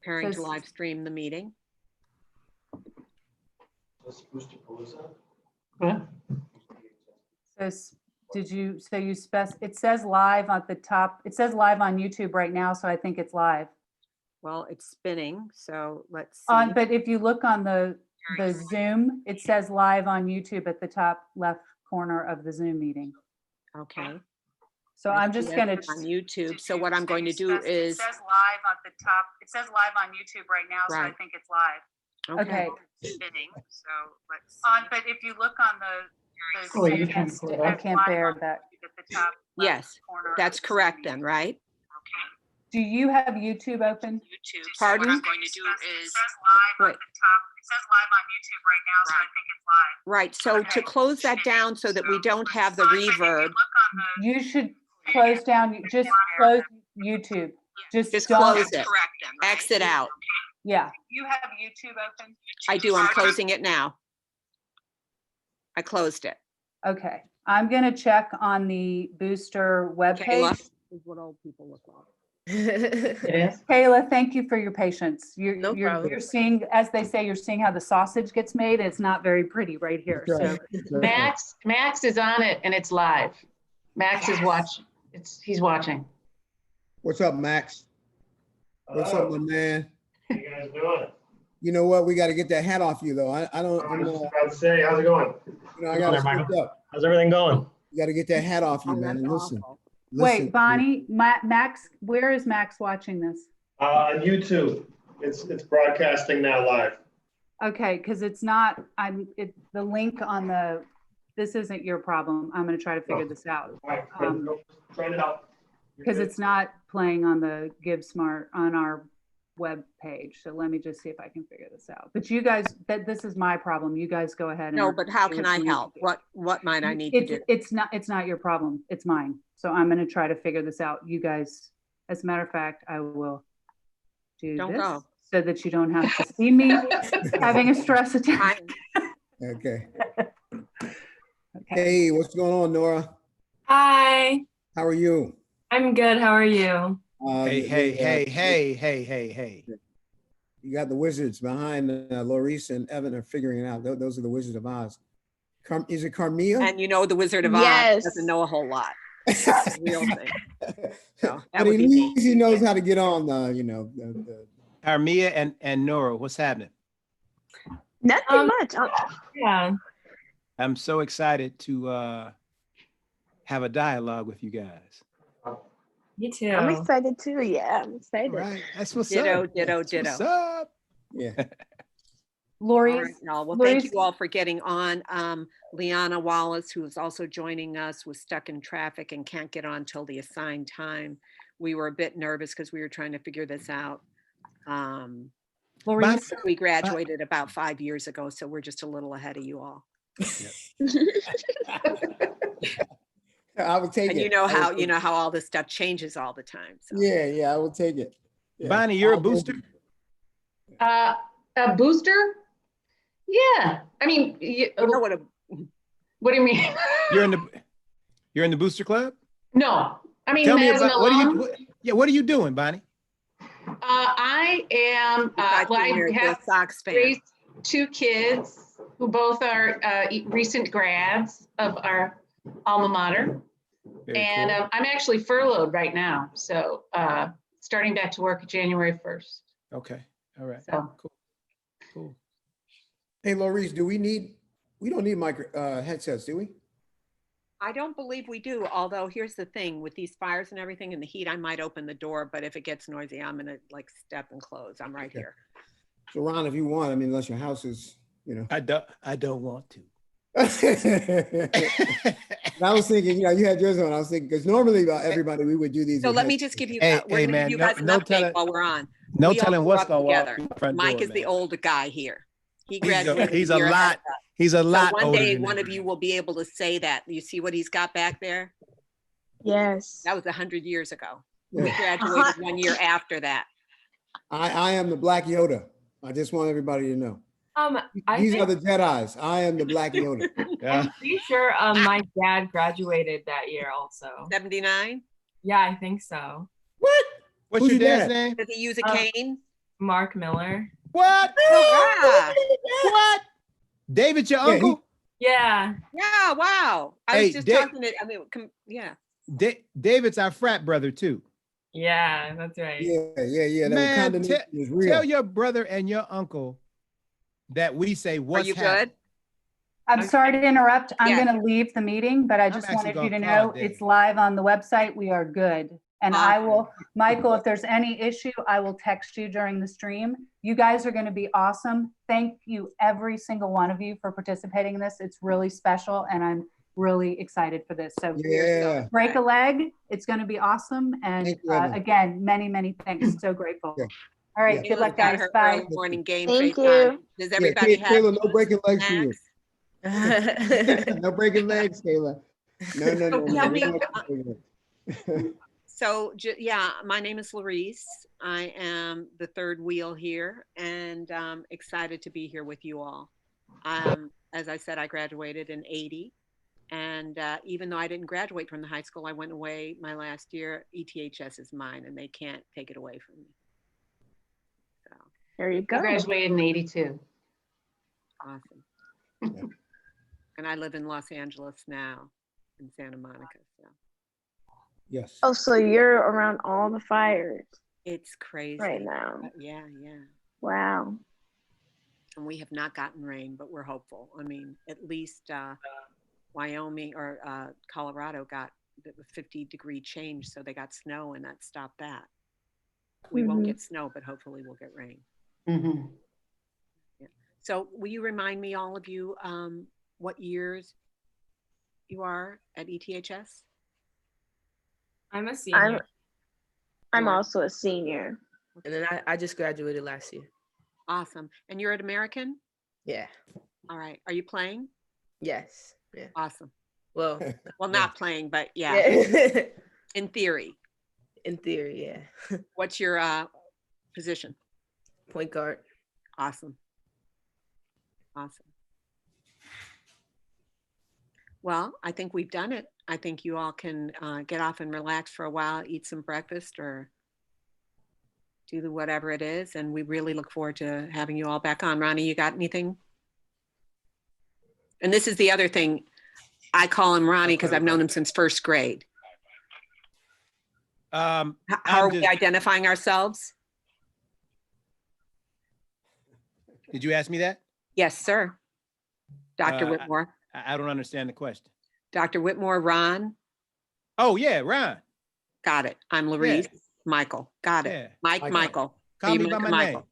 Preparing to live stream the meeting. Boosterpalooza. What? So it says live at the top. It says live on YouTube right now, so I think it's live. Well, it's spinning, so let's see. But if you look on the Zoom, it says live on YouTube at the top left corner of the Zoom meeting. Okay. So I'm just going to on YouTube. So what I'm going to do is. It says live at the top. It says live on YouTube right now, so I think it's live. Okay. Spinning. So let's. But if you look on the Oh, you can pull it I up. can't bear that. At the top Yes, corner that's of the correct Zoom then, meeting. right? Do you have YouTube open? Pardon? What I'm going to do is. It says live at the top. It says live on YouTube right now, so I think it's live. Right. So to close that down so that we don't have the reverb. You should close down, just close YouTube. Just Just don't- close it. Exit out. Yeah. You have YouTube open? I do. I'm closing it now. I closed it. Okay. I'm going to check on the Booster webpage. Kayla, this is what old people look like. It is. Kayla, thank you for your patience. No problem. You're seeing, as they say, you're seeing how the sausage gets made. It's not very pretty right here. That's right. So Max is on it and it's live. Max is watching. He's watching. What's up, Max? What's up, my man? How you guys doing? You know what? We got to get that hat off you, though. I don't. I was just about to say, how's it going? I got to Michael. speak up. How's everything going? You got to get that hat off you, Oh, man. that's And listen. awful. wait, Bonnie, Max, where is Max watching this? On YouTube. It's broadcasting now live. Okay, because it's not, the link on this isn't your problem. I'm going to try to figure this out. All right, trying it out. You're Because good. it's not playing on the Give Smart on our web page. So let me just see if I can figure this out. But you guys, this is my problem. You guys go ahead. No, and but how do can what I you need to help? do. What might I need to do? It's not your problem. It's mine. So I'm going to try to figure this out. You guys, as a matter of fact, I will do Don't this go. so that you don't have to see me having a stress attack. Okay. Okay. Hey, what's going on, Nora? Hi, How are you? I'm good. How are you? Hey. You got the wizards behind Laurice and Evan are figuring it out. Those are the Wizards of Oz. Is it Carmia? And you know, the Wizard of Oz Yes. doesn't know a whole lot. It's a real thing. So that But would at be me. least he knows how to get on the, Armia and Nora, what's happening? Nothing much. Yeah. I'm so excited to have a dialogue with you guys. Me too. I'm excited too. Yeah, I'm excited. Right, that's what's Ditto, up. ditto, That's ditto. What's up? yeah. Lori, All right, y'all. Well, thank Lori's- you all for getting on. Liana Wallace, who is also joining us, was stuck in traffic and can't get on till the assigned time. We were a bit nervous because we were trying to figure this out. Lori's, We graduated about 5 years ago, so we're just a little ahead of you all. I would take And it. you know I would how take it. all this stuff changes all the time. So. Yeah, I will take it. Yeah. Bonnie, you're a I'll- booster? A booster? Yeah. I mean, I know what a what do you mean? You're in the booster club? No. I mean, Tell me as an about what are alum, what are you doing, Bonnie? I am, besides well, being I your have Sox fan. raised 2 kids who both are recent grads of our alma mater. Very And cool. I'm actually furloughed right now. So starting back to work January 1st. Okay, all right, So cool. Hey, Laurice, we don't need headsets, do we? I don't believe we do, although here's the thing, with these fires and everything and the heat, I might open the door, but if it gets noisy, I'm gonna like step and close. I'm right here. So Ron, if you want, I mean, unless your house is, I don't want to. And I was thinking, you had yours on. I was thinking, because normally everybody, we would do these. So with let me headsets. just give you, Hey, we're hey, gonna man, give you no- guys an no update telling- while we're on. No We all telling grew what's up gonna walk together. through the front Mike door, is the man. older guy here. He graduated. He's a a year ahead of lot. us. He's a So lot one older day, than one me. of you will be able to say that. You see what he's got back there? Yes. That was 100 years ago. Yeah. We graduated 1 year after that. I am the Black Yoda. I just want everybody to know. I These are think, the Jedis. I am the Black Yoda. Yeah. I'm pretty sure my dad graduated that year also. 79? Yeah, I think so. What? What's Who's your your dad's dad? name? Does he use a Uh, cane? Mark Miller. What? Ah, What? David, your Yeah, he- uncle? Yeah. yeah, wow. I Hey, was just Dave- talking to, I mean, yeah. David's our frat brother too. Yeah, that's right. Yeah. That Man, Wakanda Nation is real. tell your brother and your uncle that we say Are what's you happening. good? I'm sorry to interrupt. I'm Yeah. going to leave the meeting, but I I'm just actually wanted you to gonna call know Dave. it's live on the website. We are good. And I will, Michael, if there's any issue, I will text you during the stream. You guys are going to be awesome. Thank you, every single one of you, for participating in this. It's really special, and I'm really excited for this. So Yeah. break a leg. It's going to be awesome. And Thank you, Evan. again, many, many thanks. So grateful. Yeah. All right. Yeah. Good luck, Kayla's got guys. her Bye. early morning game Thank face you. on. Does everybody have Kayla, no breaking legs for you. snacks? No breaking legs, Kayla. No. Tell We me, don't want you breaking legs. So, yeah, my name is Larice. I am the third wheel here, and excited to be here with you all. As I said, I graduated in '80, and even though I didn't graduate from the high school, I went away my last year. ETHS is mine, and they can't take it away from me. So There you I go. graduated in 82. awesome. Yeah. And I live in Los Angeles now, in Santa Monica. So Yes. Oh, so you're around all the fires it's crazy right now. Yeah. Wow. And we have not gotten rain, but we're hopeful. I mean, at least Wyoming or Colorado got the 50-degree change, so they got snow, and that stopped that. We won't Mhm. get snow, but hopefully we'll get rain. Mhm. Yeah. So will you remind me, all of you, what years you are at ETHS? I'm a senior. I'm Right. also a senior. And then I just graduated last year. Awesome. And you're an American? Yeah. All right. Are you playing? Yes. Yeah. Awesome. Well, Well, not playing, but yeah, yeah. in theory. In theory, yeah. What's your position? Point guard. Awesome. Well, I think we've done it. I think you all can get off and relax for a while, eat some breakfast, or do whatever it is. And we really look forward to having you all back on. Ronnie, you got anything? And this is the other thing. I call him Ronnie because I've known him since first grade. How are we identifying ourselves? Did you ask me that? Yes, sir. Dr. Uh, Whitmore. I don't understand the question. Dr. Whitmore, Ron. Oh yeah, Ron. Got it. I'm Larice. Michael. Got it. Yeah. Michael. Call Are you me by Mike or my Michael? name.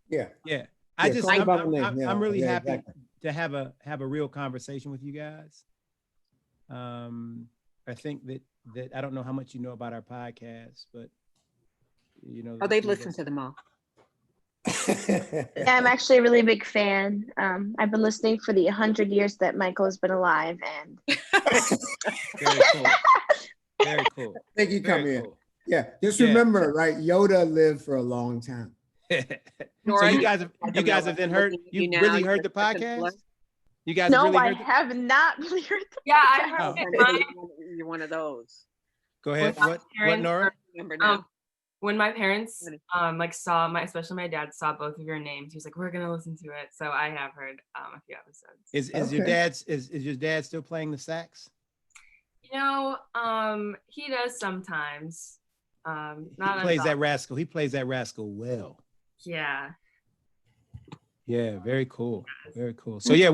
Yeah. Yeah. I Yeah, just call me I'm, by my I'm, name. I'm, Yeah, I'm really yeah, happy exactly. to have a real conversation with you guys. I think that I don't know how much you know about our podcast, but you know. Oh, they've listened to them all. Yeah, I'm actually a really big fan. I've been listening for the 100 years that Michael has been alive, and Very cool. Very cool. Thank you, come Very in. cool. Yeah, just Yeah. remember, right? Yoda lived for a long time. So Nora, you guys have then heard, looking at you you now, really you're heard the such a podcast? blood. You guys no, really I heard the, have not really heard the Yeah, I podcast. heard Oh, it. My you're one of those. go ahead. my What parents Nora? Remember now. when my parents What saw especially my dad saw both of your names, he was like, we're gonna listen to it. So I have heard a few episodes. Is your Okay. dad's is your dad still playing the sax? You know, he does sometimes. Not He as plays that often. rascal. He plays that rascal well. Yeah. Yeah, very cool. Very cool. So yeah,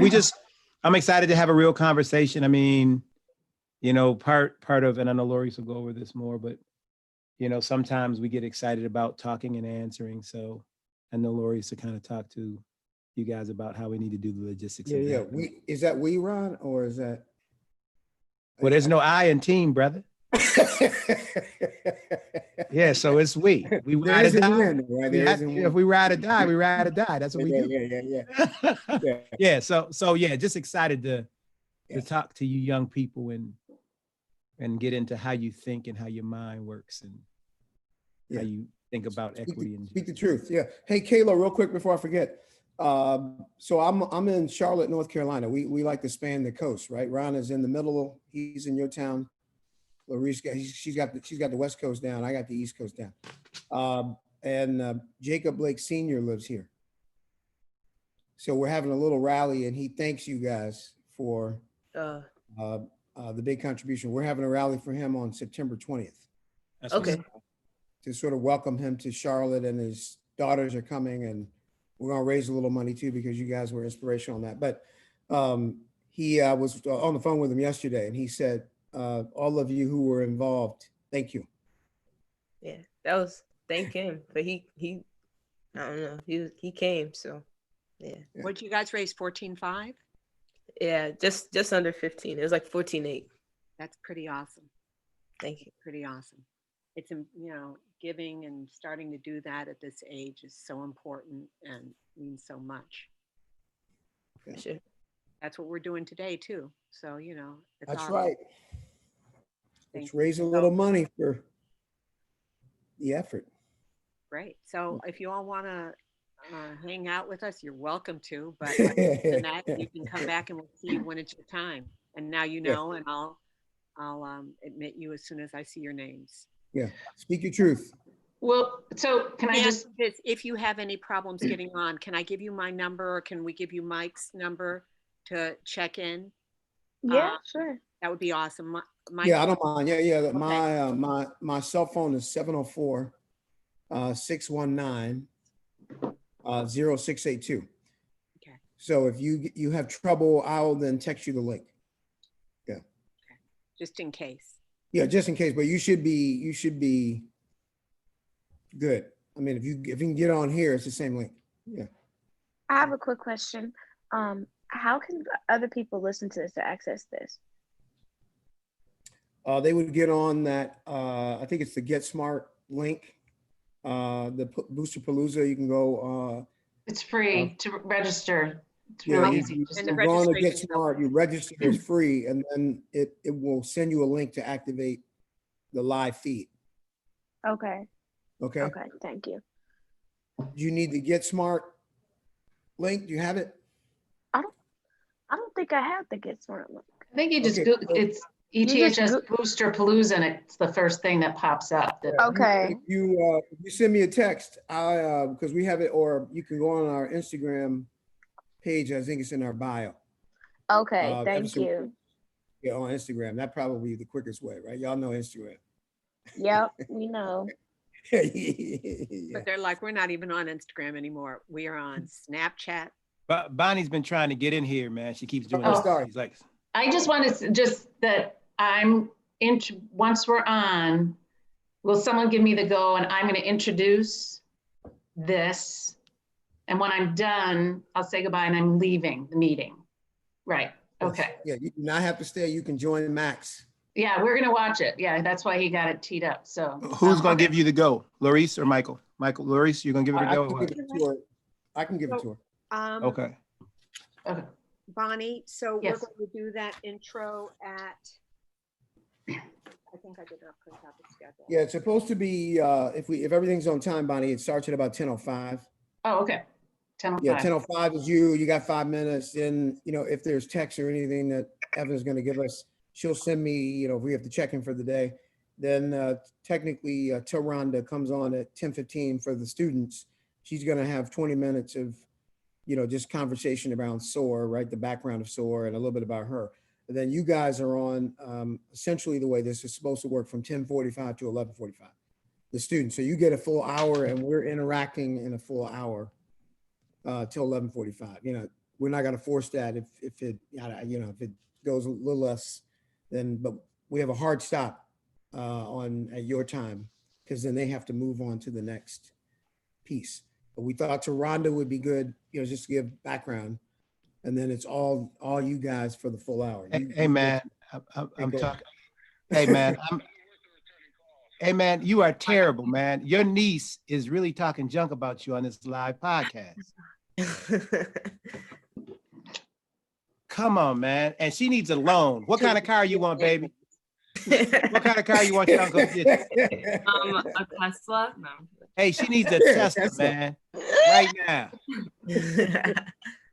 I'm excited to have a real conversation. I mean, you know, part of, and I know Lori will go over this more, but you know, sometimes we get excited about talking and answering. So I know Lori to kind of talk to you guys about how we need to do the logistics. Yeah, of yeah. that. Is that we, Ron, or is that? Well, there's no I in team, brother. Yeah, so it's we. We There ride or is a die. win, right? There is a If win. we ride or die, we ride or die. That's what we do. Yeah. Yeah. Yeah, so yeah, just excited to Yeah. talk to you young people and get into how you think and how your mind works and Yeah. how you think about equity and Speak the truth. Yeah. Hey, Kayla, real quick before I forget. So I'm in Charlotte, North Carolina. We like to span the coast, right? Ron is in the middle. He's in your town. Larice, she's got the West Coast down. I got the East Coast down. and Jacob Blake Sr. lives here. So we're having a little rally, and he thanks you guys for the big contribution. We're having a rally for him on September 20th. That's Okay. what's up. To sort of welcome him to Charlotte, and his daughters are coming, and we're gonna raise a little money too, because you guys were inspirational on that. But he was on the phone with him yesterday, and he said, all of you who were involved, thank you. Yeah, that was thank him, but he I don't know, he came, so yeah. What did you guys raise? 14.5? Yeah, just under 15. It was like 14.8. That's pretty awesome. Thank you. Pretty awesome. It's, giving and starting to do that at this age is so important and means so much. For sure. That's what we're doing today too. So, it's That's awesome. right. Thank Let's you. raise a little money for the effort. Great. So if you all want to hang out with us, you're welcome to, but than that, you can come back and we'll see you when it's your time. And now you know, and I'll admit you as soon as I see your names. Yeah, speak your truth. Well, so can I just, if you have any problems getting on, can I give you my number, or can we give you Mike's number to check in? Yeah, sure. That would be awesome. Mike, Yeah, I don't mind. Yeah. Okay. My cell phone is 704 619 0682. Okay. So if you have trouble, I'll then text you the link. Yeah. Okay. Just in case. Yeah, just in case, but you should be good. I mean, if you can get on here, it's the same link. Yeah. I have a quick question. How can other people listen to this to access this? They would get on that, I think it's the Get Smart link. The Boosterpalooza, you can go. it's free to register. It's Yeah, really you- easy. you- Just And the to- you go on to Get registration's Smart, you register, it's free, and then it will send you a link to activate the live feed. Okay. Okay? Okay. Thank you. You need the Get Smart link. Do you have it? I don't think I have the Get Smart link. I think you just Okay, go, so- it's just ETHS go- Boosterpalooza, and it's the first thing that pops up. Okay. If you send me a text, because we have it, or you can go on our Instagram page. I think it's in our bio. Okay. Thank episode- you. Yeah, on Instagram. That probably the quickest way, right? Y'all know Instagram. Yep. We know. Yeah. But they're like, we're not even on Instagram anymore. We are on Snapchat. But Bonnie's been trying to get in here, man. She keeps doing Oh, this. sorry. She's like, I just wanted to just that once we're on, will someone give me the go, and I'm going to introduce this. And when I'm done, I'll say goodbye and I'm leaving the meeting. Right. Okay. Yeah, you do not have to stay. You can join Max. Yeah, we're going to watch it. Yeah, that's why he got it teed up. So who's gonna okay. give you the go, Larice or Michael? Larice, you're gonna give it a I go. can or give what? it to her. I can give it to her. Okay. Okay. Bonnie, so Yes. we're going to do that intro at, I think I did not print out the schedule. Yeah, it's supposed to be, if everything's on time, Bonnie, it starts at about 10:05. Oh, okay. 10:05. Yeah, 10:05 is you got 5 minutes. Then, if there's text or anything that Evan's going to give us, she'll send me, if we have to check in for the day. Then technically, Taronda comes on at 10:15 for the students. She's going to have 20 minutes of, just conversation around SOAR, right? The background of SOAR and a little bit about her. And then you guys are on essentially the way this is supposed to work from 10:45 to 11:45, the students. So you get a full hour and we're interacting in a full hour till 11:45. We're not going to force that if it goes a little less, but we have a hard stop at your time, because then they have to move on to the next piece. But we thought Taronda would be good, just to give background, and then it's all you guys for the full hour. Hey man, I'm go. talking. Hey man, Hey man, you are terrible, man. Your niece is really talking junk about you on this live podcast. Come on, man. And she needs a loan. What kind of car you want, baby? What kind of car you want? Y'all go get? A Tesla? No. Hey, she needs a Tesla, man. Right now.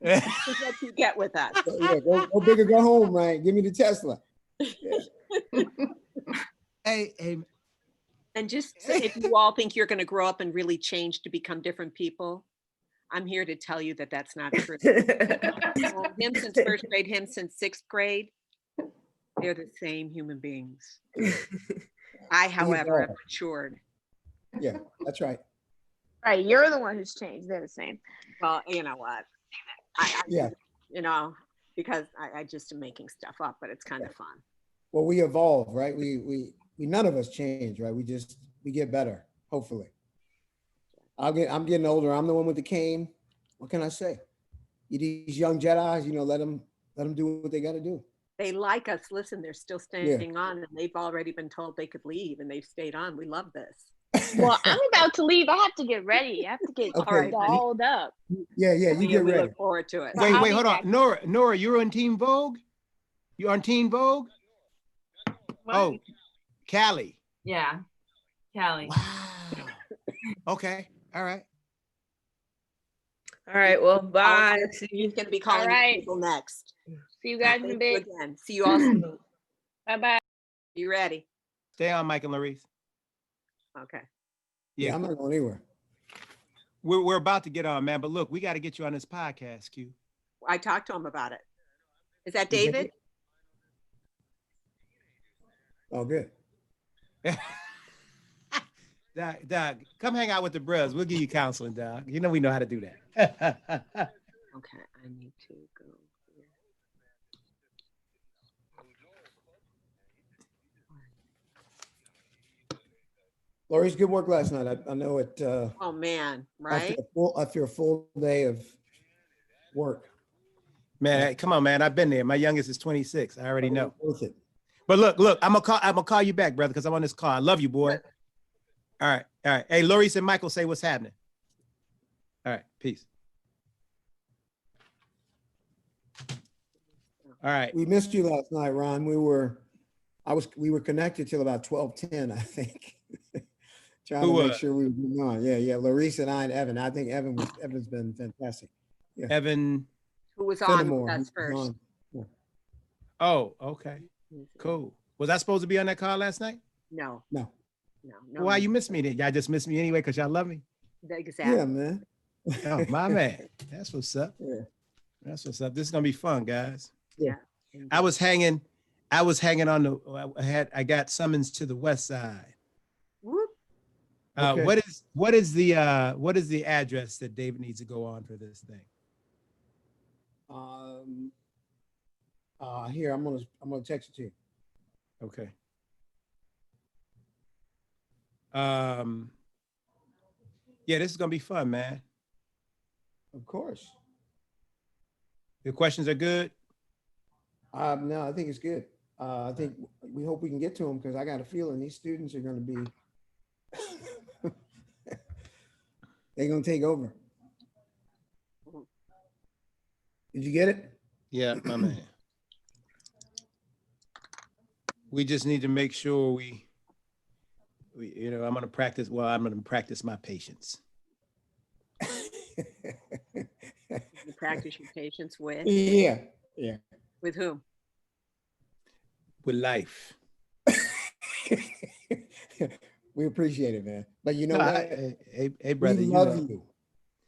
That's what you get with us. Yeah, go big or go home, right? Give me the Tesla. Hey, And just if you all think you're going to grow up and really change to become different people, I'm here to tell you that that's not true. Him since first grade, him since sixth grade, they're the same human beings. I, however, have matured. Yeah, that's right. Right, you're the one who's changed. They're the same. Well, you know what? Yeah. You know, because I just am making stuff up, but it's kind of fun. Well, we evolve, right? We none of us change, right? We get better, hopefully. I'm getting older. I'm the one with the cane. What can I say? These young Jedis, you know, let them do what they got to do. They like us. Listen, they're still staying on, and they've already been told they could leave, and they've stayed on. We love this. Well, I'm about to leave. I have to get ready. I have to get dolled up. Yeah, you get we ready. Look forward to it. Wait, hold on. Nora, you're on Team Vogue? You on Team Vogue? What? Oh, Callie. Yeah, Callie. Wow. Okay. All right. All right. Well, bye. He's going to be calling people next. See you guys in a bit. Again. See you all soon. Bye-bye. You ready? Stay on, Mike and Larice. Okay. Yeah, I'm not going anywhere. We're about to get on, man. But look, we got to get you on this podcast, Q. I talked to him about it. Is that David? Oh, good. Doug, come hang out with the bros. We'll give you counseling, Doug. You know we know how to do that. Okay, I need to go here. Lori's good work last night. I know it. Oh man, right? After a full day of work. Man, come on, man. I've been there. My youngest is 26. I already know. Worth it. But look, I'm gonna call you back, brother, because I'm on this call. I love you, boy. All right. Hey, Lorice and Michael, say what's happening. All right, peace. All right. We missed you last night, Ron. We were connected till about 12:10, I think. Trying to make sure we were getting on. Yeah. Larice and I and Evan. I think Evan's been fantastic. Yeah. Evan, who was on with us first. Yeah. Oh, okay. Cool. Was I supposed to be on that call last night? No. Why you miss me then? Y'all just miss me anyway because y'all love me? Exactly. Yeah, man. Oh, my man. That's what's up. Yeah. That's what's up. This is gonna be fun, guys. Yeah. I was hanging on the I got summons to the west side. Whoop. Okay. What is the address that David needs to go on for this thing? Here, I'm gonna text it to you. Okay. Yeah, this is gonna be fun, man. Of course. The questions are good. No, I think it's good. I think we hope we can get to them because I got a feeling these students are going to be they're going to take over. Did you get it? Yeah, my man. We just need to make sure we I'm going to practice. Well, I'm going to practice my patience. You practice your patience with? Yeah. With whom? With life. We appreciate it, man. But you know what? Hey, brother. We love you.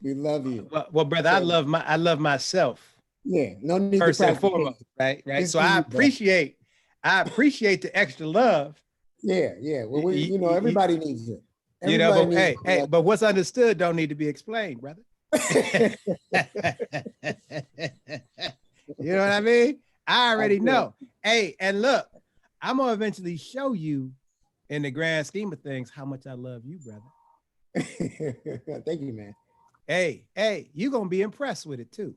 We love you. Well, brother, I love myself. Yeah. No need first to and foremost, right? So I appreciate the extra love. Yeah. Well, everybody needs it. But what's understood don't need to be explained, brother. You know what I mean? I already know. Hey, and look, I'm gonna eventually show you in the grand scheme of things how much I love you, brother. Thank you, man. Hey, you're gonna be impressed with it too.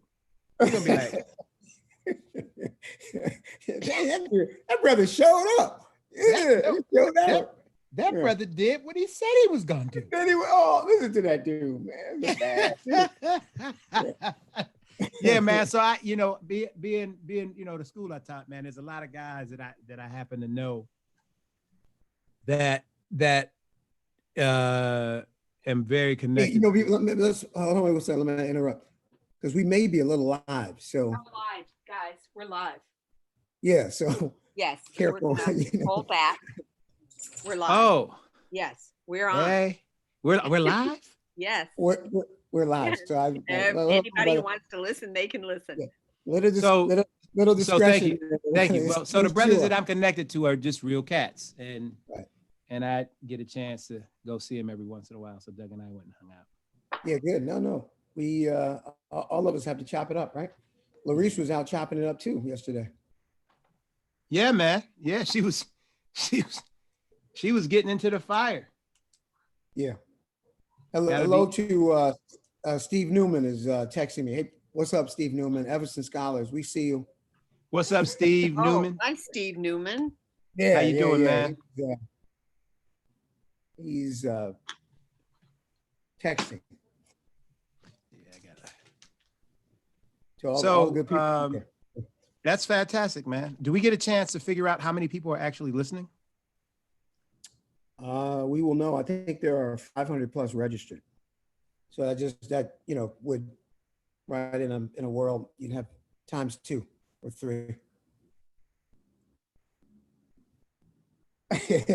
You're gonna be like, that brother showed up. Yeah, he showed up. That brother did what he said he was gonna do. Listen to that dude, man. Yeah, man. So I, being the school I taught, man, there's a lot of guys that I happen to know that am very connected. Let's hold on a second. Let me interrupt because we may be a little live. So we're live, guys. We're live. Yeah. So yes. Careful. Hold back. We're live. Oh. Yes, we're on. Hey, we're live. Yes. We're live. So Anybody who wants to listen, they can listen. Yeah. Little So discretion. thank you. Well, so the brothers sure. that I'm connected to are just real cats, and Right. and I get a chance to go see them every once in a while. So Doug and I went and hung out. Yeah, good. No. We all of us have to chop it up, right? Larice was out chopping it up too yesterday. Yeah, man. Yeah, she was getting into the fire. Yeah. Hello to Steve Newman is texting me. Hey, what's up, Steve Newman? Everson Scholars, we see you. What's up, Steve Newman? Hi, Steve Newman. Yeah, how you doing, man? He's texting. Yeah, I gotta. To all the good people. That's fantastic, man. Do we get a chance to figure out how many people are actually listening? We will know. I think there are 500 plus registered. So that would, right, in a world, you'd have times 2 or 3.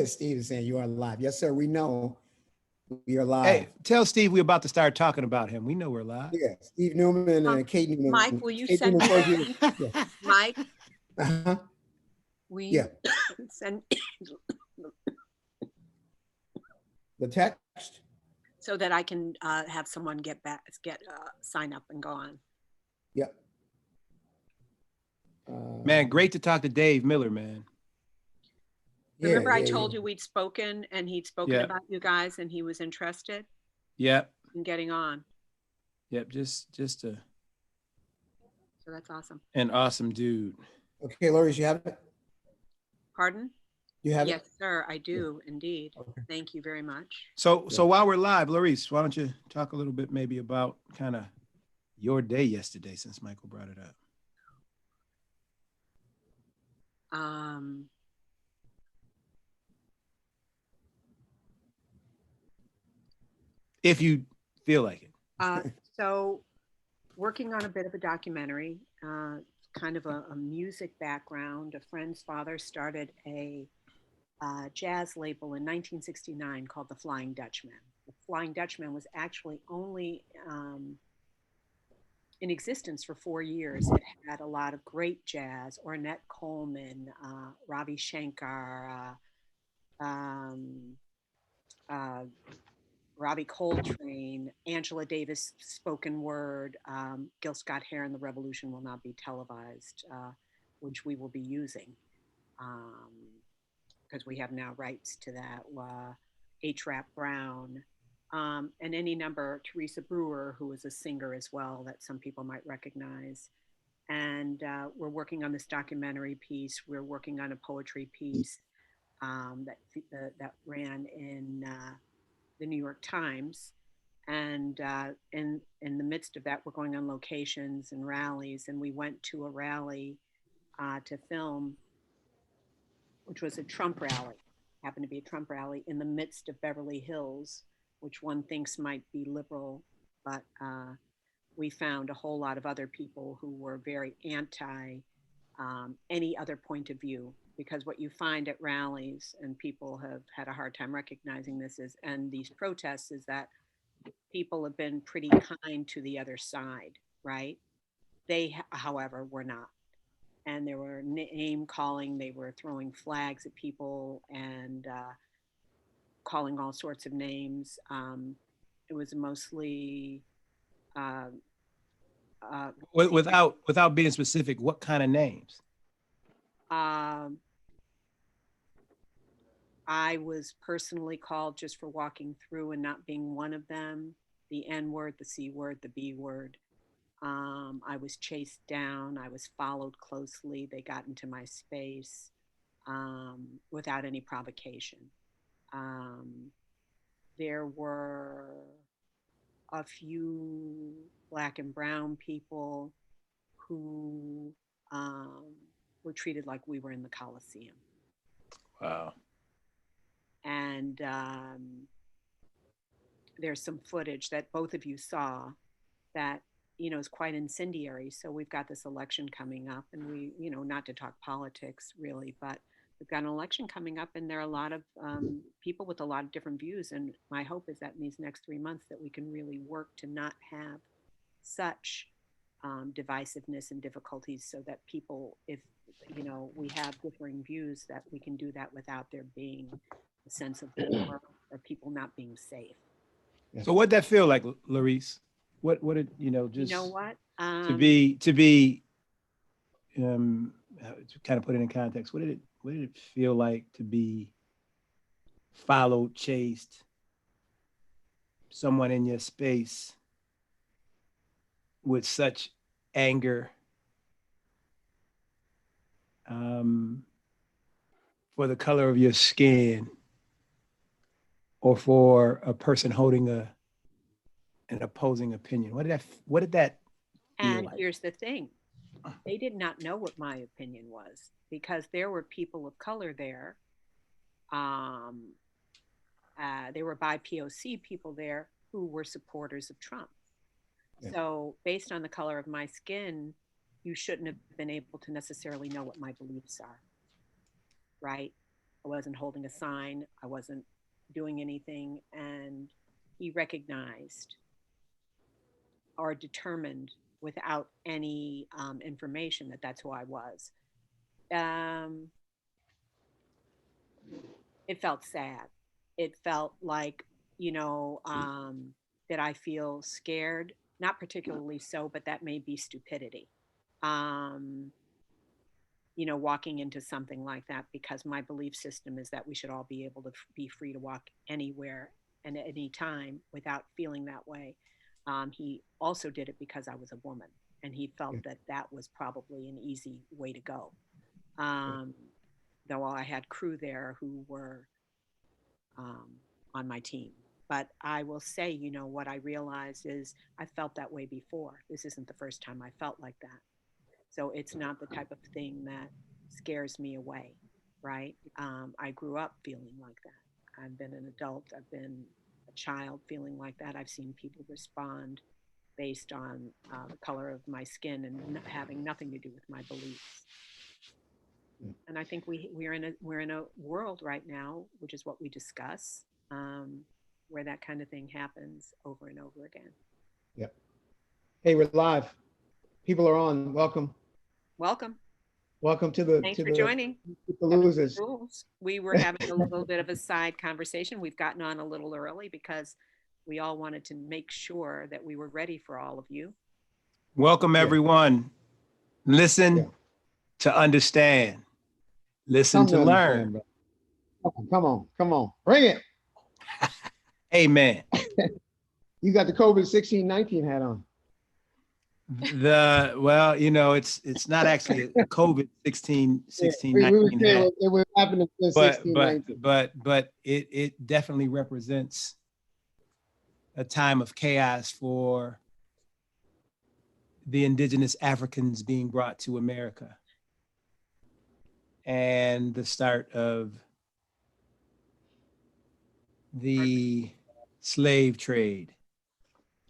Steve is saying you are live. Yes, sir. We know we are live. Hey, tell Steve we're about to start talking about him. We know we're live. Yeah, Steve Newman and Kate Newman. Mike, will you Kate send Newman, me Mike? Will you send the text so that I can have someone sign up and go on? Yep. Man, great to talk to Dave Miller, man. Remember I told you we'd spoken and he'd spoken Yep. about you guys and he was interested Yep. in getting on. Yep. Just So that's awesome. an awesome dude. Okay, Lori, you have it? Pardon? You have Yes, it? sir, I do indeed. Okay. Thank you very much. So while we're live, Larice, why don't you talk a little bit maybe about kind of your day yesterday, since Michael brought it up. If you feel like it. So working on a bit of a documentary, kind of a music background. A friend's father started a jazz label in 1969 called the Flying Dutchman. The Flying Dutchman was actually only in existence for 4 years. It had a lot of great jazz: Ornette Coleman, Ravi Shankar, Robbie Coltrane, Angela Davis spoken word, Gil Scott-Heron, The Revolution Will Not Be Televised, which we will be using because we have now rights to that. H-Rap Brown, and any number, Teresa Brewer, who is a singer as well that some people might recognize. And we're working on this documentary piece. We're working on a poetry piece that ran in the New York Times. And in the midst of that, we're going on locations and rallies. And we went to a rally to film, which was a Trump rally, happened to be a Trump rally in the midst of Beverly Hills, which one thinks might be liberal, but we found a whole lot of other people who were very anti any other point of view. Because what you find at rallies, and people have had a hard time recognizing this, and these protests, is that people have been pretty kind to the other side, right? They, however, were not. And there were name calling, they were throwing flags at people and calling all sorts of names. It was mostly without being specific, what kind of names? I was personally called just for walking through and not being one of them. The N word, the C word, the B word. I was chased down. I was followed closely. They got into my space without any provocation. There were a few Black and brown people who were treated like we were in the Coliseum. Wow. And there's some footage that both of you saw that, is quite incendiary. So we've got this election coming up, and we, not to talk politics really, but we've got an election coming up, and there are a lot of people with a lot of different views. And my hope is that in these next 3 months that we can really work to not have such divisiveness and difficulties, so that people, if we have differing views, that we can do that without there being a sense of war or people not being safe. So what'd that feel like, Larice? What did just You know what? to be to kind of put it in context, what did it feel like to be followed, chased, someone in your space with such anger for the color of your skin, or for a person holding an opposing opinion? What did that feel And like? here's the thing. They did not know what my opinion was, because there were people of color there. There were BIPOC people there who were supporters of Trump. Yeah. So based on the color of my skin, you shouldn't have been able to necessarily know what my beliefs are, right? I wasn't holding a sign. I wasn't doing anything. And he recognized or determined without any information that that's who I was. It felt sad. It felt like, did I feel scared? Not particularly so, but that may be stupidity. Walking into something like that, because my belief system is that we should all be able to be free to walk anywhere and at any time without feeling that way. He also did it because I was a woman, and he felt that that was probably an easy way to go. Though I had crew there who were on my team. But I will say, what I realized is I felt that way before. This isn't the first time I felt like that. So it's not the type of thing that scares me away, right? I grew up feeling like that. I've been an adult. I've been a child feeling like that. I've seen people respond based on the color of my skin and having nothing to do with my beliefs. And I think we're in a world right now, which is what we discuss, where that kind of thing happens over and over again. Yep. Hey, we're live. People are on. Welcome. Welcome to the Thanks for joining. Boosterpaloozas. We were having a little bit of a side conversation. We've gotten on a little early because we all wanted to make sure that we were ready for all of you. Welcome, everyone. Listen to understand. Listen to learn. Come on. Bring it. Amen. You got the COVID-19 hat on. It's not actually a COVID-19 hat. It was happening in 1619. But it definitely represents a time of chaos for the indigenous Africans being brought to America, and the start of the slave trade.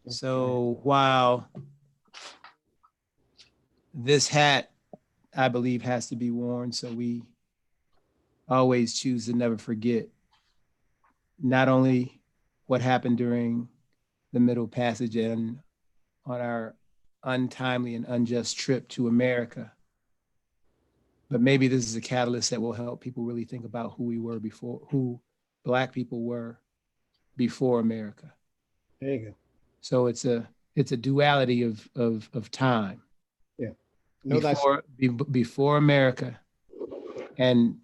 So while this hat, I believe, has to be worn, so we always choose to never forget not only what happened during the Middle Passage and on our untimely and unjust trip to America, but maybe this is a catalyst that will help people really think about who we were before, who Black people were before America. There you go. So it's a duality of time. Yeah. Before America and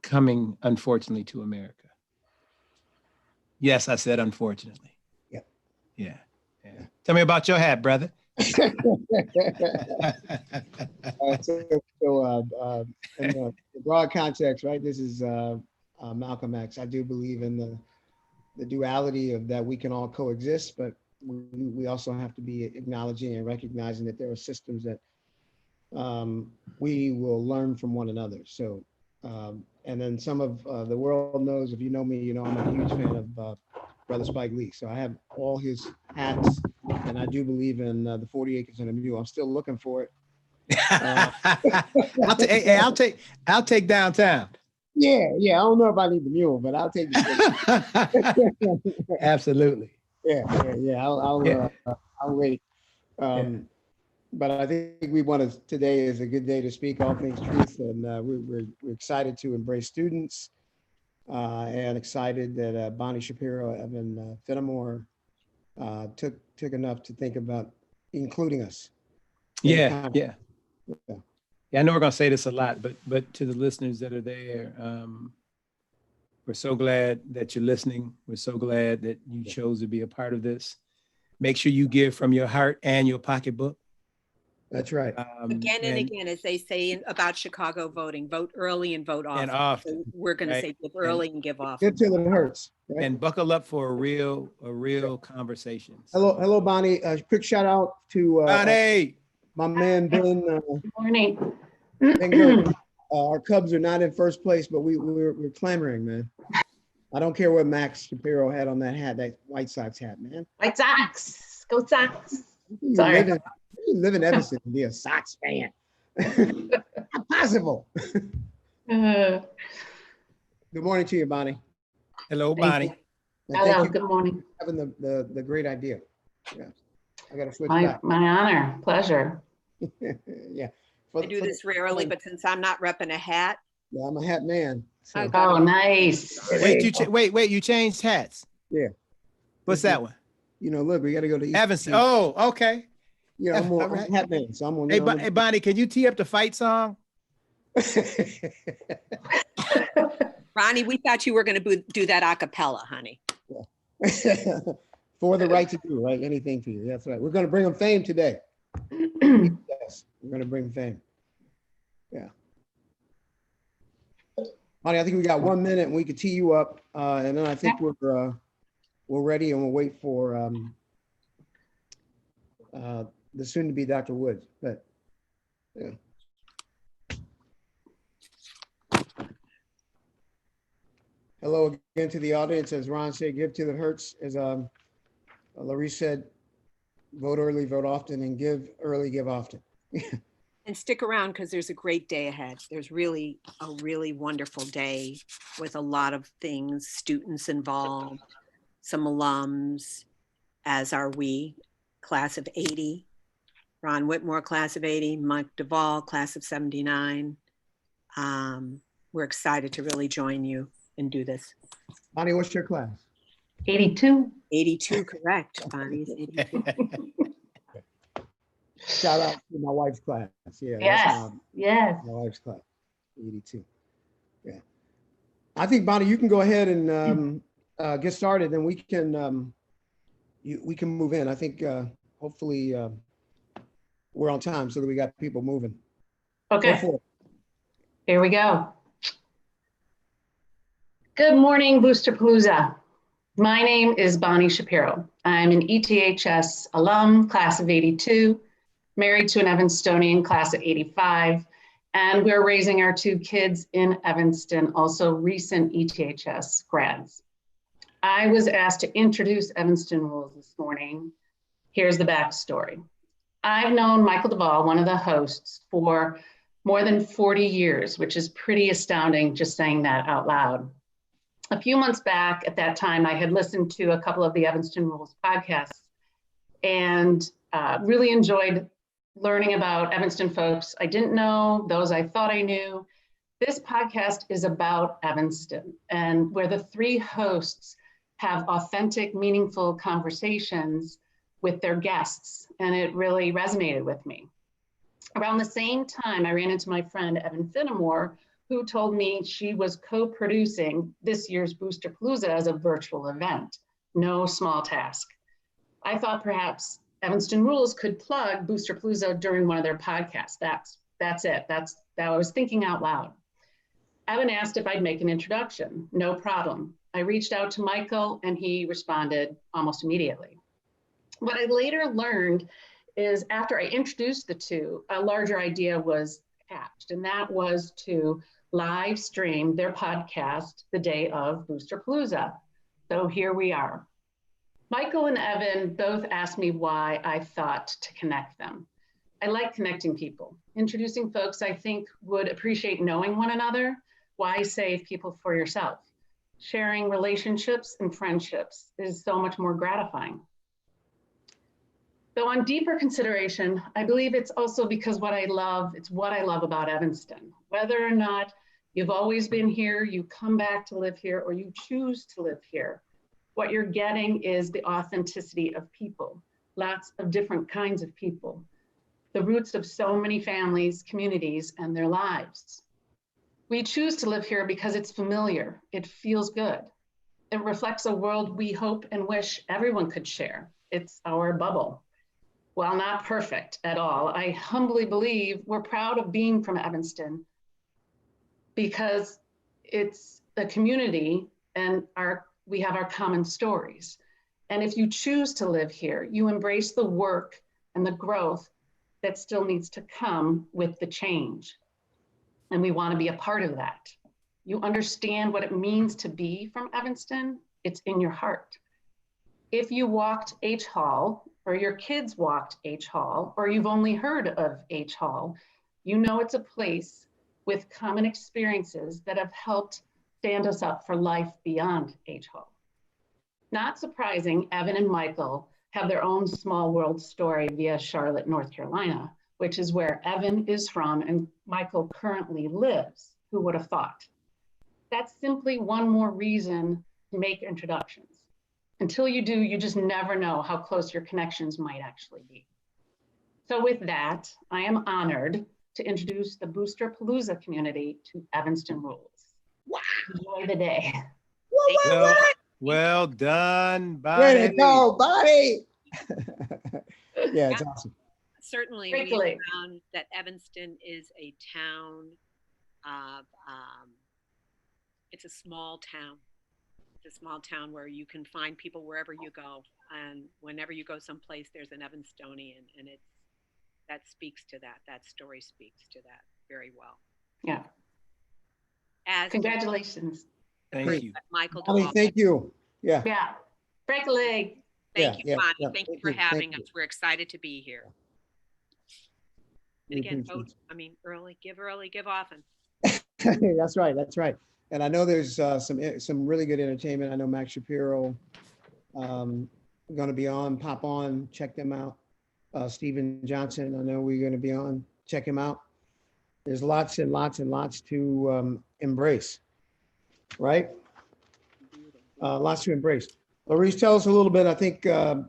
coming, unfortunately, to America. Yes, I said unfortunately. Yeah. Tell me about your hat, brother. In the broad context, right? This is Malcolm X. I do believe in the duality of that we can all coexist, but we also have to be acknowledging and recognizing that there are systems that we will learn from one another. So, and then some of the world knows, if you know me, you know I'm a huge fan of Brother Spike Lee. So I have all his hats, and I do believe in the 40 acres and a mule. I'm still looking for it. I'll take downtown. Yeah. I don't know if I need the mule, but I'll take the Absolutely. Yeah. I'll wait. But I think today is a good day to speak all things truth, and we're excited to embrace students, and excited that Bonnie Shapiro, Evan Fenimore took enough to think about including us. Yeah. I know we're gonna say this a lot, but to the listeners that are there, we're so glad that you're listening. We're so glad that you chose to be a part of this. Make sure you give from your heart and your pocketbook. That's right. Again and again, as they say about Chicago voting, vote early and vote often. And often. So we're going to say give early and give often. Get till it hurts. Right? And buckle up for a real conversation. Hello, Bonnie. Quick shout out to Bonnie. My man Ben. Good morning. Our Cubs are not in first place, but we're clamoring, man. I don't care what Max Shapiro had on that hat, that White Sox hat, man. White Sox. Go Sox. You live in Evanston and be a Sox fan. Not possible. Good morning to you, Bonnie. Hello, Bonnie. Hello, good morning. Having the great idea. Yeah. I got to switch My back. honor, pleasure. Yeah. I do this rarely, but since I'm not repping a hat. Yeah, I'm a hat man. So. Oh, nice. Wait, you changed hats? Yeah. What's that one? Look, we got to go to East. Evanston. Oh, okay. Yeah, I'm a hat man, so I'm on. Hey, Bonnie, can you tee up the fight song? Ronnie, we thought you were going to do that a cappella, honey. Yeah. For the right to do, right? Anything for you. That's right. We're going to bring them fame today. Yes, we're going to bring fame. Yeah. Bonnie, I think we got 1 minute and we could tee you up. And then I think we're ready and we'll wait for the soon to be Dr. Woods. But yeah. Hello again to the audience. As Ron said, give till it hurts. As Larisse said, vote early, vote often, and give early, give often. And stick around because there's a great day ahead. There's really a really wonderful day with a lot of things, students involved, some alums, as are we, class of 80. Ron Whitmore, class of 80, Mike Duvall, class of 79. We're excited to really join you and do this. Bonnie, what's your class? 82. 82, correct. Bonnie's 82. Shout out to my wife's class. Yeah. Yes. My wife's class, 82. Yeah. I think, Bonnie, you can go ahead and get started, and we can move in. I think hopefully we're on time so that we got people moving. Okay. Here we go. Good morning, Boosterpalooza. My name is Bonnie Shapiro. I'm an ETHS alum, class of 82, married to an Evanstonian, class of 85, and we're raising our 2 kids in Evanston, also recent ETHS grads. I was asked to introduce Evanston rules this morning. Here's the backstory. I've known Michael Duvall, one of the hosts, for more than 40 years, which is pretty astounding just saying that out loud. A few months back, at that time, I had listened to a couple of the Evanston Rules podcasts and really enjoyed learning about Evanston folks I didn't know, those I thought I knew. This podcast is about Evanston, and where the 3 hosts have authentic, meaningful conversations with their guests, and it really resonated with me. Around the same time, I ran into my friend Evan Fenimore, who told me she was co-producing this year's Boosterpalooza as a virtual event. No small task. I thought perhaps Evanston Rules could plug Boosterpalooza during one of their podcasts. That's it. That I was thinking out loud. Evan asked if I'd make an introduction. No problem. I reached out to Michael and he responded almost immediately. What I later learned is after I introduced the 2, a larger idea was hatched, and that was to live stream their podcast the day of Boosterpalooza. So here we are. Michael and Evan both asked me why I thought to connect them. I like connecting people, introducing folks I think would appreciate knowing one another Why save people for yourself? Sharing relationships and friendships is so much more gratifying. Though on deeper consideration, I believe it's also because it's what I love about Evanston. Whether or not you've always been here, you come back to live here, or you choose to live here, what you're getting is the authenticity of people, lots of different kinds of people, the roots of so many families, communities, and their lives. We choose to live here because it's familiar, it feels good. It reflects a world we hope and wish everyone could share. It's our bubble. While not perfect at all, I humbly believe we're proud of being from Evanston because it's a community and we have our common stories. And if you choose to live here, you embrace the work and the growth that still needs to come with the change. And we want to be a part of that. You understand what it means to be from Evanston, it's in your heart. If you walked H Hall, or your kids walked H Hall, or you've only heard of H Hall, you know it's a place with common experiences that have helped stand us up for life beyond H Hall. Not surprising, Evan and Michael have their own small world story via Charlotte, North Carolina, which is where Evan is from and Michael currently lives. Who would have thought? That's simply one more reason to make introductions. Until you do, you just never know how close your connections might actually be. So with that, I am honored to introduce the Boosterpalooza community to Evanston Rules. Wow. Enjoy the day. Well done, Way Bonnie. to go, Bonnie. Yeah, it's awesome. Certainly, Great we lake. found that Evanston is a town of, it's a small town. It's a small town where you can find people wherever you go. And whenever you go someplace, there's an Evanstonian, and that speaks to that. That story speaks to that very well. Yeah. As Congratulations. Thank you. Michael Bonnie, DeWalt. thank you. Yeah. Yeah. Break a leg. Thank you, Yeah, Bonnie. yeah. Thank you Thank for you, having thank us. We're excited to be here. We And again, appreciate vote, early, give often. it. That's right. That's right. And I know there's some really good entertainment. I know Max Shapiro going to be on. Pop on, check them out. Steven Johnson, I know we're going to be on. Check him out. There's lots and lots and lots to embrace, right? Lots to embrace. Laurice, tell us a little bit. I think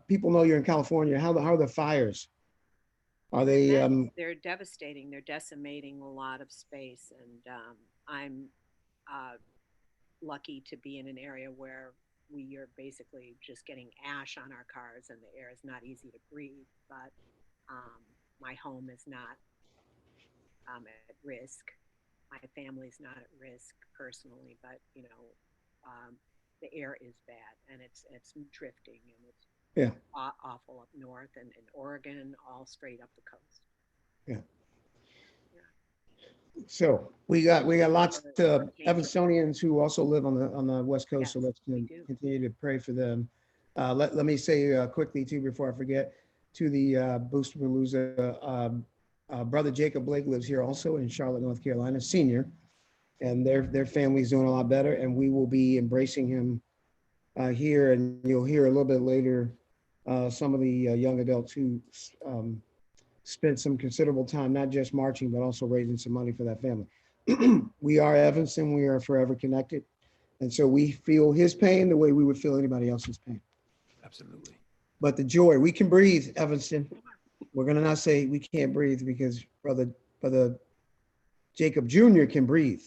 people know you're in California. How are the fires? Are they? They're devastating. They're decimating a lot of space, and I'm lucky to be in an area where we are basically just getting ash on our cars, and the air is not easy to breathe. But my home is not at risk. My family's not at risk personally, but the air is bad, and it's drifting, and it's awful up north and in Oregon, all straight up the coast. Yeah. So we got lots of Evanstonians who also live on the West Coast. Yes, so let's we do. continue to pray for them. Let me say quickly too, before I forget, to the Boosterpalooza, brother Jacob Blake lives here also in Charlotte, North Carolina, senior, and their family's doing a lot better, and we will be embracing him here, and you'll hear a little bit later some of the young adults who spent some considerable time, not just marching, but also raising some money for that family. We are Evanston, we are forever connected. And so we feel his pain the way we would feel anybody else's pain. Absolutely. But the joy, we can breathe, Evanston. We're gonna not say we can't breathe, because brother Jacob Jr. can breathe,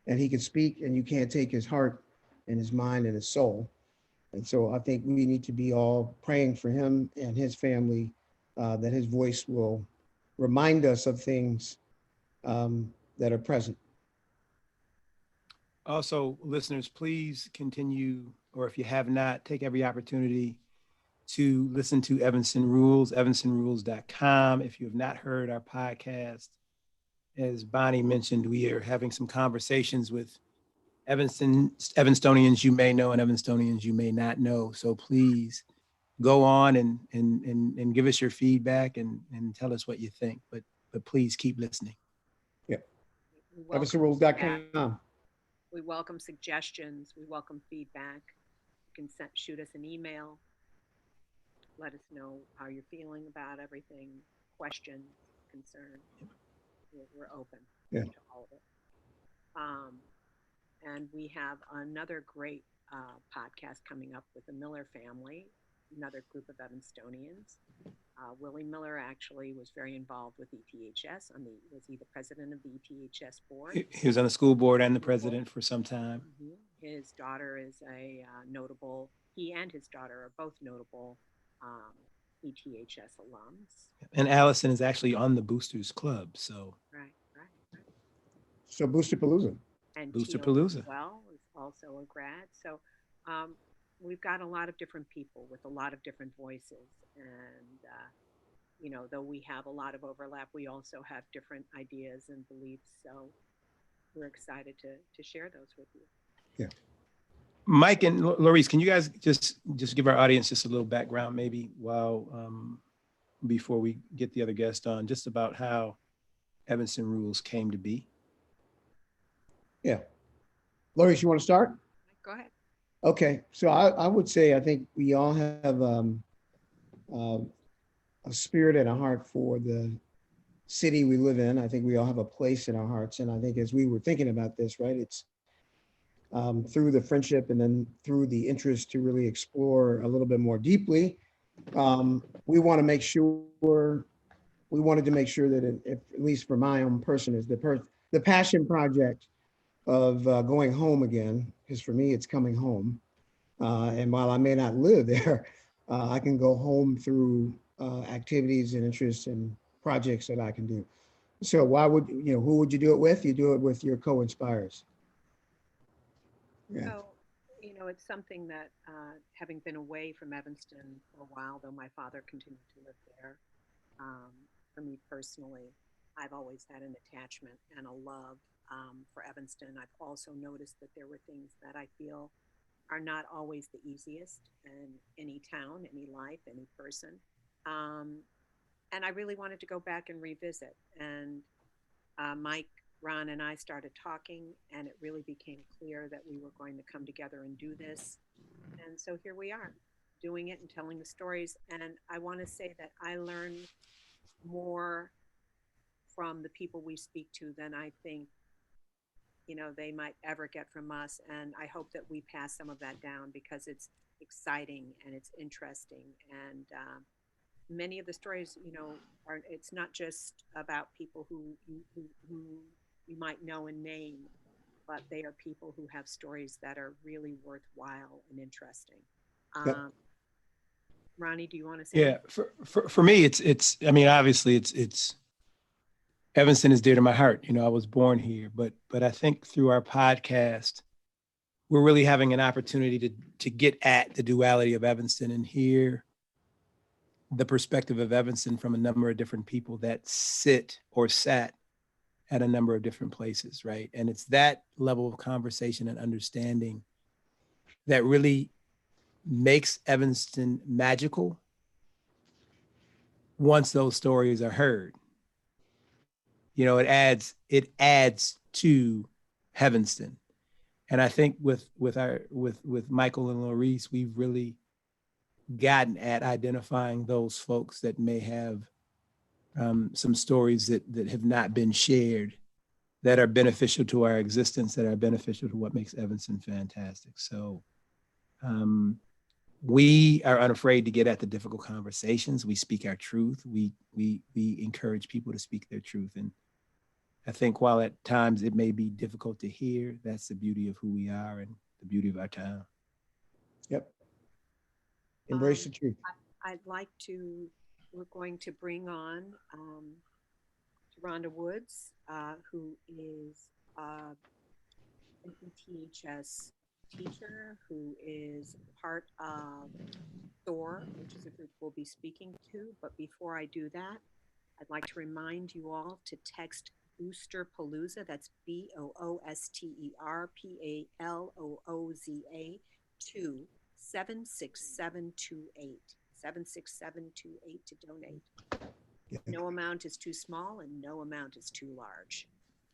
and he can speak, and you can't take his heart and his mind and his soul. And so I think we need to be all praying for him and his family, that his voice will remind us of things that are present. Also, listeners, please continue, or if you have not, take every opportunity to listen to Evanston Rules, evanstonrules.com. If you have not heard our podcast, as Bonnie mentioned, we are having some conversations with Evanstonians you may know and Evanstonians you may not know. So please go on and give us your feedback and tell us what you think, but please keep listening. Yeah. Evanstonrules.com. We welcome suggestions. We welcome feedback. You can shoot us an email. Let us know how you're feeling about everything, questions, concerns. We're open Yeah. to all of it. And we have another great podcast coming up with the Miller family, another group of Evanstonians. Willie Miller actually was very involved with ETHS. Was he the president of the ETHS board? He was on the school board and the president for some time. His daughter is a notable, he and his daughter are both notable ETHS alums. And Allison is actually on the Boosters Club, so. Right. So Boosterpalooza. And Boosterpalooza. Teal as well is also a grad. So we've got a lot of different people with a lot of different voices. And, though we have a lot of overlap, we also have different ideas and beliefs. So we're excited to share those with you. Yeah. Mike and Laurice, can you guys just give our audience just a little background maybe before we get the other guest on, just about how Evanston Rules came to be? Yeah. Laurice, you want to start? Go ahead. Okay. So I would say, I think we all have a spirit and a heart for the city we live in. I think we all have a place in our hearts. And I think as we were thinking about this, right, it's through the friendship and then through the interest to really explore a little bit more deeply, we wanted to make sure that if, at least for my own person, is the passion project of going home again, because for me, it's coming home. And while I may not live there, I can go home through activities and interests and projects that I can do. So who would you do it with? You do it with your co-inspirers. Yeah. So, it's something that having been away from Evanston for a while, though my father continued to live there, for me personally, I've always had an attachment and a love for Evanston. I've also noticed that there were things that I feel are not always the easiest in any town, any life, any person. And I really wanted to go back and revisit. And Mike, Ron, and I started talking, and it really became clear that we were going to come together and do this. And so here we are, doing it and telling the stories. And I want to say that I learned more from the people we speak to than I think they might ever get from us. And I hope that we pass some of that down, because it's exciting and it's interesting. And many of the stories, it's not just about people who you might know and name, but they are people who have stories that are really worthwhile and interesting. Yep. Ronnie, do you want to say? Yeah, for me, it's. I mean, obviously, it's. Evanston is dear to my heart. I was born here, but I think through our podcast, we're really having an opportunity to get at the duality of Evanston and hear the perspective of Evanston from a number of different people that sit or sat at a number of different places, right? And it's that level of conversation and understanding that really makes Evanston magical once those stories are heard. It adds to Evanston. And I think with Michael and Laurice, we've really gotten at identifying those folks that may have some stories that have not been shared, that are beneficial to our existence, that are beneficial to what makes Evanston fantastic. So we are unafraid to get at the difficult conversations. We speak our truth. We encourage people to speak their truth. And I think while at times it may be difficult to hear, that's the beauty of who we are and the beauty of our town. Yep. Embrace the truth. We're going to bring on Rhonda Woods, who is an ETHS teacher, who is part of SOAR, which is a group we'll be speaking to. But before I do that, I'd like to remind you all to text Boosterpalooza, that's BOOSTERPALOOZA, to 76728. 76728 to donate. Yeah. No amount is too small and no amount is too large.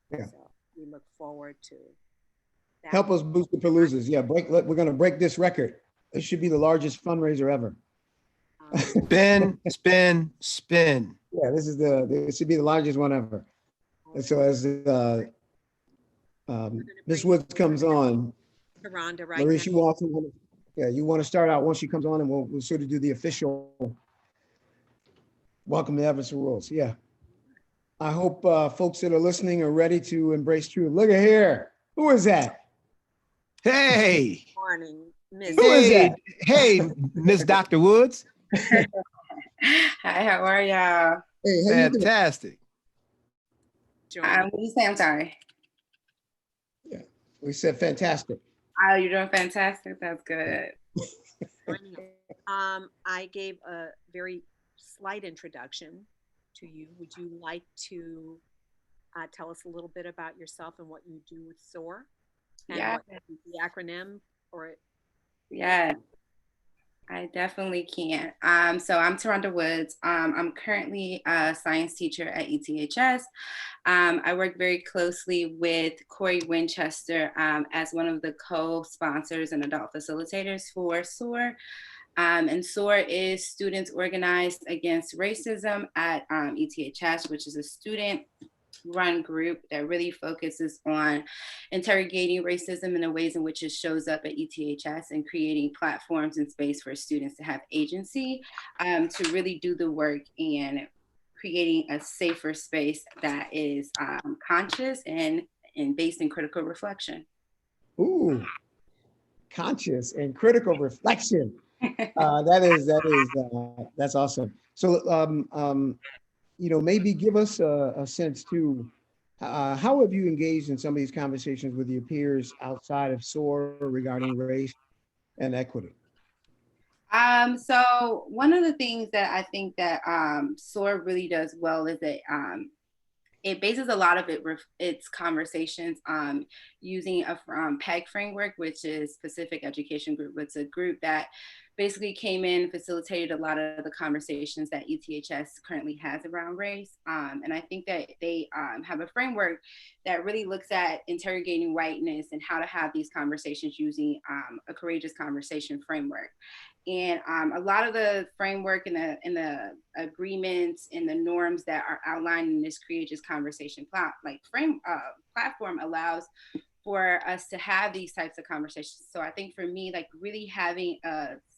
Yeah. So we look forward to Help us boost the Paloozas. Yeah, we're going to break this record. It should be the largest fundraiser ever. Spin, spin, spin. Yeah, this should be the largest one ever. And so as Ms. Woods comes on, Rhonda, right Maurice, now. you also want to, you want to start out once she comes on, and we'll sort of do the official welcome to Eths rules. Yeah. I hope folks that are listening are ready to embrace truth. Look at here. Who is that? Hey. Morning, Miss. Who is that? Hey, Miss Dr. Woods. Hi, how are y'all? Hey, how you doing? Fantastic. What did you say? I'm sorry. Yeah, we said fantastic. Oh, you're doing fantastic. That's good. I gave a very slight introduction to you. Would you like to tell us a little bit about yourself and what you do with SOAR? And Yeah. what the acronym or it? Yeah, I definitely can. So I'm Taronda Woods. I'm currently a science teacher at ETHS. I work very closely with Corey Winchester as one of the co-sponsors and adult facilitators for SOAR. And SOAR is Students Organized Against Racism at ETHS, which is a student-run group that really focuses on interrogating racism in the ways in which it shows up at ETHS and creating platforms and space for students to have agency to really do the work and creating a safer space that is conscious and based in critical reflection. Ooh, conscious and critical reflection. That's awesome. So, maybe give us a sense too. How have you engaged in some of these conversations with your peers outside of SOAR regarding race and equity? So one of the things that I think that SOAR really does well is that it bases a lot of its conversations using a PEG framework, which is Pacific Education Group. It's a group that basically came in, facilitated a lot of the conversations that ETHS currently has around race. And I think that they have a framework that really looks at interrogating whiteness and how to have these conversations using a courageous conversation framework. And a lot of the framework and the agreements and the norms that are outlined in this courageous conversation platform allows for us to have these types of conversations. So I think for me, like really having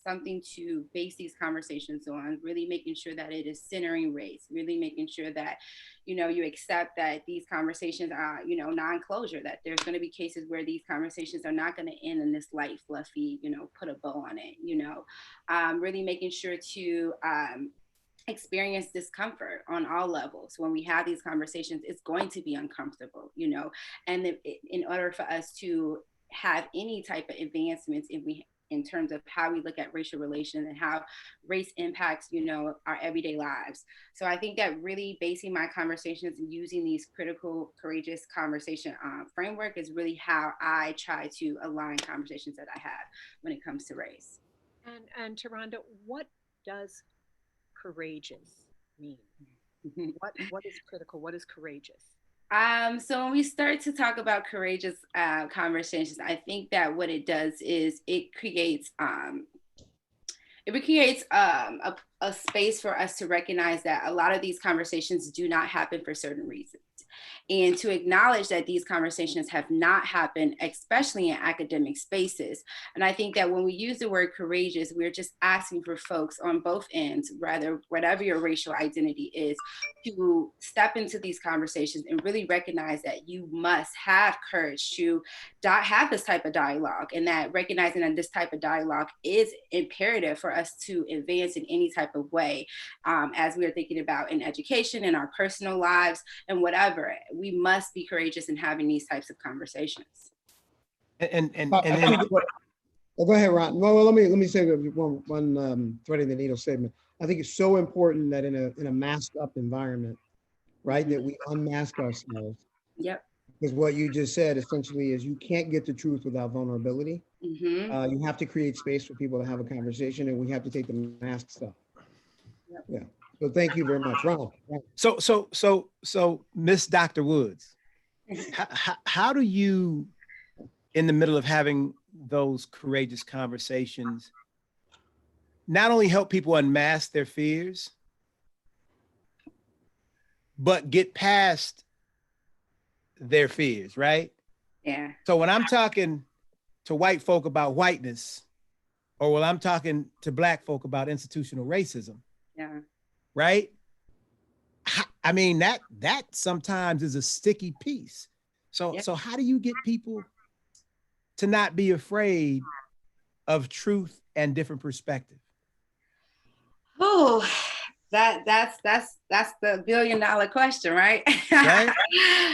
something to base these conversations on, really making sure that it is centering race, really making sure that, you accept that these conversations are, non-closure, that there's going to be cases where these conversations are not going to end in this light, fluffy, put a bow on it, really making sure to experience discomfort on all levels. When we have these conversations, it's going to be uncomfortable, and in order for us to have any type of advancements in terms of how we look at racial relations and how race impacts, our everyday lives. So I think that really basing my conversations and using these critical, courageous conversation framework is really how I try to align conversations that I have when it comes to race. And Taronda, what does courageous mean? What is critical? What is courageous? So when we start to talk about courageous conversations, I think that what it does is it creates a space for us to recognize that a lot of these conversations do not happen for certain reasons. And to acknowledge that these conversations have not happened, especially in academic spaces. And I think that when we use the word courageous, we're just asking for folks on both ends, rather, whatever your racial identity is, to step into these conversations and really recognize that you must have courage to have this type of dialogue, and that recognizing that this type of dialogue is imperative for us to advance in any type of way, as we are thinking about in education, in our personal lives, and whatever. We must be courageous in having these types of conversations. And go ahead, Ron. Well, let me say one threading the needle statement. I think it's so important that in a masked up environment, right, that we unmask ourselves. Yep. Because what you just said essentially is you can't get the truth without vulnerability. Mm-hmm. You have to create space for people to have a conversation, and we have to take the masks off. Yep. Yeah. So thank you very much, Ron. So Miss Dr. Woods, how do you in the middle of having those courageous conversations, not only help people unmask their fears, but get past their fears, right? Yeah. So when I'm talking to white folk about whiteness, or when I'm talking to Black folk about institutional racism, Yeah. right? I mean, that sometimes is a sticky piece. So, Yeah. so how do you get people to not be afraid of truth and different perspective? Oh, that's the $1 billion question, right? Right.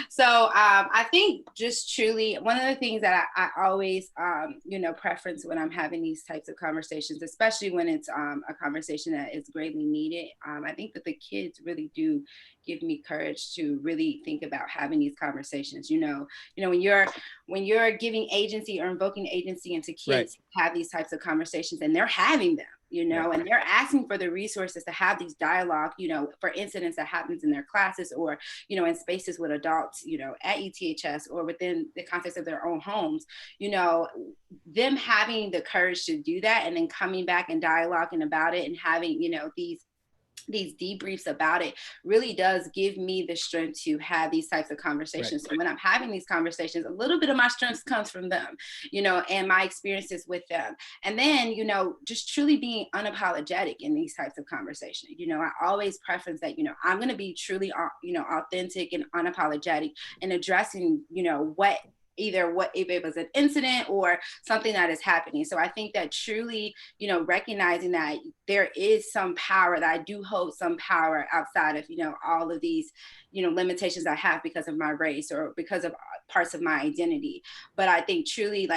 So I think just truly one of the things that I always preference when I'm having these types of conversations, especially when it's a conversation that is greatly needed. I think that the kids really do give me courage to really think about having these conversations. When you're giving agency or invoking agency into kids, right, have these types of conversations, and they're having them. And they're asking for the resources to have these dialogue, for incidents that happens in their classes or, in spaces with adults, at ETHS or within the context of their own homes, them having the courage to do that and then coming back and dialoguing about it and having, these debriefs about it really does give me the strength to have these types of conversations. Right. So when I'm having these conversations, a little bit of my strength comes from them, and my experiences with them. And then, just truly being unapologetic in these types of conversations. I always preference that, I'm going to be truly, authentic and unapologetic in addressing, what if it was an incident or something that is happening. So I think that truly, recognizing that there is some power, that I do hold some power outside of, all of these, limitations I have because of my race or because of parts of my identity. But I think truly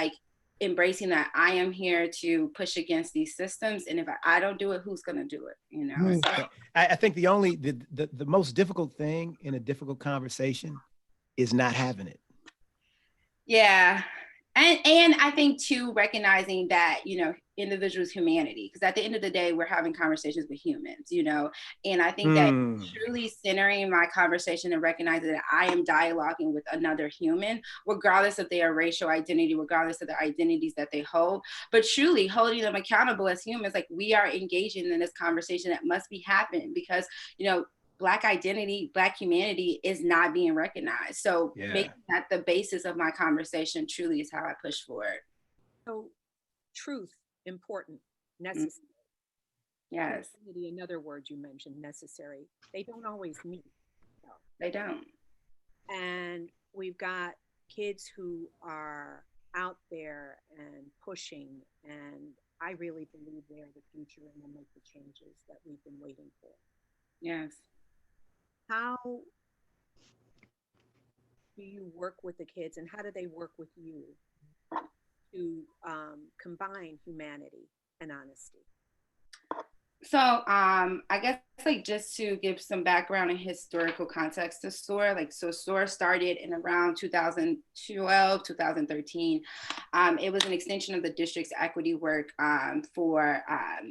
embracing that I am here to push against these systems. And if I don't do it, who's going to do it? So. I think the most difficult thing in a difficult conversation is not having it. Yeah. And I think too, recognizing that, individuals' humanity, because at the end of the day, we're having conversations with humans, and I think that truly centering my conversation and recognizing that I am dialoguing with another human, regardless of their racial identity, regardless of the identities that they hold, but truly holding them accountable as humans, like we are engaging in this conversation that must be happening because, Black identity, Black humanity is not being recognized. So making that the basis of my conversation truly is how I push forward. So truth, important, necessary. Yes. Another word you mentioned, necessary. They don't always meet. No, they don't. And we've got kids who are out there and pushing, and I really believe they're the future and will make the changes that we've been waiting for. Yes. How do you work with the kids, and how do they work with you to combine humanity and honesty? So I guess just to give some background and historical context to SOAR, so SOAR started in around 2012, 2013. It was an extension of the district's equity work for,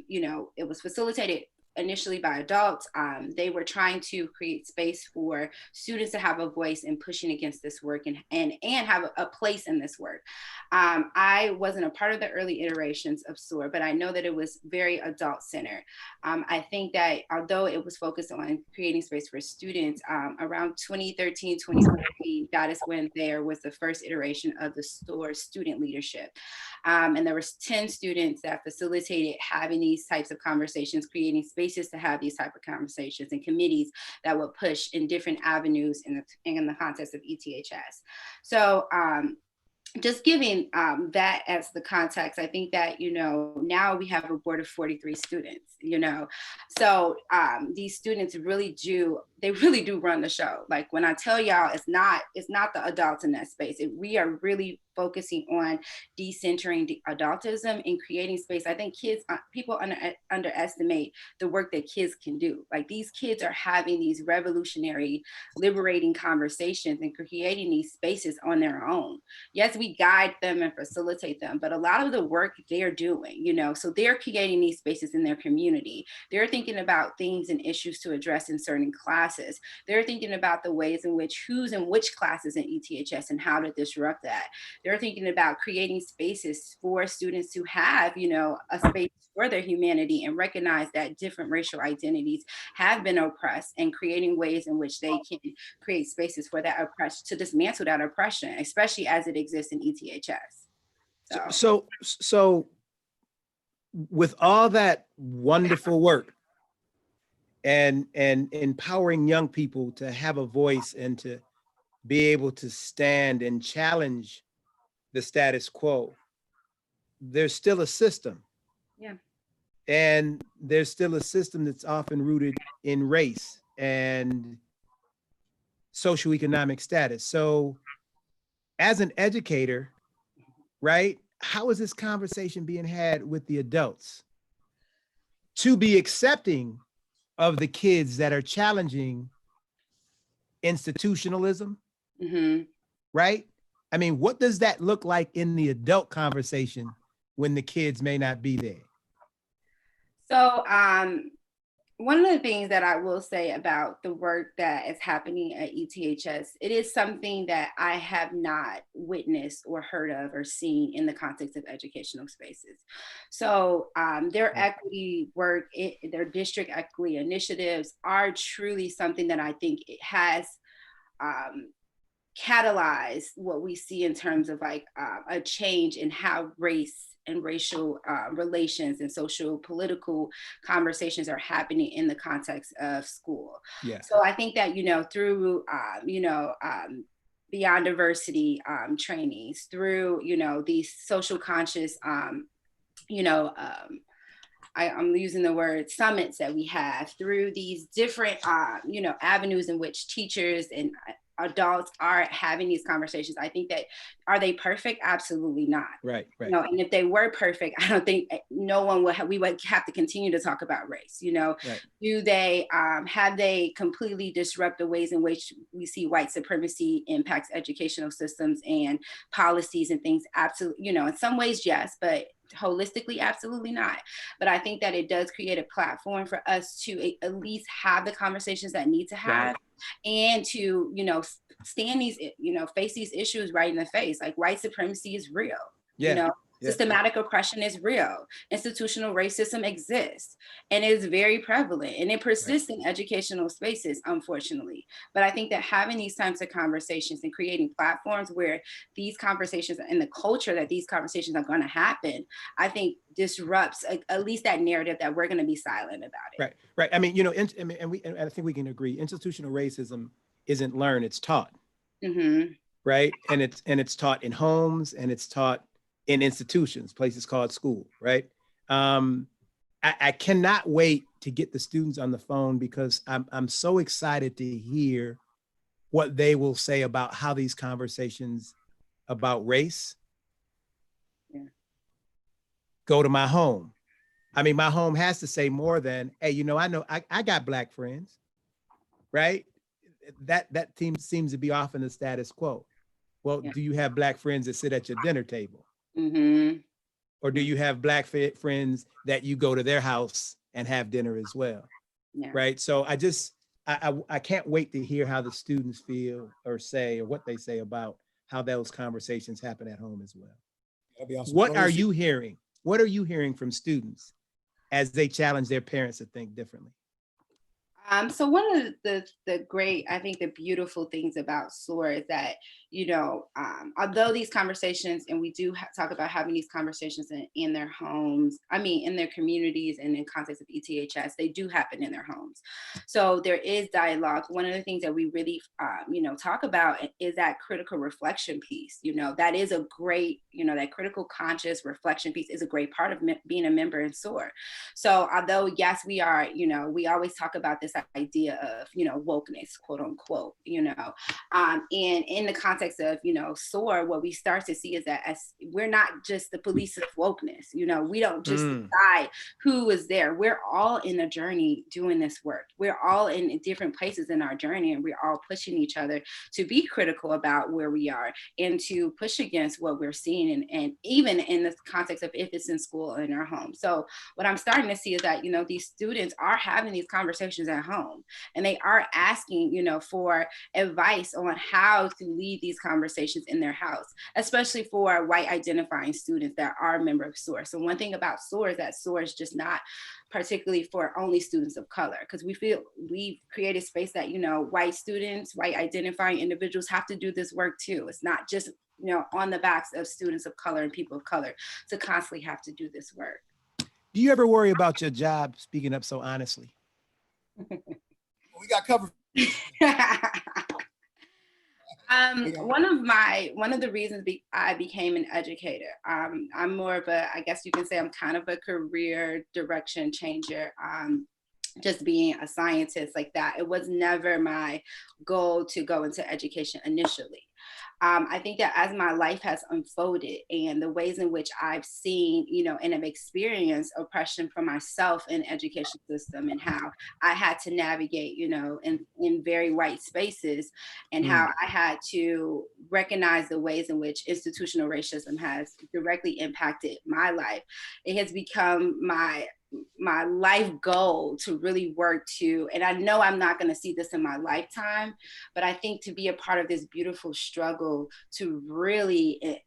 it was facilitated initially by adults. They were trying to create space for students to have a voice in pushing against this work and have a place in this work. I wasn't a part of the early iterations of SOAR, but I know that it was very adult-centered. I think that although it was focused on creating space for students, around 2013, 2014, that is when there was the first iteration of the SOAR student leadership. And there was 10 students that facilitated having these types of conversations, creating spaces to have these type of conversations, and committees that would push in different avenues in the context of ETHS. So just giving that as the context, I think that, now we have a board of 43 students, so these students really do run the show. Like when I tell y'all, it's not the adults in that space. We are really focusing on decentering the adultism and creating space. I think people underestimate the work that kids can do. Like these kids are having these revolutionary, liberating conversations and creating these spaces on their own. Yes, we guide them and facilitate them, but a lot of the work they're doing, so they're creating these spaces in their community. They're thinking about things and issues to address in certain classes process. They're thinking about the ways in which who's in which classes in ETHS and how to disrupt that. They're thinking about creating spaces for students to have, a space for their humanity and recognize that different racial identities have been oppressed, and creating ways in which they can create spaces for that oppression, to dismantle that oppression, especially as it exists in ETHS. So with all that wonderful work and empowering young people to have a voice and to be able to stand and challenge the status quo, there's still a system. Yeah. And there's still a system that's often rooted in race and socioeconomic status. So as an educator, right, how is this conversation being had with the adults to be accepting of the kids that are challenging institutionalism, right? I mean, what does that look like in the adult conversation when the kids may not be there? So one of the things that I will say about the work that is happening at ETHS, it is something that I have not witnessed or heard of or seen in the context of educational spaces. So their equity work, their district equity initiatives are truly something that I think it has catalyzed what we see in terms of like a change in how race and racial relations and social political conversations are happening in the context of school. Yeah. So I think that, through, beyond diversity trainings, through, these social conscious, I'm using the word summits that we have, through these different, avenues in which teachers and adults are having these conversations. I think that, are they perfect? Absolutely not. Right. And if they were perfect, I don't think we would have to continue to talk about race. Right. Do they, have they completely disrupt the ways in which we see white supremacy impacts educational systems and policies and things? Absolutely. In some ways, yes, but holistically, absolutely not. But I think that it does create a platform for us to at least have the conversations that need to have. Right. And to, stand these, face these issues right in the face. Like, white supremacy is real. Yeah. Systematic oppression is real. Institutional racism exists and is very prevalent, and it persists in educational spaces, unfortunately. But I think that having these types of conversations and creating platforms where these conversations and the culture that these conversations are going to happen, I think disrupts at least that narrative that we're going to be silent about it. Right. I mean, and I think we can agree, institutional racism isn't learned, it's taught. Right. And it's taught in homes, and it's taught in institutions, places called school, right? I cannot wait to get the students on the phone, because I'm so excited to hear what they will say about how these conversations about race go to my home. I mean, my home has to say more than, hey, I know I got Black friends, right? That seems to be often the status quo. Well, do you have Black friends that sit at your dinner table? Or do you have Black friends that you go to their house and have dinner as well? Right. So I can't wait to hear how the students feel or say, or what they say about how those conversations happen at home as well. That'd be awesome. What are you hearing? What are you hearing from students as they challenge their parents to think differently? So one of the great, I think the beautiful things about SOAR is that, although these conversations, and we do talk about having these conversations in their homes, in their communities and in context of ETHS, they do happen in their homes. So there is dialogue. One of the things that we really, talk about is that critical reflection piece. That is a great, that critical conscious reflection piece is a great part of being a member in SOAR. So although, yes, we are, we always talk about this idea of, wokeness, quote unquote, and in the context context of, SOAR, what we start to see is that as we're not just the police of wokeness, we don't just decide who is there. We're all in a journey doing this work. We're all in different places in our journey, and we're all pushing each other to be critical about where we are and to push against what we're seeing, and even in the context of if it's in school or in our home. So what I'm starting to see is that, these students are having these conversations at home, and they are asking, for advice on how to lead these conversations in their house, especially for white identifying students that are a member of SOAR. So one thing about SOAR is that SOAR is just not particularly for only students of color, because we feel we've created space that, white students, white identifying individuals have to do this work too. It's not just, on the backs of students of color and people of color to constantly have to do this work. Do you ever worry about your job, speaking up so honestly? We got covered. One of the reasons I became an educator, I'm more of a, I guess you can say I'm kind of a career direction changer. Just being a scientist like that, it was never my goal to go into education initially. I think that as my life has unfolded and the ways in which I've seen, and have experienced oppression for myself in the education system, and how I had to navigate, in very white spaces, and how I had to recognize the ways in which institutional racism has directly impacted my life, it has become my life goal to really work to, and I know I'm not going to see this in my lifetime, but I think to be a part of this beautiful struggle to really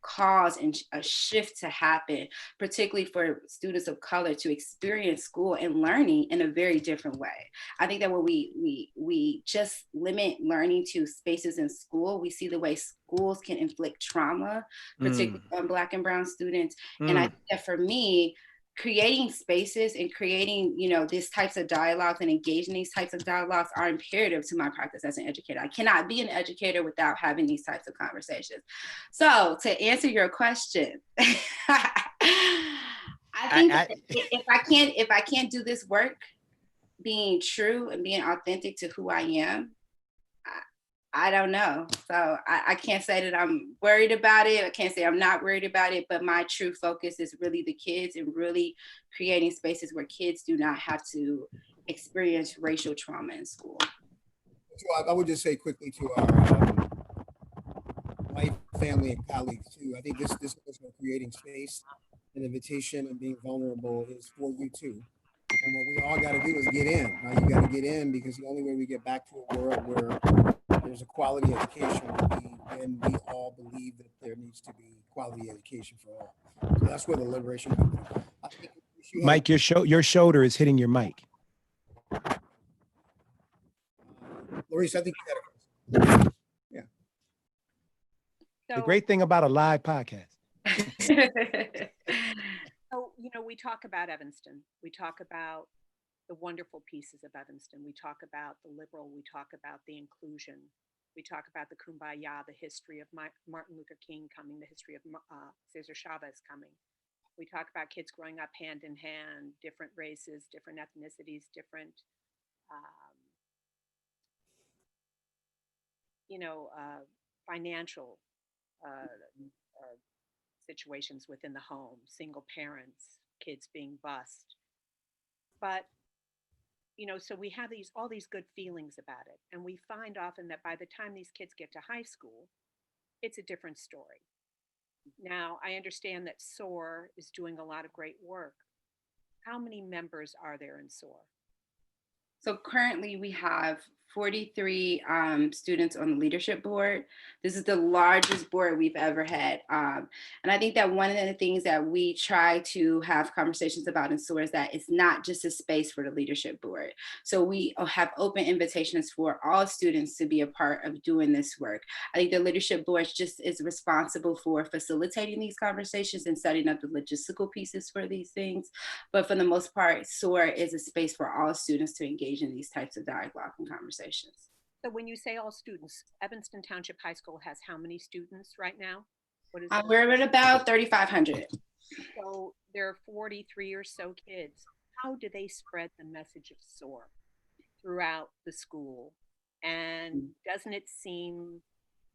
cause a shift to happen, particularly for students of color to experience school and learning in a very different way. I think that when we just limit learning to spaces in school, we see the way schools can inflict trauma, particularly on Black and Brown students. And I think that for me, creating spaces and creating, these types of dialogues and engaging these types of dialogues are imperative to my practice as an educator. I cannot be an educator without having these types of conversations. So to answer your question, I think if I can't do this work, being true and being authentic to who I am, I don't know. So I can't say that I'm worried about it. I can't say I'm not worried about it, but my true focus is really the kids and really creating spaces where kids do not have to experience racial trauma in school. So I would just say quickly to our white family and colleagues too, I think this is about creating space and invitation and being vulnerable is for you too. And what we all got to do is get in, right? You got to get in, because the only way we get back to a world where there's a quality education will be when we all believe that there needs to be quality education for all. So that's where the liberation comes from. Mike, your shoulder is hitting your mic. Laurice, I think you got a question. Yeah. The great thing about a live podcast. So, we talk about Evanston. We talk about the wonderful pieces of Evanston. We talk about the liberal. We talk about the inclusion. We talk about the kumbaya, the history of Martin Luther King coming, the history of Cesar Chavez coming. We talk about kids growing up hand in hand, different races, different ethnicities, different, financial situations within the home, single parents, kids being bused. But, so we have all these good feelings about it. And we find often that by the time these kids get to high school, it's a different story. Now, I understand that SOAR is doing a lot of great work. How many members are there in SOAR? So currently we have 43 students on the leadership board. This is the largest board we've ever had. And I think that one of the things that we try to have conversations about in SOAR is that it's not just a space for the leadership board. So we have open invitations for all students to be a part of doing this work. I think the leadership board just is responsible for facilitating these conversations and setting up the logistical pieces for these things. But for the most part, SOAR is a space for all students to engage in these types of dialogue and conversations. So when you say all students, Evanston Township High School has how many students right now? What is we're at about 3,500. So there are 43 or so kids. How do they spread the message of SOAR throughout the school? And doesn't it seem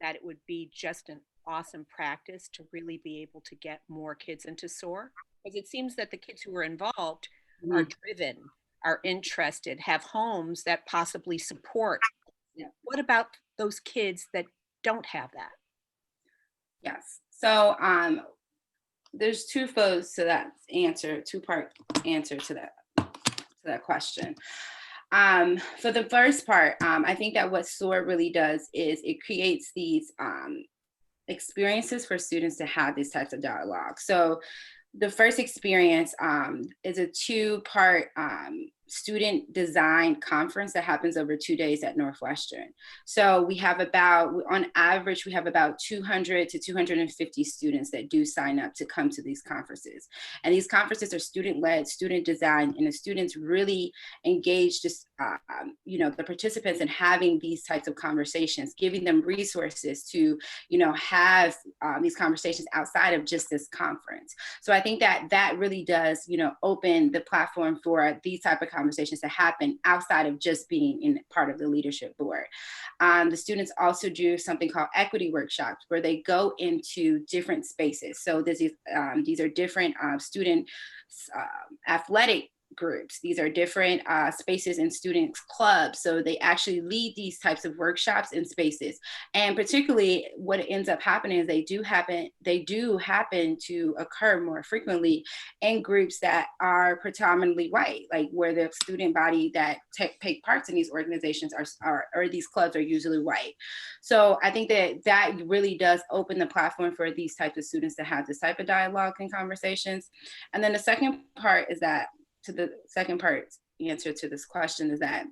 that it would be just an awesome practice to really be able to get more kids into SOAR? Because it seems that the kids who are involved are driven, are interested, have homes that possibly support. Yeah. What about those kids that don't have that? Yes. So there's two folds to that answer, two-part answer to that question. For the first part, I think that what SOAR really does is it creates these experiences for students to have these types of dialogue. So the first experience is a two-part student design conference that happens over 2 days at Northwestern. So we have on average, we have about 200 to 250 students that do sign up to come to these conferences. And these conferences are student-led, student design, and the students really engage just, the participants in having these types of conversations, giving them resources to, have these conversations outside of just this conference. So I think that really does, open the platform for these type of conversations to happen outside of just being in part of the leadership board. The students also do something called equity workshops where they go into different spaces. So these are different student athletic groups. These are different spaces in students clubs. So they actually lead these types of workshops in spaces. And particularly what ends up happening is they do happen to occur more frequently in groups that are predominantly white, like where the student body that take parts in these organizations or these clubs are usually white. So I think that really does open the platform for these types of students to have this type of dialogue and conversations. And then the second part is that answer to this question is that,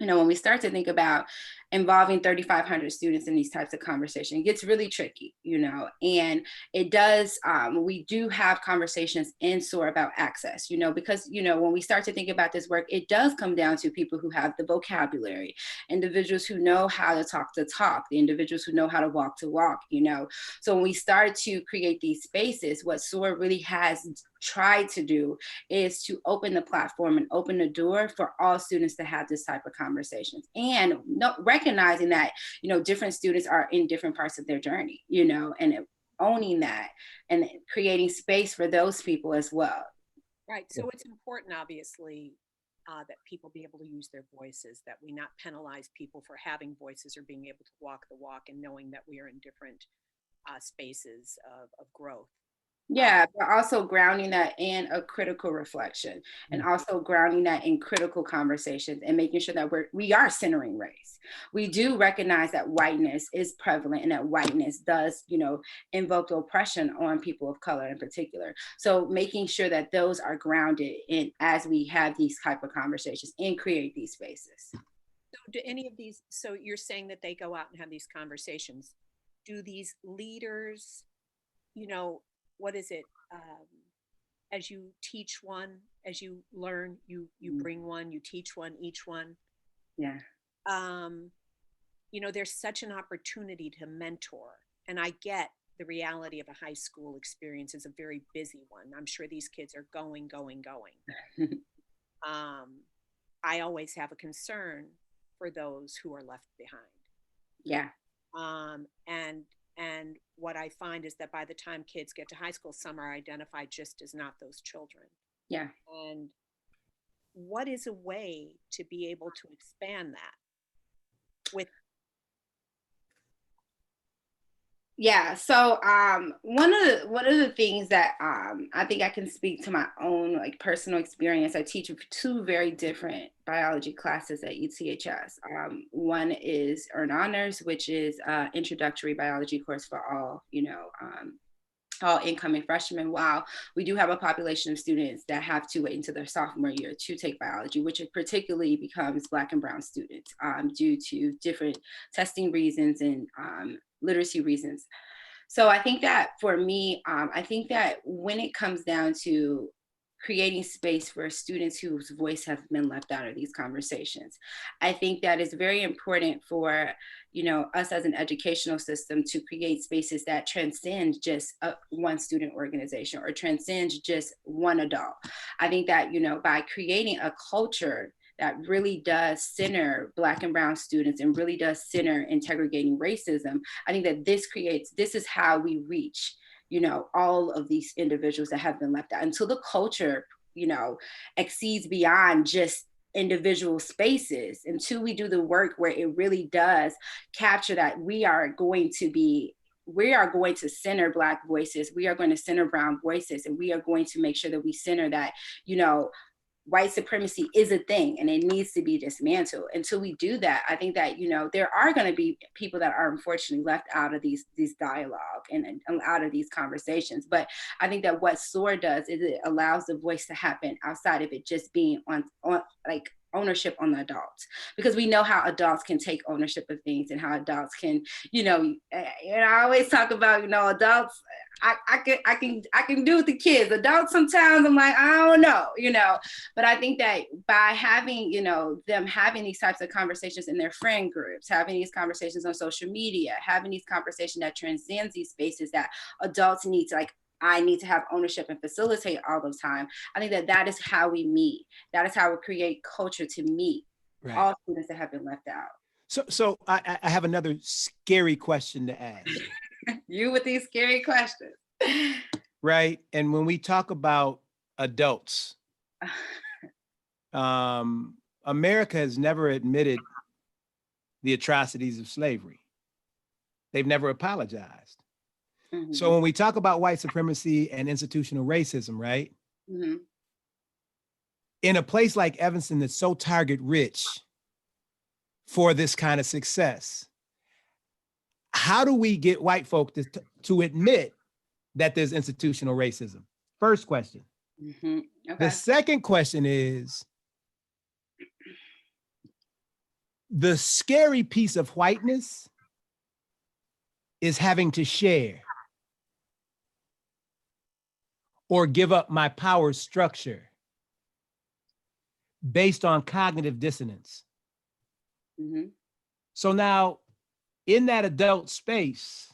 when we start to think about involving 3,500 students in these types of conversations, it gets really tricky, and it does, we do have conversations in SOAR about access, because, when we start to think about this work, it does come down to people who have the vocabulary, individuals who know how to talk, the individuals who know how to walk, So when we start to create these spaces, what SOAR really has tried to do is to open the platform and open the door for all students to have this type of conversations, and recognizing that different students are in different parts of their journey, and owning that and creating space for those people as well. Right. So it's important, obviously, that people be able to use their voices, that we not penalize people for having voices or being able to walk the walk, and knowing that we are in different spaces of growth. Yeah, but also grounding that in a critical reflection, and also grounding that in critical conversations, and making sure that we are centering race. We do recognize that whiteness is prevalent, and that whiteness does, invoke oppression on people of color in particular. So making sure that those are grounded in as we have these type of conversations and create these spaces. So do any of these, so you're saying that they go out and have these conversations. Do these leaders, what is it? As you teach one, as you learn, you bring one, you teach one, each one. Yeah. There's such an opportunity to mentor, and I get the reality of a high school experience is a very busy one. I'm sure these kids are going. I always have a concern for those who are left behind. Yeah. And what I find is that by the time kids get to high school, some are identified just as not those children. Yeah. And what is a way to be able to expand that with? Yeah. So one of the things that I think I can speak to my own personal experience. I teach two very different biology classes at ETHS. One is Earn Honors, which is introductory biology course for all all incoming freshmen, while we do have a population of students that have to wait until their sophomore year to take biology, which particularly becomes Black and Brown students due to different testing reasons and literacy reasons. So I think that for me, I think that when it comes down to creating space for students whose voice have been left out of these conversations, I think that is very important for us as an educational system to create spaces that transcend just one student organization or transcend just one adult. I think that by creating a culture that really does center Black and brown students and really does center integrating racism, I think that this is how we reach, you know, all of these individuals that have been left out until the culture, you know, exceeds beyond just individual spaces, until we do the work where it really does capture that we are going to center Black voices, we are going to center brown voices, and we are going to make sure that we center that, you know, white supremacy is a thing and it needs to be dismantled. Until we do that, I think that, you know, there are going to be people that are unfortunately left out of these dialogue and out of these conversations. But I think that what SOAR does is it allows the voice to happen outside of it just being on like ownership on the adults, because we know how adults can take ownership of things and how adults can, you know, and I always talk about, you know, adults, I can do with the kids. Adults sometimes I'm like, I don't know, you know, but I think that by having, you know, them having these types of conversations in their friend groups, having these conversations on social media, having these conversations that transcends these spaces that adults need to, like, I need to have ownership and facilitate all the time. I think that that is how we meet. That is how we create culture to meet all students that have been left out. So I have another scary question to ask. You with these scary questions. Right. And when we talk about adults, America has never admitted the atrocities of slavery. They've never apologized. Mm-hmm. So when we talk about white supremacy and institutional racism, right? Mm-hmm. In a place like Evanston that's so target rich for this kind of success, how do we get white folk to admit that there's institutional racism? First question. Mm-hmm. Okay. The second question is, the scary piece of whiteness is having to share or give up my power structure based on cognitive dissonance. Mm-hmm. So now, in that adult space,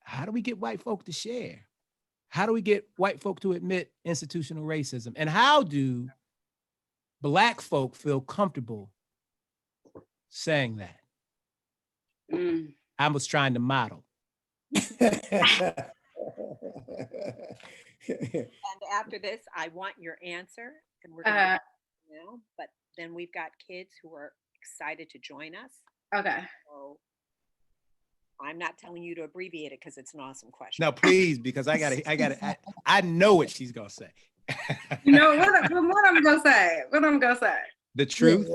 how do we get white folk to share? How do we get white folk to admit institutional racism? And how do Black folk feel comfortable saying that? I was trying to model. And after this, I want your answer, and we're going to now. But then we've got kids who are excited to join us. Okay. So I'm not telling you to abbreviate it because it's an awesome question. No, please, because I know what she's gonna say. You know what I'm gonna say? What I'm gonna say? The truth.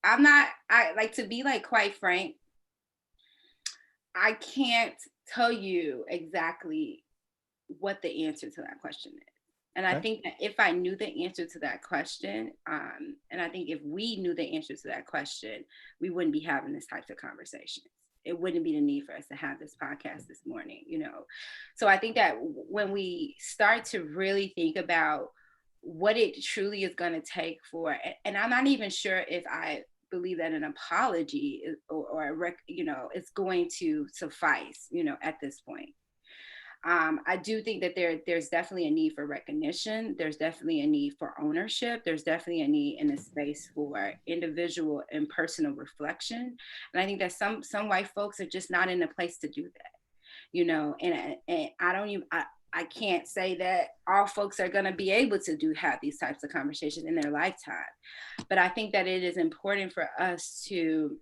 I'm not. I like to be like quite frank. I can't tell you exactly what the answer to that question is. And I think that if I knew the answer to that question, and I think if we knew the answer to that question, we wouldn't be having this types of conversations. It wouldn't be the need for us to have this podcast this morning, you know? So I think that when we start to really think about what it truly is going to take for, and I'm not even sure if I believe that an apology is going to suffice, you know, at this point. I do think that there's definitely a need for recognition. There's definitely a need for ownership. There's definitely a need in a space for individual and personal reflection. And I think that some white folks are just not in a place to do that, you know, and I can't say that all folks are going to be able to have these types of conversations in their lifetime. But I think that it is important for us to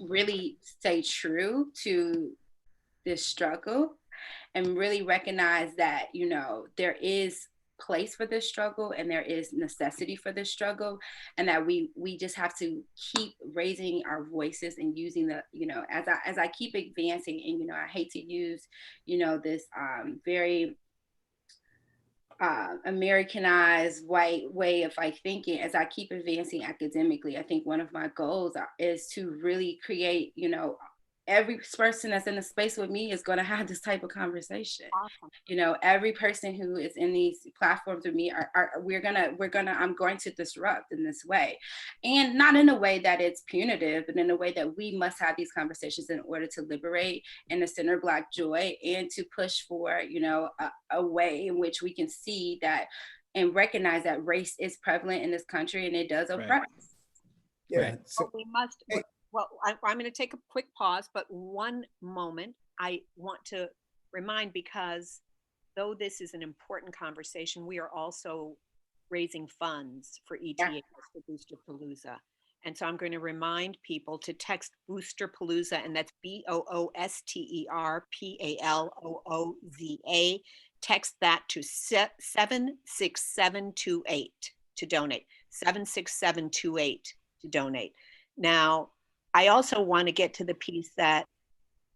really stay true to this struggle and really recognize that, you know, there is place for this struggle and there is necessity for this struggle, and that we just have to keep raising our voices and using the, you know, as I keep advancing, and, you know, I hate to use, you know, this very Americanized white way of like thinking. As I keep advancing academically, I think one of my goals is to really create, you know, every person that's in the space with me is going to have this type of conversation. Awesome. You know, every person who is in these platforms with me I'm going to disrupt in this way, and not in a way that it's punitive, but in a way that we must have these conversations in order to liberate and to center Black joy and to push for, you know, a way in which we can see that and recognize that race is prevalent in this country and it does oppress. Yeah. Right. So, We must, well, I'm going to take a quick pause, but one moment I want to remind, because though this is an important conversation, we are also raising funds for ETH for Boosterpalooza. And so I'm going to remind people to text Boosterpalooza, and that's BOOSTERPALOOZA. Text that to 76728 to donate. 76728 to donate. Now, I also want to get to the piece that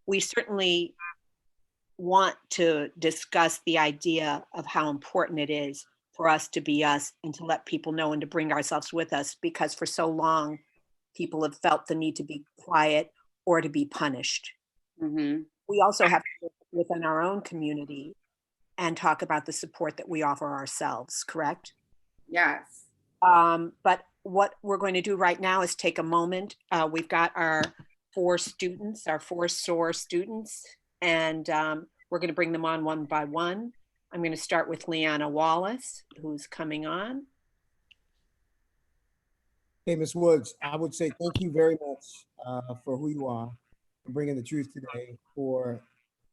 we certainly want to discuss the idea of how important it is for us to be us and to let people know and to bring ourselves with us, because for so long, people have felt the need to be quiet or to be punished. Mm-hmm. We also have to look within our own community and talk about the support that we offer ourselves, correct? Yes. But what we're going to do right now is take a moment. We've got our 4 students, our 4 SOAR students, and we're going to bring them on one by one. I'm going to start with Leanna Wallace, who's coming on. hey, Ms. Woods, I would say thank you very much for who you are, for bringing the truth today, for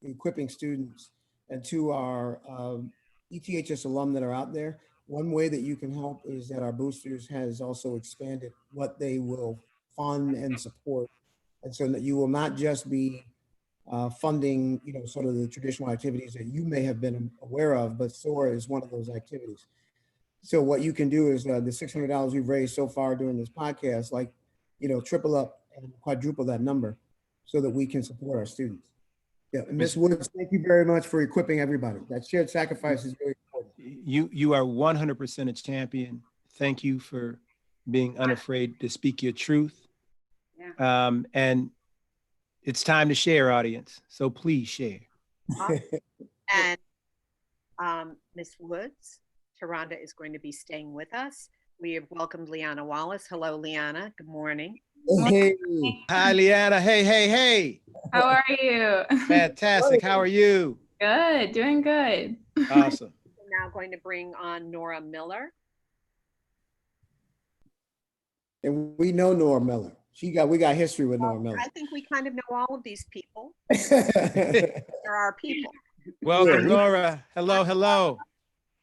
equipping students, and to our ETHS alum that are out there. One way that you can help is that our boosters has also expanded what they will fund and support. And so that you will not just be funding, you know, sort of the traditional activities that you may have been aware of, but SOAR is one of those activities. So what you can do is the $600 we've raised so far during this podcast, like, you know, triple up and quadruple that number so that we can support our students. Yeah, Ms. Woods, thank you very much for equipping everybody. That shared sacrifice is very important. You are 100% a champion. Thank you for being unafraid to speak your truth. Yeah. And it's time to share, audience. So please share. And Ms. Woods, Taronda is going to be staying with us. We have welcomed Leanna Wallace. Hello, Leanna. Good morning. Hey. Hi, Leanna. Hey, hey, hey. How are you? Fantastic. How are you? Good, doing good. Awesome. We're now going to bring on Nora Miller. And we know Nora Miller. We got history with Nora Miller. I think we kind of know all of these people. They're our people. Welcome, Nora. Hello, hello.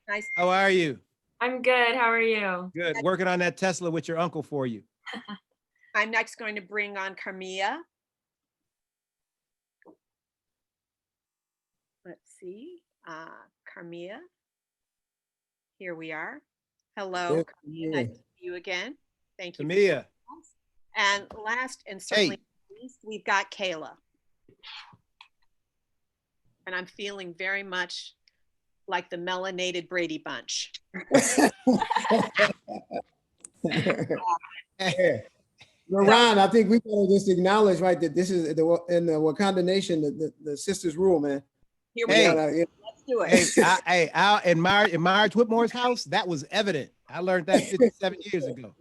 Nice. How are you? I'm good. How are you? Good. Working on that Tesla with your uncle for you. I'm next going to bring on Carmia. Let's see, Carmia. Here we are. Hello, Carmia. Nice to see you again. Thank you. Carmia. And last and certainly not least, we've got Kayla. And I'm feeling very much like the melanated Brady Bunch. Ron, I think we gotta just acknowledge, right, that this is in the Wakanda Nation, the sisters rule, man. Here we Hey. go. Let's do it. Hey, in Marge Whitmore's house, that was evident. I learned that 57 years ago.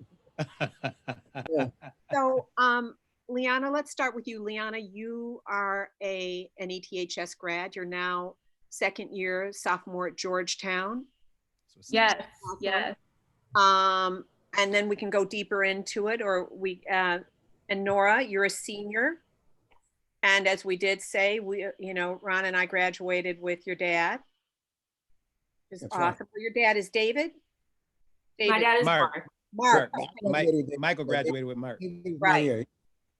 Yeah. So, Liana, let's start with you. Liana, you are an ETHS grad. You're now second year sophomore at Georgetown. Yes, yes. And then we can go deeper into it, or and Nora, you're a senior. And as we did say, Ron and I graduated with your dad. It's awesome. Right. Your dad is David? My dad is Mark. Mark. Michael graduated with Mark. Right.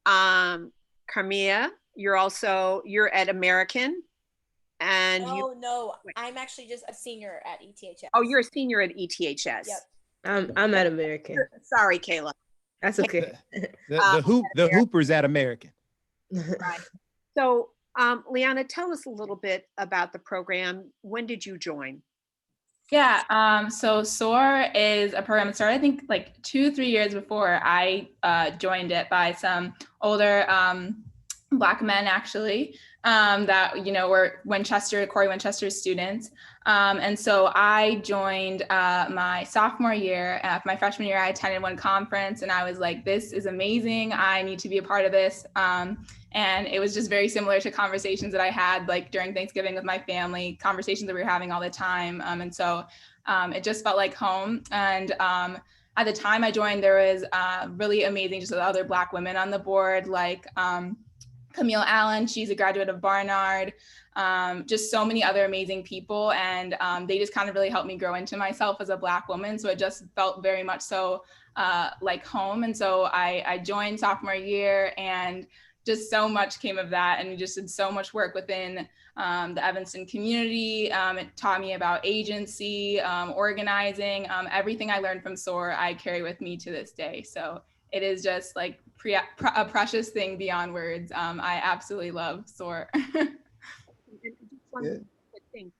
Carmia, you're at American. And No, I'm actually just a senior at ETHS. Oh, you're a senior at ETHS. Yep. I'm at American. Sorry, Kayla. That's okay. The Hoopers at American. Right. So, Liana, tell us a little bit about the program. When did you join? Yeah, so SOAR is a program that started, I think, like 2-3 years before I joined it by some older Black men actually, that, were Corey Winchester's students. And so I joined my sophomore year. My freshman year, I attended one conference and I was like, this is amazing. I need to be a part of this. And it was just very similar to conversations that I had like during Thanksgiving with my family, conversations that we were having all the time. And so it just felt like home. And at the time I joined, there was really amazing, just other Black women on the board, like Camille Allen, she's a graduate of Barnard, just so many other amazing people. And they just kind of really helped me grow into myself as a Black woman. So it just felt very much so like home. And so I joined sophomore year and just so much came of that. And we just did so much work within the Evanston community. It taught me about agency, organizing, everything I learned from SOAR, I carry with me to this day. So it is just like a precious thing beyond words. I absolutely love SOAR. Thing.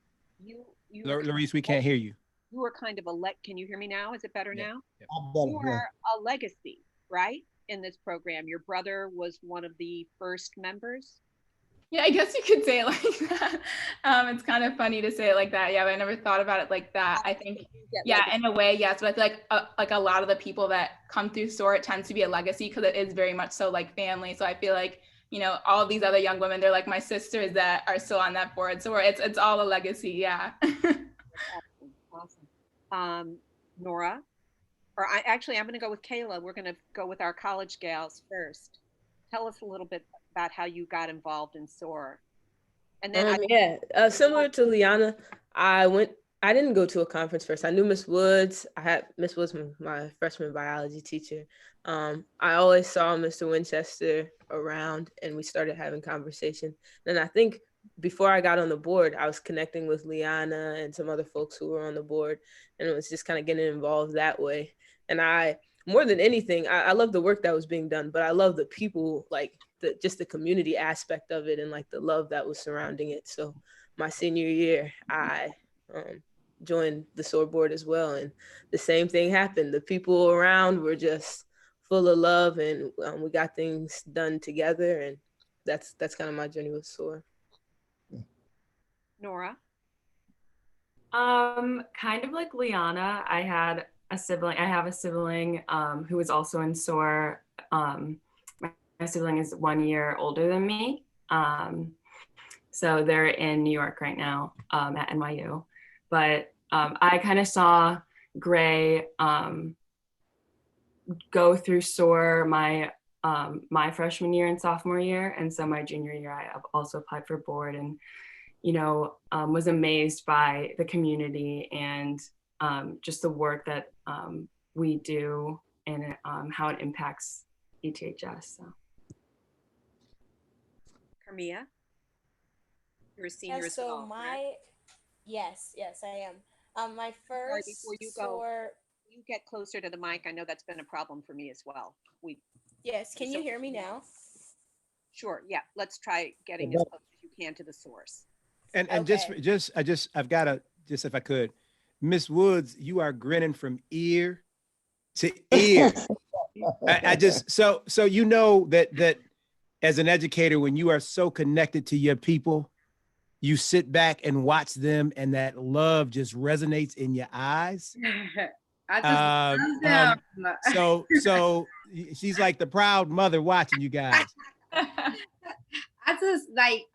Larice, we can't hear you. You were kind of can you hear me now? Is it better now? Yeah. You are a legacy, right? In this program, your brother was one of the first members. Yeah, I guess you could say it like that. It's kind of funny to say it like that. Yeah, but I never thought about it like that. I think, yeah, in a way, yes. But I feel like a lot of the people that come through SOAR, it tends to be a legacy because it is very much so like family. So I feel like, all of these other young women, they're like my sisters that are still on that board. So it's all a legacy, yeah. Awesome. Nora, I'm going to go with Kayla. We're going to go with our college gals first. Tell us a little bit about how you got involved in SOAR. And then similar to Liana, I didn't go to a conference first. I knew Miss Woods. I had Miss Woods, my freshman biology teacher. I always saw Mr. Winchester around and we started having conversation. And I think before I got on the board, I was connecting with Liana and some other folks who were on the board, and it was just kind of getting involved that way. And more than anything, I love the work that was being done, but I love the people, like just the community aspect of it and like the love that was surrounding it. So my senior year, I joined the SOAR board as well. And the same thing happened. The people around were just full of love and we got things done together. And that's kind of my journey with SOAR. Nora? Kind of like Liana, I have a sibling who is also in SOAR. My sibling is 1 year older than me. So they're in New York right now at NYU. But I kind of saw Gray go through SOAR my freshman year and sophomore year. And so my junior year, I also applied for board and, was amazed by the community and just the work that we do and how it impacts ETHS. So. Carmia, you're a senior as well. Yes, I am. My first. Before you go, you get closer to the mic. I know that's been a problem for me as well. Yes, can you hear me now? Sure. Yeah. Let's try getting as close as you can to the source. And Okay. I've got to just, if I could, Miss Woods, you are grinning from ear to ear. So that as an educator, when you are so connected to your people, you sit back and watch them and that love just resonates in your eyes. I just love them. So she's like the proud mother watching you guys.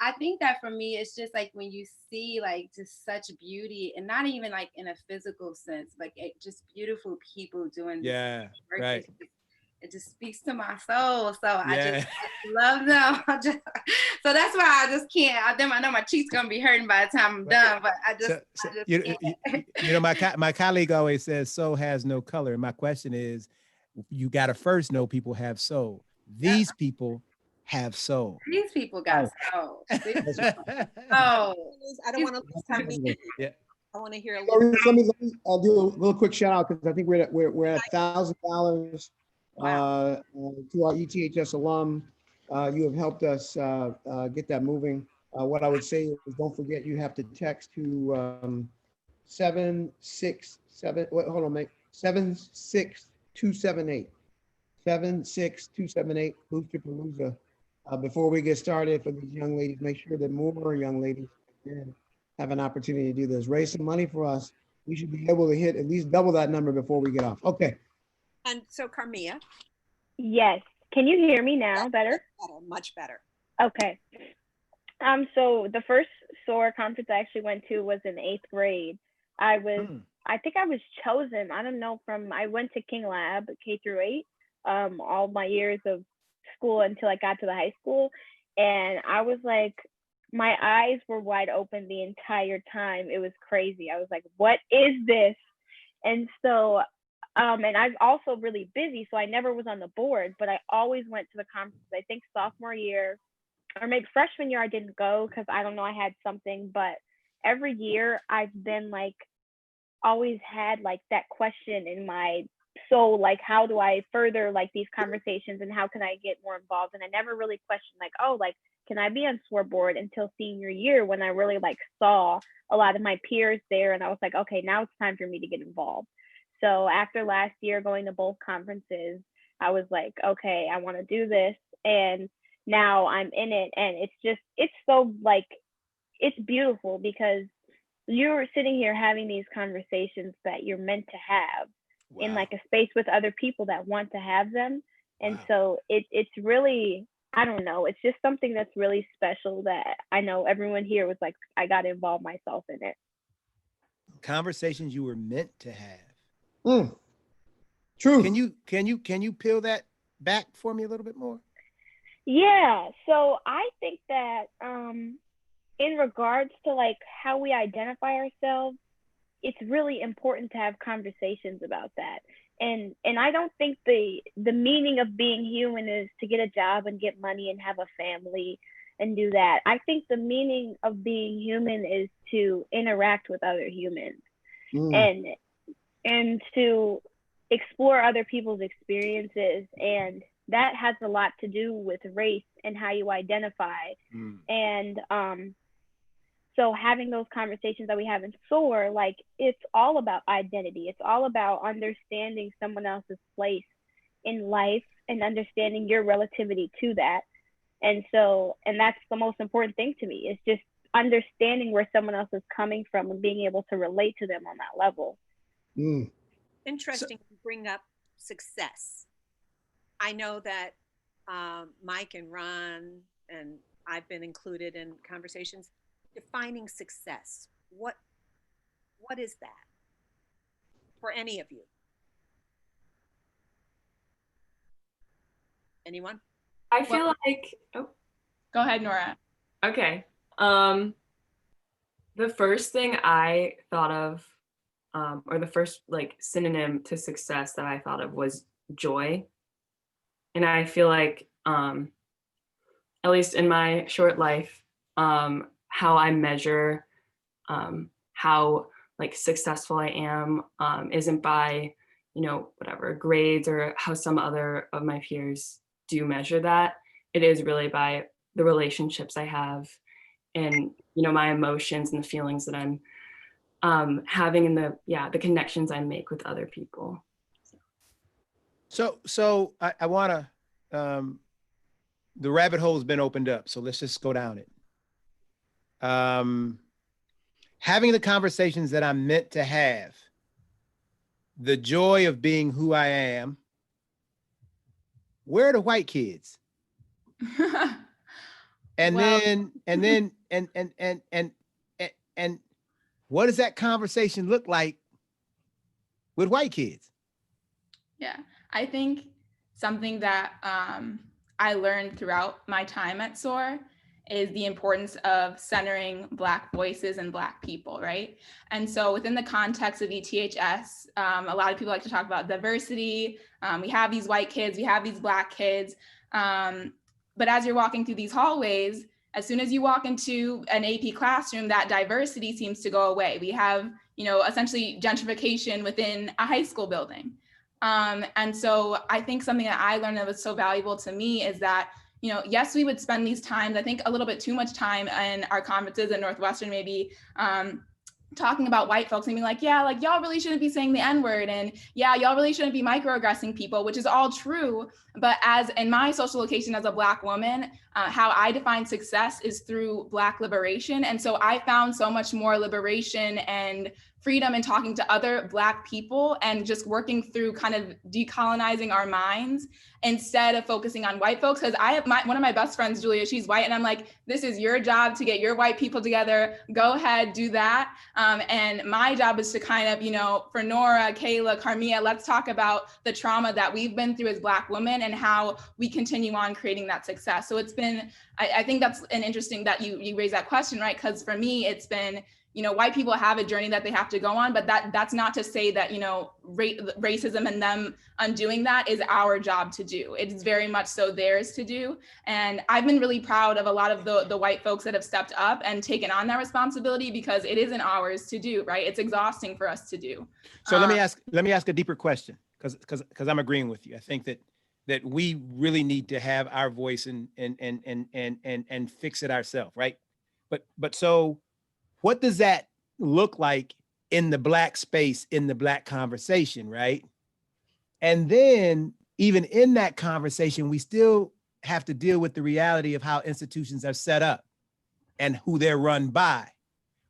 I think that for me, it's just like when you see like just such beauty and not even like in a physical sense, like just beautiful people doing this work. Right. It just speaks to my soul. So I love them. So that's why I just can't. I know my cheeks gonna be hurting by the time I'm done, but I just can't. My colleague always says soul has no color. And my question is, you gotta first know people have soul. These people have soul. These people got soul. I don't want to lose time. Yeah. I want to hear a little. Let me do a little quick shout out because I think we're at $1,000 to our ETHS alum. You have helped us get that moving. What I would say is don't forget you have to text to 767. Wait, hold on, mate. 76278. 76278 Boosterpalooza. Before we get started, for these young ladies, make sure that more young ladies have an opportunity to do this. Raise some money for us. We should be able to hit at least double that number before we get off. Okay. And so Carmia. Yes. Can you hear me now better? Better, much better. Okay. So the first SOAR conference I actually went to was in 8th grade. I think I was chosen, I don't know, I went to King Lab K through 8, all my years of school until I got to the high school. And I was like, my eyes were wide open the entire time. It was crazy. I was like, what is this? And so, and I'm also really busy, so I never was on the board, but I always went to the conference. I think sophomore year, or maybe freshman year, I didn't go because I don't know, I had something, but every year I've been like, always had like that question in my soul, like, how do I further like these conversations and how can I get more involved? And I never really questioned like, oh, like, can I be on SOAR board until senior year, when I really like saw a lot of my peers there. And I was like, okay, now it's time for me to get involved. So after last year going to both conferences, I was like, okay, I want to do this. And now I'm in it. And it's so like, it's beautiful because you're sitting here having these conversations that you're meant to have in like a space with other people that want to have them. And so it's really, I don't know, it's just something that's really special that I know everyone here was like, I got to involve myself in it. Conversations you were meant to have. True. Can you peel that back for me a little bit more? Yeah. So I think that in regards to like how we identify ourselves, it's really important to have conversations about that. And I don't think the meaning of being human is to get a job and get money and have a family and do that. I think the meaning of being human is to interact with other humans and to explore other people's experiences. And that has a lot to do with race and how you identify. And so having those conversations that we have in SOAR, like, it's all about identity. It's all about understanding someone else's place in life and understanding your relativity to that. And so, and that's the most important thing to me, is just understanding where someone else is coming from and being able to relate to them on that level. Interesting to bring up success. I know that Mike and Ron and I've been included in conversations defining success. What is that for any of you? Anyone? I feel like, go ahead, Nora. Okay. The first thing I thought of, or the first like synonym to success that I thought of was joy. And I feel like, at least in my short life, how I measure how like successful I am isn't by, whatever grades or how some other of my peers do measure that. It is really by the relationships I have and, my emotions and the feelings that I'm having and the connections I make with other people. So I want to, the rabbit hole has been opened up. So let's just go down it. Having the conversations that I'm meant to have, the joy of being who I am. Where are the white kids? And what does that conversation look like with white kids? Yeah, I think something that I learned throughout my time at SOAR is the importance of centering Black voices and Black people, right? And so within the context of ETHS, a lot of people like to talk about diversity. We have these white kids, we have these Black kids, but as you're walking through these hallways, as soon as you walk into an AP classroom, that diversity seems to go away. We have, essentially gentrification within a high school building. And so I think something that I learned that was so valuable to me is that, yes, we would spend these times, I think a little bit too much time in our conferences at Northwestern, maybe talking about white folks and being like, yeah, like y'all really shouldn't be saying the N-word, and yeah, y'all really shouldn't be microaggressing people, which is all true. But as in my social location as a Black woman, how I define success is through Black liberation. And so I found so much more liberation and freedom in talking to other Black people and just working through kind of decolonizing our minds instead of focusing on white folks. Because I have one of my best friends, Julia, she's white, and I'm like, this is your job to get your white people together. Go ahead, do that. And my job is to kind of, you know, for Nora, Kayla, Carmia, let's talk about the trauma that we've been through as Black women and how we continue on creating that success. So it's been, I think that's an interesting that you raised that question, right? Because for me, it's been, you know, white people have a journey that they have to go on, but that's not to say that, you know, racism and them undoing that is our job to do. It's very much so theirs to do. And I've been really proud of a lot of the white folks that have stepped up and taken on that responsibility, because it isn't ours to do, right? It's exhausting for us to do. So let me ask a deeper question, because I'm agreeing with you. I think that we really need to have our voice and fix it ourselves, right? But so what does that look like in the Black space, in the Black conversation, right? And then even in that conversation, we still have to deal with the reality of how institutions are set up and who they're run by,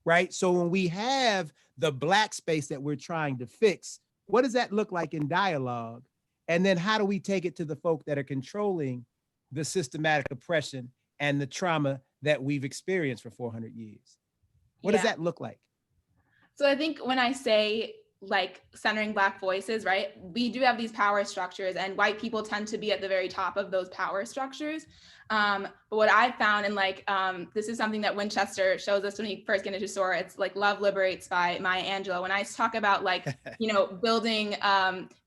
right? So when we have the Black space that we're trying to fix, what does that look like in dialogue? And then how do we take it to the folk that are controlling the systematic oppression and the trauma that we've experienced for 400 years? What does that look like? So I think when I say like centering Black voices, right, we do have these power structures and white people tend to be at the very top of those power structures. But what I found, and like, this is something that Winchester shows us when he first get into SOAR, it's like Love Liberates by Maya Angelou. When I talk about like, you know, building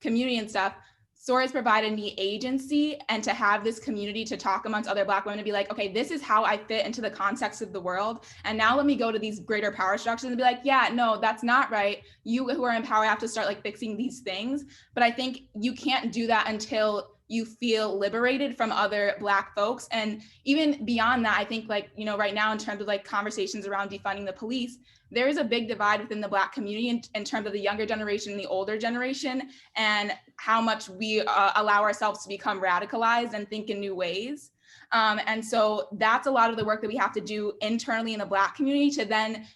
community and stuff, SOAR has provided me agency and to have this community to talk amongst other Black women to be like, okay, this is how I fit into the context of the world. And now let me go to these greater power structures and be like, yeah, no, that's not right. You who are in power have to start like fixing these things. But I think you can't do that until you feel liberated from other Black folks. And even beyond that, I think like, you know, right now in terms of like conversations around defunding the police, there is a big divide within the Black community in terms of the younger generation and the older generation, and how much we allow ourselves to become radicalized and think in new ways. And so that's a lot of the work that we have to do internally in the Black community to then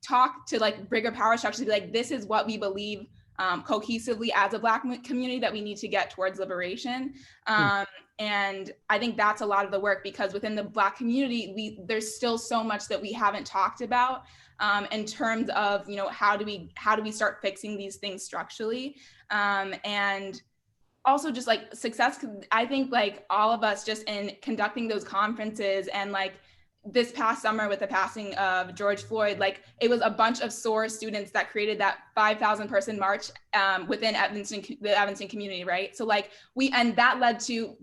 talk to like bigger power structures to be like, this is what we believe cohesively as a Black community that we need to get towards liberation. And I think that's a lot of the work, because within the Black community, there's still so much that we haven't talked about in terms of, you know, how do we start fixing these things structurally? And also just like success, I think like all of us just in conducting those conferences and like this past summer with the passing of George Floyd, like it was a bunch of SOAR students that created that 5,000 person march within the Evanston community, right? So like and that led to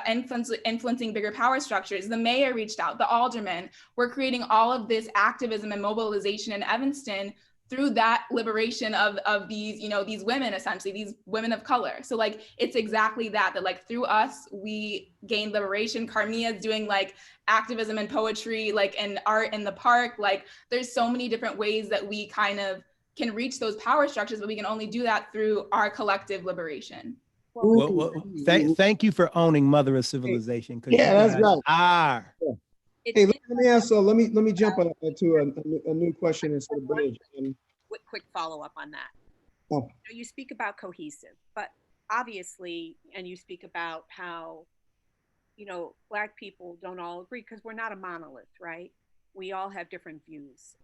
influencing bigger power structures. The mayor reached out, the aldermen were creating all of this activism and mobilization in Evanston through that liberation of these, you know, these women, essentially, these women of color. So like, it's exactly that like through us, we gained liberation. Carmia is doing like activism and poetry, like and art in the park. Like there's so many different ways that we kind of can reach those power structures, but we can only do that through our collective liberation. Well, thank you for owning Mother of Civilization. Yeah, that's right. Hey, let me ask. Let me jump to a new question instead of bridge. Quick follow up on that. Oh. You speak about cohesive, but obviously, and you speak about how, you know, Black people don't all agree because we're not a monolith, right? We all have different views.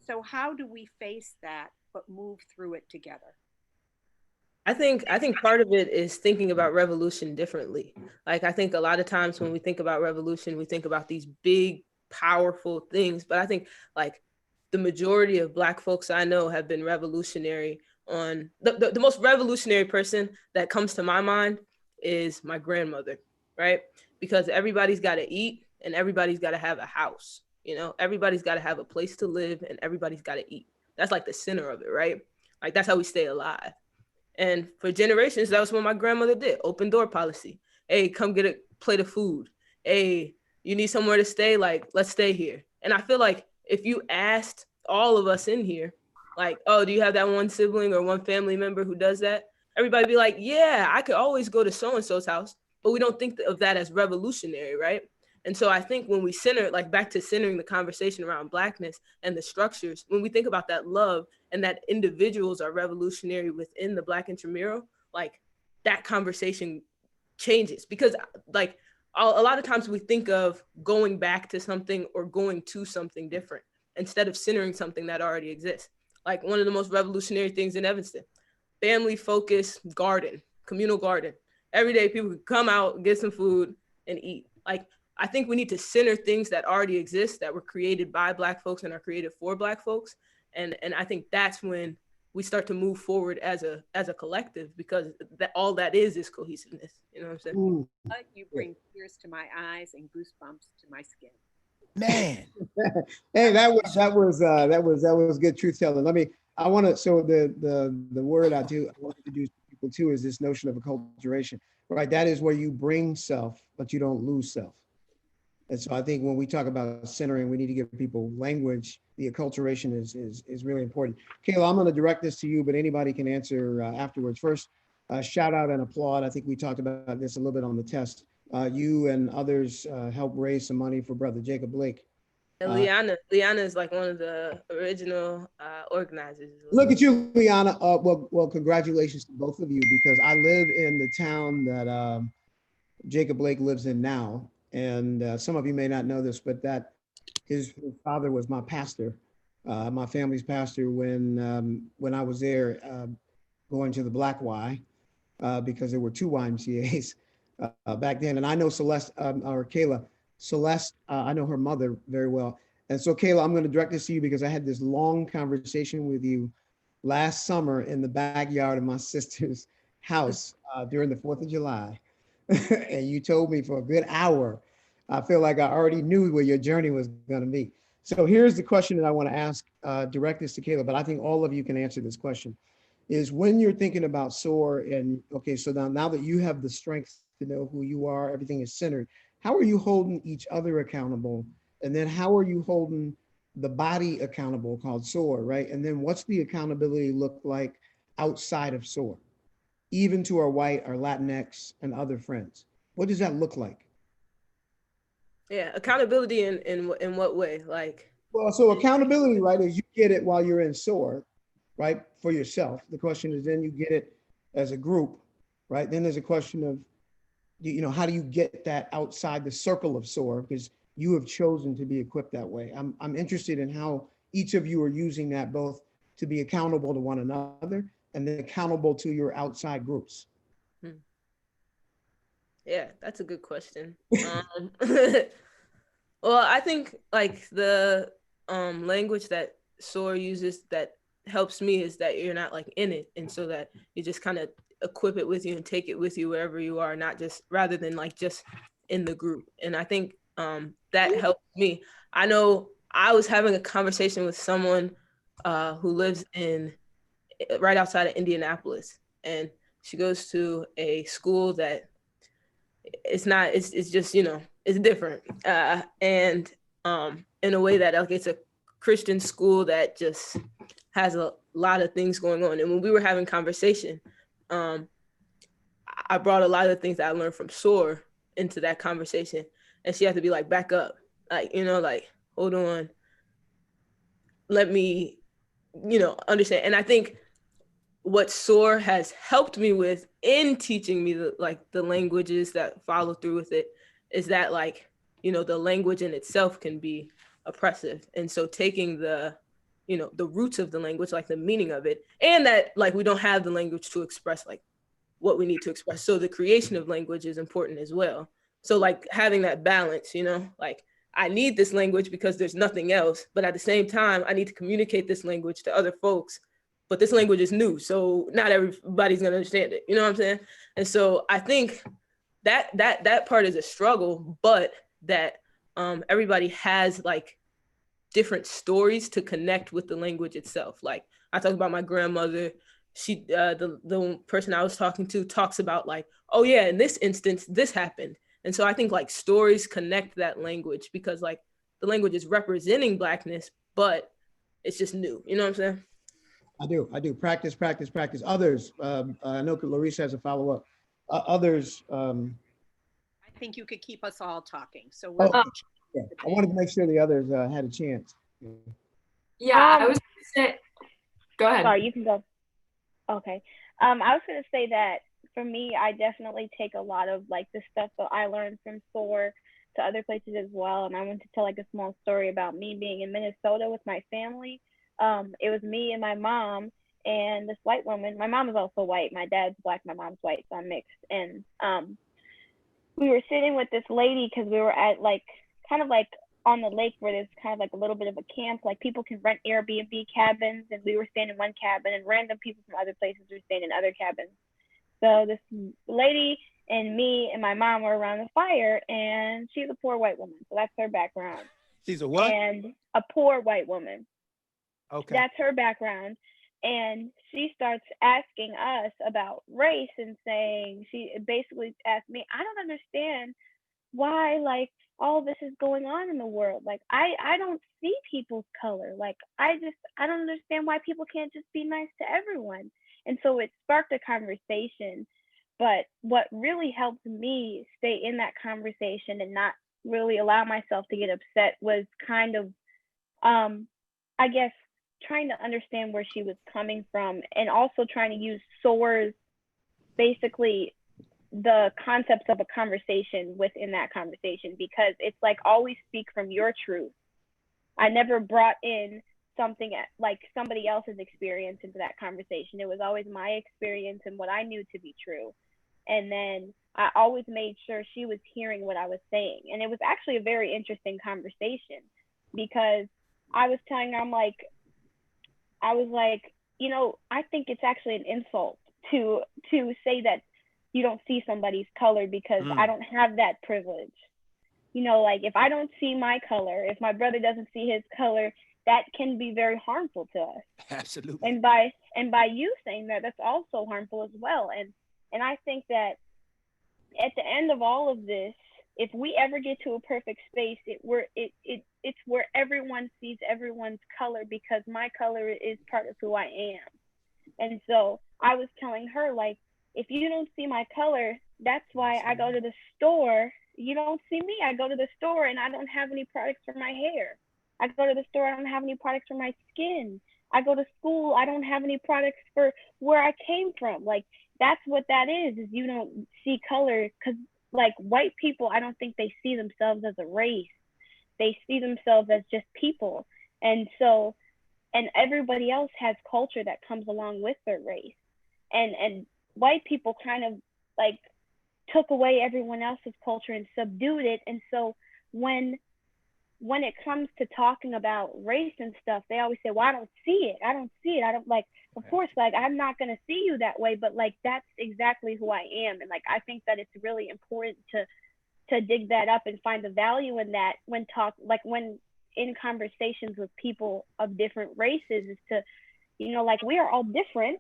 So how do we face that but move through it together? I think part of it is thinking about revolution differently. Like, I think a lot of times when we think about revolution, we think about these big, powerful things. But I think like the majority of Black folks I know have been revolutionary on the most revolutionary person that comes to my mind is my grandmother, right? Because everybody's got to eat and everybody's got to have a house. You know, everybody's got to have a place to live and everybody's got to eat. That's like the center of it, right? Like that's how we stay alive. And for generations, that was what my grandmother did. Open door policy. Hey, come get a plate of food. Hey, you need somewhere to stay? Like, let's stay here. And I feel like if you asked all of us in here, like, oh, do you have that one sibling or one family member who does that? Everybody be like, yeah, I could always go to so-and-so's house, but we don't think of that as revolutionary, right? And so I think when we center, like back to centering the conversation around Blackness and the structures, when we think about that love and that individuals are revolutionary within the Black intramural, like that conversation changes. Because like a lot of times we think of going back to something or going to something different instead of centering something that already exists. Like one of the most revolutionary things in Evanston, family focused garden, communal garden. Every day people could come out, get some food and eat. Like, I think we need to center things that already exist, that were created by Black folks and are created for Black folks. And I think that's when we start to move forward as a collective, because that all that is cohesiveness. You know what I'm saying? Ooh. You bring tears to my eyes and goosebumps to my skin. Man. Hey, that was good truth telling. I want to, so the word I want to introduce people to is this notion of acculturation, right? That is where you bring self, but you don't lose self. And so I think when we talk about centering, we need to give people language. The acculturation is really important. Kayla, I'm going to direct this to you, but anybody can answer afterwards. First, shout out and applaud. I think we talked about this a little bit on the test. You and others helped raise some money for Brother Jacob Blake. And Liana is like one of the original organizers. Look at you, Liana. Well, congratulations to both of you, because I live in the town that Jacob Blake lives in now. And some of you may not know this, but that his father was my pastor, my family's pastor when I was there going to the Black Y, because there were 2 YMCAs back then. And I know Celeste, or Kayla, Celeste, I know her mother very well. And so Kayla, I'm going to direct this to you because I had this long conversation with you last summer in the backyard of my sister's house during the 4th of July. And you told me for a good hour, I feel like I already knew where your journey was going to be. So here's the question that I want to ask, direct this to Kayla, but I think all of you can answer this question, is when you're thinking about SOAR and, okay, so now that you have the strength to know who you are, everything is centered, how are you holding each other accountable? And then how are you holding the body accountable called SOAR, right? And then what's the accountability look like outside of SOAR, even to our white, our Latinx and other friends? What does that look like? Yeah, accountability in what way? Like, well, so accountability, right, is you get it while you're in SOAR, right, for yourself. The question is then you get it as a group, right? Then there's a question of, you know, how do you get that outside the circle of SOAR, because you have chosen to be equipped that way. I'm interested in how each of you are using that, both to be accountable to one another and then accountable to your outside groups. Yeah, that's a good question. Well, I think like the language that SOAR uses that helps me is that you're not like in it, and so that you just kind of equip it with you and take it with you wherever you are, not just rather than like just in the group. And I think that helped me. I know I was having a conversation with someone who lives in right outside of Indianapolis, and she goes to a school that it's just, you know, it's different. And in a way that like it's a Christian school that just has a lot of things going on. And when we were having conversation, I brought a lot of the things that I learned from SOAR into that conversation. And she had to be like, back up, like, you know, like, hold on, let me, you know, understand. And I think what SOAR has helped me with in teaching me the languages that follow through with it is that, like, you know, the language in itself can be oppressive. And so taking the, you know, the roots of the language, like the meaning of it, and that like we don't have the language to express like what we need to express. So the creation of language is important as well. So like having that balance, you know, like I need this language because there's nothing else, but at the same time, I need to communicate this language to other folks, but this language is new, so not everybody's gonna understand it. You know what I'm saying? And so I think that part is a struggle, but that everybody has like different stories to connect with the language itself. Like I talked about my grandmother, she, the person I was talking to talks about like, oh yeah, in this instance, this happened. And so I think like stories connect that language because like the language is representing Blackness, but it's just new. You know what I'm saying? I do. Practice, practice, practice. Others, I know Larissa has a follow-up. Others. I think you could keep us all talking. So we're. Oh, yeah. I wanted to make sure the others had a chance. Yeah, I was gonna say, go ahead. Sorry, you can go. Okay. I was gonna say that for me, I definitely take a lot of like the stuff that I learned from SOAR to other places as well. And I want to tell like a small story about me being in Minnesota with my family. It was me and my mom and this white woman. My mom is also white. My dad's Black, my mom's white, so I'm mixed. And we were sitting with this lady because we were at like kind of like on the lake where there's kind of like a little bit of a camp, like people can rent Airbnb cabins, and we were staying in one cabin and random people from other places were staying in other cabins. So this lady and me and my mom were around the fire, and she's a poor white woman. So that's her background. She's a what? And a poor white woman. Okay. That's her background. And she starts asking us about race and saying, she basically asked me, I don't understand why like all this is going on in the world. Like I don't see people's color. Like I don't understand why people can't just be nice to everyone. And so it sparked a conversation. But what really helped me stay in that conversation and not really allow myself to get upset was kind of I guess trying to understand where she was coming from, and also trying to use SOAR's basically the concepts of a conversation within that conversation, because it's like always speak from your truth. I never brought in something like somebody else's experience into that conversation. It was always my experience and what I knew to be true. And then I always made sure she was hearing what I was saying. And it was actually a very interesting conversation, because I was telling her, I was like, you know, I think it's actually an insult to say that you don't see somebody's color, because I don't have that privilege. You know, like if I don't see my color, if my brother doesn't see his color, that can be very harmful to us. Absolutely. And by you saying that, that's also harmful as well. And I think that at the end of all of this, if we ever get to a perfect space, it's where everyone sees everyone's color, because my color is part of who I am. And so I was telling her, like, if you don't see my color, that's why I go to the store. You don't see me. I go to the store and I don't have any products for my hair. I go to the store, I don't have any products for my skin. I go to school, I don't have any products for where I came from. Like, that's what that is you don't see color, because like white people, I don't think they see themselves as a race. They see themselves as just people. And so, and everybody else has culture that comes along with their race. And white people kind of like took away everyone else's culture and subdued it. And so when it comes to talking about race and stuff, they always say, well, I don't see it. I don't see it. I don't, like, of course, like, I'm not going to see you that way, but like, that's exactly who I am. And like, I think that it's really important to dig that up and find the value in that when in conversations with people of different races, is to, you know, like, we are all different.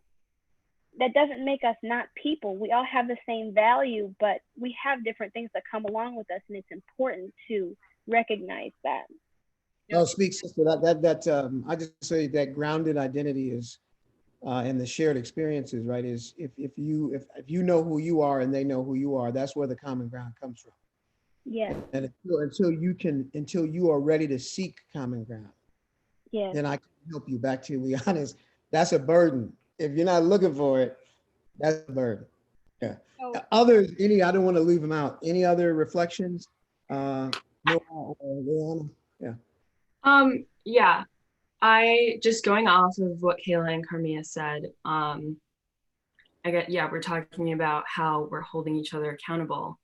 That doesn't make us not people. We all have the same value, but we have different things that come along with us. And it's important to recognize that. No, speak, sister. I just say that grounded identity is, and the shared experiences, right? Is if you know who you are and they know who you are, that's where the common ground comes from. Yeah. And until you are ready to seek common ground, yeah, then I can help you. Back to be honest, that's a burden. If you're not looking for it, that's a burden. Yeah. Oh. Others, I don't want to leave them out. Any other reflections? Nora or Leanna? Yeah. Yeah, I just going off of what Kayla and Carmia said, we're talking about how we're holding each other accountable.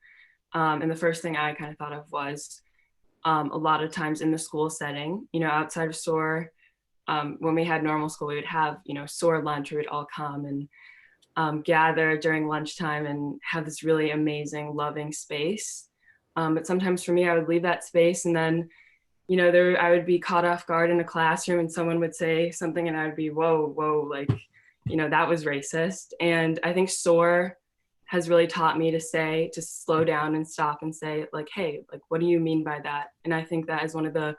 And the first thing I kind of thought of was a lot of times in the school setting, you know, outside of SOAR, when we had normal school, we would have, you know, SOAR lunch, we would all come and gather during lunchtime and have this really amazing, loving space. But sometimes for me, I would leave that space and then, you know, I would be caught off guard in a classroom and someone would say something and I would be, whoa, like, you know, that was racist. And I think SOAR has really taught me to slow down and stop and say like, hey, like, what do you mean by that? And I think that is one of the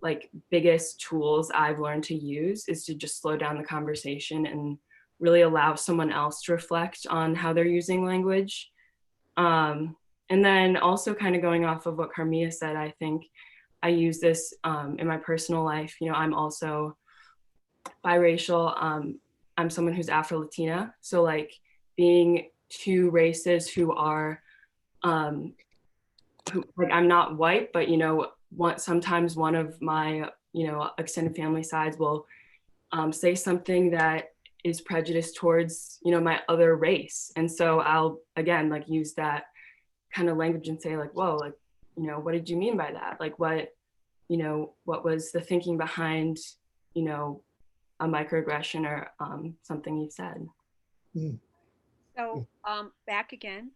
like biggest tools I've learned to use, is to just slow down the conversation and really allow someone else to reflect on how they're using language. And then also kind of going off of what Carmia said, I think I use this in my personal life. You know, I'm also biracial. I'm someone who's Afro-Latina. So like being two races who are, like I'm not white, but you know, sometimes one of my, you know, extended family sides will say something that is prejudiced towards, you know, my other race. And so I'll, again, like use that kind of language and say like, whoa, like, you know, what did you mean by that? Like what, you know, what was the thinking behind, you know, a microaggression or something you said? So back again,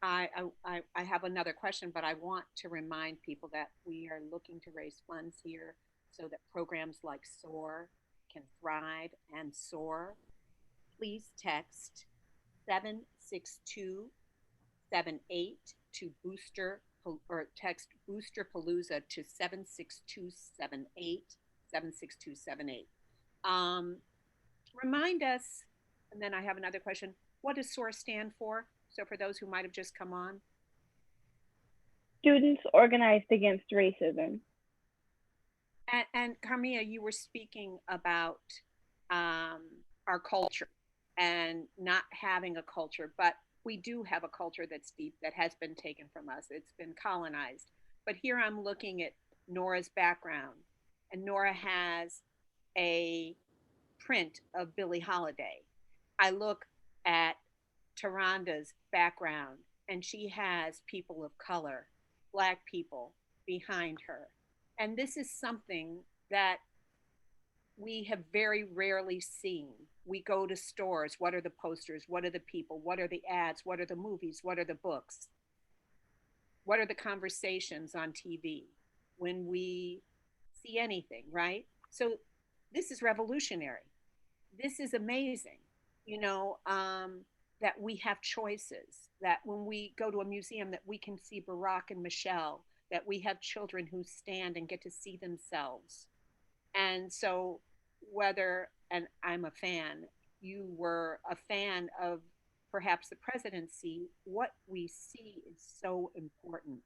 I have another question, but I want to remind people that we are looking to raise funds here so that programs like SOAR can thrive and soar. Please text 76278 to booster, or text Boosterpalooza to 76278. Remind us, and then I have another question. What does SOAR stand for? So for those who might have just come on. Students Organized Against Racism. And Carmia, you were speaking about our culture and not having a culture, but we do have a culture that's deep, that has been taken from us. It's been colonized. But here I'm looking at Nora's background, and Nora has a print of Billie Holiday. I look at Taranda's background, and she has people of color, Black people behind her. And this is something that we have very rarely seen. We go to stores. What are the posters? What are the people? What are the ads? What are the movies? What are the books? What are the conversations on TV when we see anything, right? So this is revolutionary. This is amazing, you know, that we have choices, that when we go to a museum that we can see Barack and Michelle, that we have children who stand and get to see themselves. And so whether, and I'm a fan, you were a fan of perhaps the presidency, what we see is so important.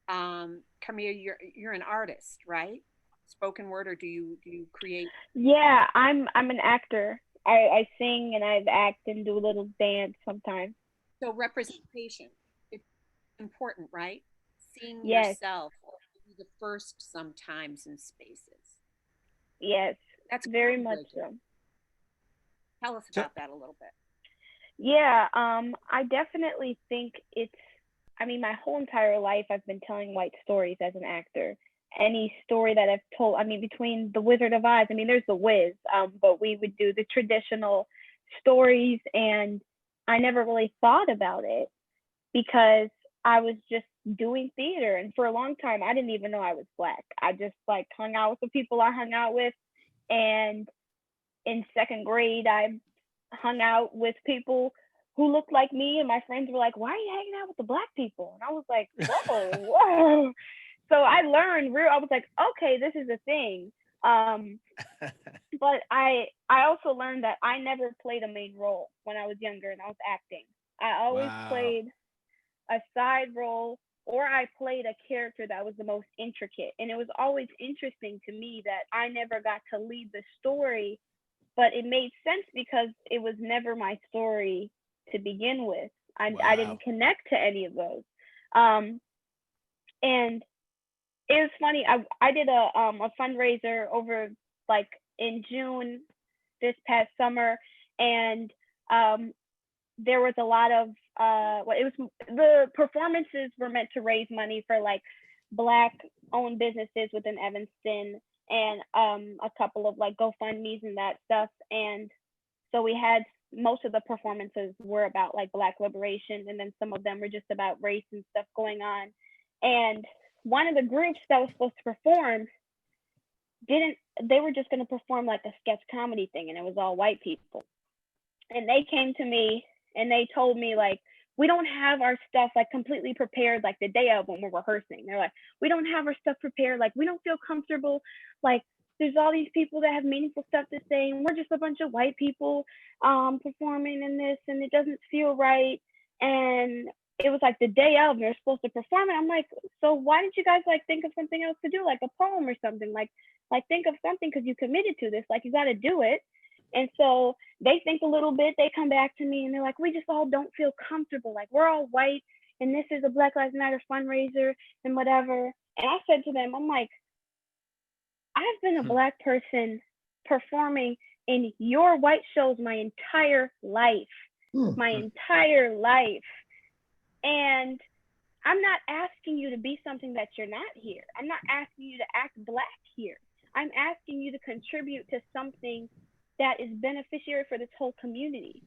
Camille, you're an artist, right? Spoken word, or do you create? Yeah, I'm an actor. I sing and I act and do a little dance sometimes. So representation, it's important, right? Seeing Yes. yourself, be the first sometimes in spaces. Yes, that's very much so. Tell us about that a little bit. Yeah, I definitely think it's, I mean, my whole entire life I've been telling white stories as an actor. Any story that I've told, I mean, between The Wizard of Oz, I mean, there's The Wiz, but we would do the traditional stories, and I never really thought about it because I was just doing theater. And for a long time, I didn't even know I was Black. I just like hung out with the people I hung out with. And in second grade, I hung out with people who looked like me, and my friends were like, why are you hanging out with the Black people? And I was like, whoa. So I learned I was like, okay, this is a thing. But I also learned that I never played a main role when I was younger and I was acting. I always played a side role, or I played a character that was the most intricate. And it was always interesting to me that I never got to lead the story, but it made sense because it was never my story to begin with. I didn't connect to any of those. And it was funny. I did a fundraiser over like in June this past summer, and there was a lot of the performances were meant to raise money for like Black owned businesses within Evanston, and a couple of like GoFundMe's and that stuff. And so we had, most of the performances were about like Black liberation, and then some of them were just about race and stuff going on. And one of the groups that was supposed to perform they were just going to perform like a sketch comedy thing, and it was all white people. And they came to me and they told me like, we don't have our stuff like completely prepared like the day of when we're rehearsing. They're like, we don't have our stuff prepared. Like, we don't feel comfortable. Like, there's all these people that have meaningful stuff to say, and we're just a bunch of white people performing in this, and it doesn't feel right. And it was like the day of, they're supposed to perform it. I'm like, so why didn't you guys like think of something else to do, like a poem or something? Like think of something, because you committed to this. Like, you got to do it. And so they think a little bit, they come back to me and they're like, we just all don't feel comfortable. Like, we're all white and this is a Black Lives Matter fundraiser and whatever. And I said to them, I'm like, I've been a Black person performing in your white shows my entire life, my entire life. And I'm not asking you to be something that you're not here. I'm not asking you to act Black here. I'm asking you to contribute to something that is beneficiary for this whole community.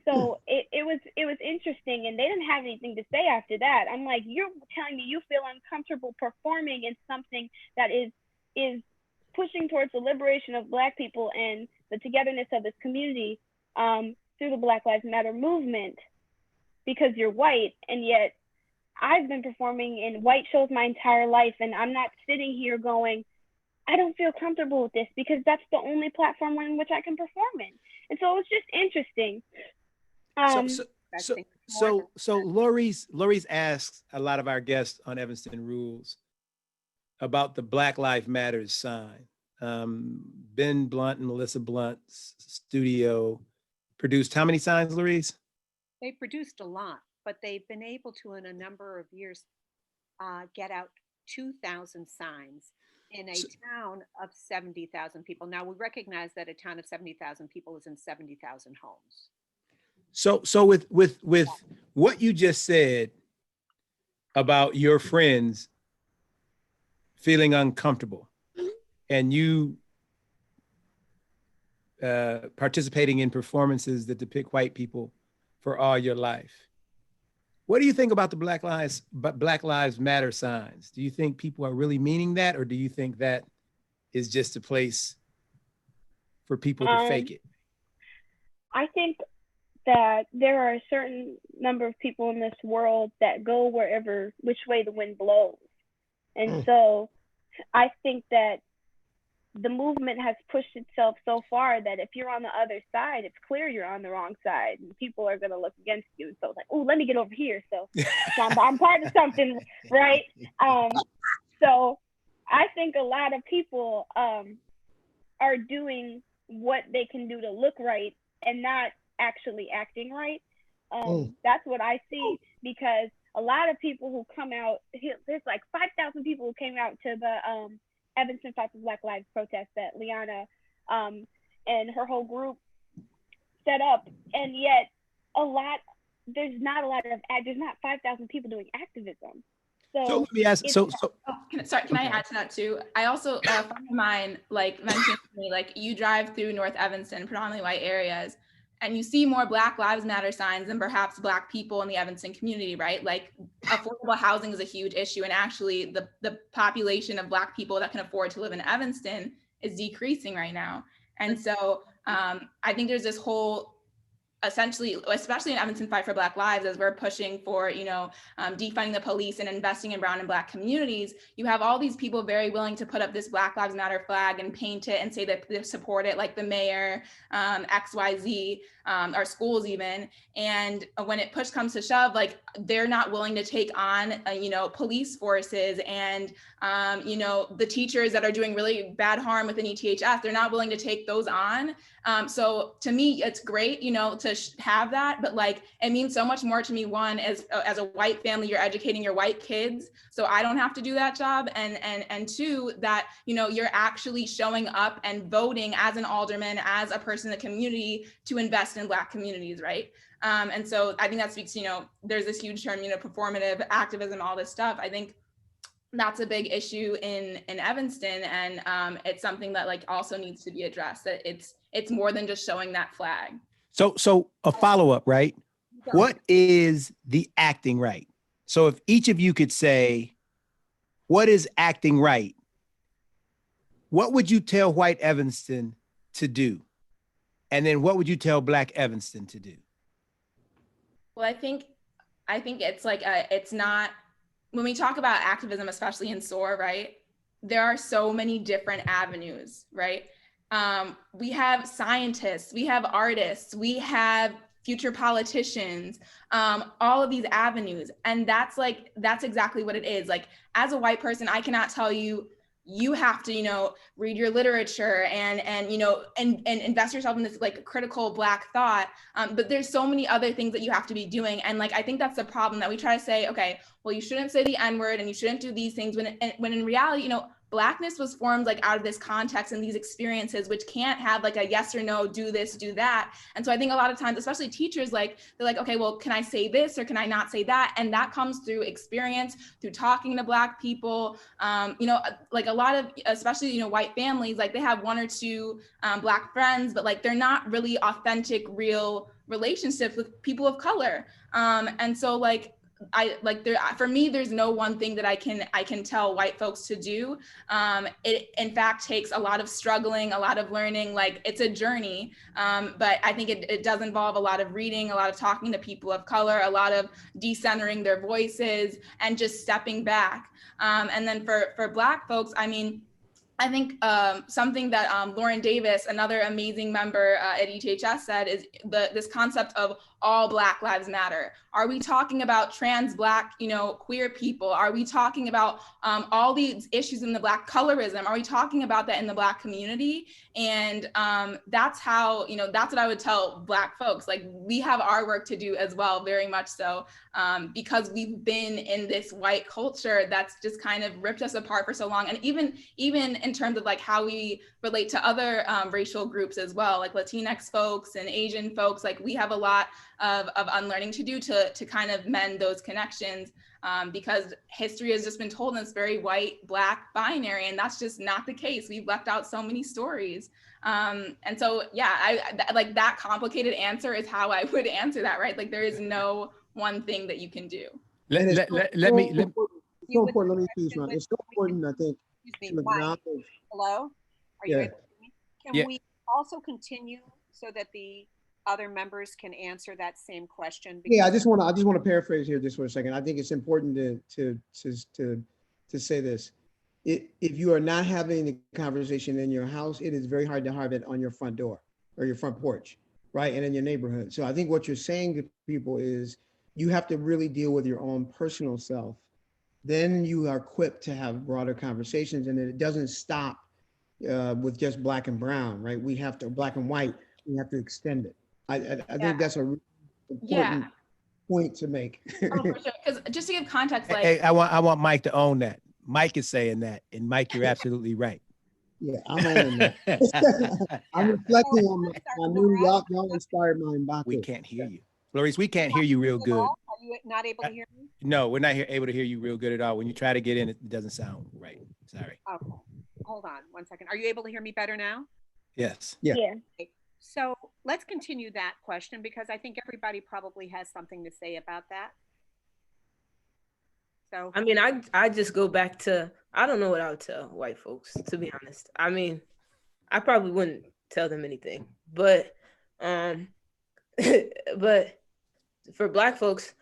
So it was interesting, and they didn't have anything to say after that. I'm like, you're telling me you feel uncomfortable performing in something that is pushing towards the liberation of Black people and the togetherness of this community through the Black Lives Matter movement because you're white, and yet I've been performing in white shows my entire life, and I'm not sitting here going, I don't feel comfortable with this because that's the only platform in which I can perform in. And so it was just interesting. So Lori's asks a lot of our guests on Evanston Rules about the Black Lives Matter sign. Ben Blunt and Melissa Blunt's studio produced how many signs, Lori's? They produced a lot, but they've been able to, in a number of years, get out 2,000 signs in a town of 70,000 people. Now, we recognize that a town of 70,000 people is in 70,000 homes. So with what you just said about your friends feeling uncomfortable and you participating in performances that depict white people for all your life, what do you think about the Black Lives Matter signs? Do you think people are really meaning that, or do you think that is just a place for people to fake it? I think that there are a certain number of people in this world that go which way the wind blows. And so I think that the movement has pushed itself so far that if you're on the other side, it's clear you're on the wrong side, and people are going to look against you. And so it's like, oh, let me get over here. So I'm part of something, right? So I think a lot of people are doing what they can do to look right and not actually acting right. That's what I see, because a lot of people who come out, there's like 5,000 people who came out to the Evanston Fight for Black Lives protest that Liana and her whole group set up, and yet there's not 5,000 people doing activism. So let me ask. Can I add to that too? I also a friend of mine like mentioned to me, like, you drive through North Evanston, predominantly white areas, and you see more Black Lives Matter signs than perhaps Black people in the Evanston community, right? Like, affordable housing is a huge issue, and actually the population of Black people that can afford to live in Evanston is decreasing right now. And so I think there's this whole, essentially, especially in Evanston Fight for Black Lives, as we're pushing for, defunding the police and investing in brown and Black communities, you have all these people very willing to put up this Black Lives Matter flag and paint it and say that they support it, like the mayor, XYZ, our schools even. And when push comes to shove, like, they're not willing to take on, police forces and, the teachers that are doing really bad harm within ETHS, they're not willing to take those on. So to me, it's great, to have that, but like, it means so much more to me. One, as a white family, you're educating your white kids, so I don't have to do that job. And two, that, you're actually showing up and voting as an alderman, as a person in the community, to invest in Black communities, right? And so I think that speaks, there's this huge term, performative activism, all this stuff. I think that's a big issue in Evanston, and it's something that like also needs to be addressed, that it's more than just showing that flag. So a follow-up, right? What is the acting right? So if each of you could say, what is acting right? What would you tell white Evanston to do? And then what would you tell Black Evanston to do? Well, I think it's like it's not, when we talk about activism, especially in SOAR, right? There are so many different avenues, right? We have scientists, we have artists, we have future politicians, all of these avenues. And that's exactly what it is. Like, as a white person, I cannot tell you, you have to, you know, read your literature and you know, and invest yourself in this like critical Black thought. But there's so many other things that you have to be doing. And like, I think that's the problem, that we try to say, okay, well, you shouldn't say the N-word and you shouldn't do these things, when in reality, you know, Blackness was formed like out of this context and these experiences, which can't have like a yes or no, do this, do that. And so I think a lot of times, especially teachers, like, they're like, okay, well, can I say this or can I not say that? And that comes through experience, through talking to Black people. You know, like a lot of, especially, you know, white families, like they have one or two Black friends, but like they're not really authentic, real relationships with people of color. And so like, for me, there's no one thing that I can tell white folks to do. It in fact takes a lot of struggling, a lot of learning, like it's a journey. But I think it does involve a lot of reading, a lot of talking to people of color, a lot of decentering their voices and just stepping back. And then for Black folks, I mean, I think something that Lauren Davis, another amazing member at ETHS, said is this concept of all Black lives matter. Are we talking about trans Black, you know, queer people? Are we talking about all these issues in the Black colorism? Are we talking about that in the Black community? And that's how, you know, that's what I would tell Black folks. Like, we have our work to do as well, very much so, because we've been in this white culture that's just kind of ripped us apart for so long. And even in terms of like how we relate to other racial groups as well, like Latinx folks and Asian folks, like we have a lot of unlearning to do to kind of mend those connections, because history has just been told in this very white, Black binary, and that's just not the case. We've left out so many stories. And so, yeah, like that complicated answer is how I would answer that, right? Like there is no one thing that you can do. Let me so important, let me say this, Ron. It's so important, I think, Excuse me, Mike. Hello? Are you Yeah. able to hear me? Can Yeah. we also continue so that the other members can answer that same question? Yeah, I just want to paraphrase here just for a second. I think it's important to say this. If you are not having the conversation in your house, it is very hard to have it on your front door or your front porch, right? And in your neighborhood. So I think what you're saying to people is you have to really deal with your own personal self. Then you are equipped to have broader conversations, and it doesn't stop with just Black and brown, right? We have to, Black and white, we have to extend it. I think that's a really important point to make. Oh, for sure. Because just to give context, like, Hey, I want Mike to own that. Mike is saying that, and Mike, you're absolutely right. Yeah, I'm owning that. I'm reflecting on my new y'all inspired my Mbaku. We can't hear you. Clarice, we can't hear you real good. Are you not able to hear me? No, we're not able to hear you real good at all. When you try to get in, it doesn't sound right. Sorry. Okay. Hold on one second. Are you able to hear me better now? Yes. Yeah. Okay. So let's continue that question, because I think everybody probably has something to say about that. So I mean, I just go back to, I don't know what I would tell white folks, to be honest. I mean, I probably wouldn't tell them anything, but but for Black folks,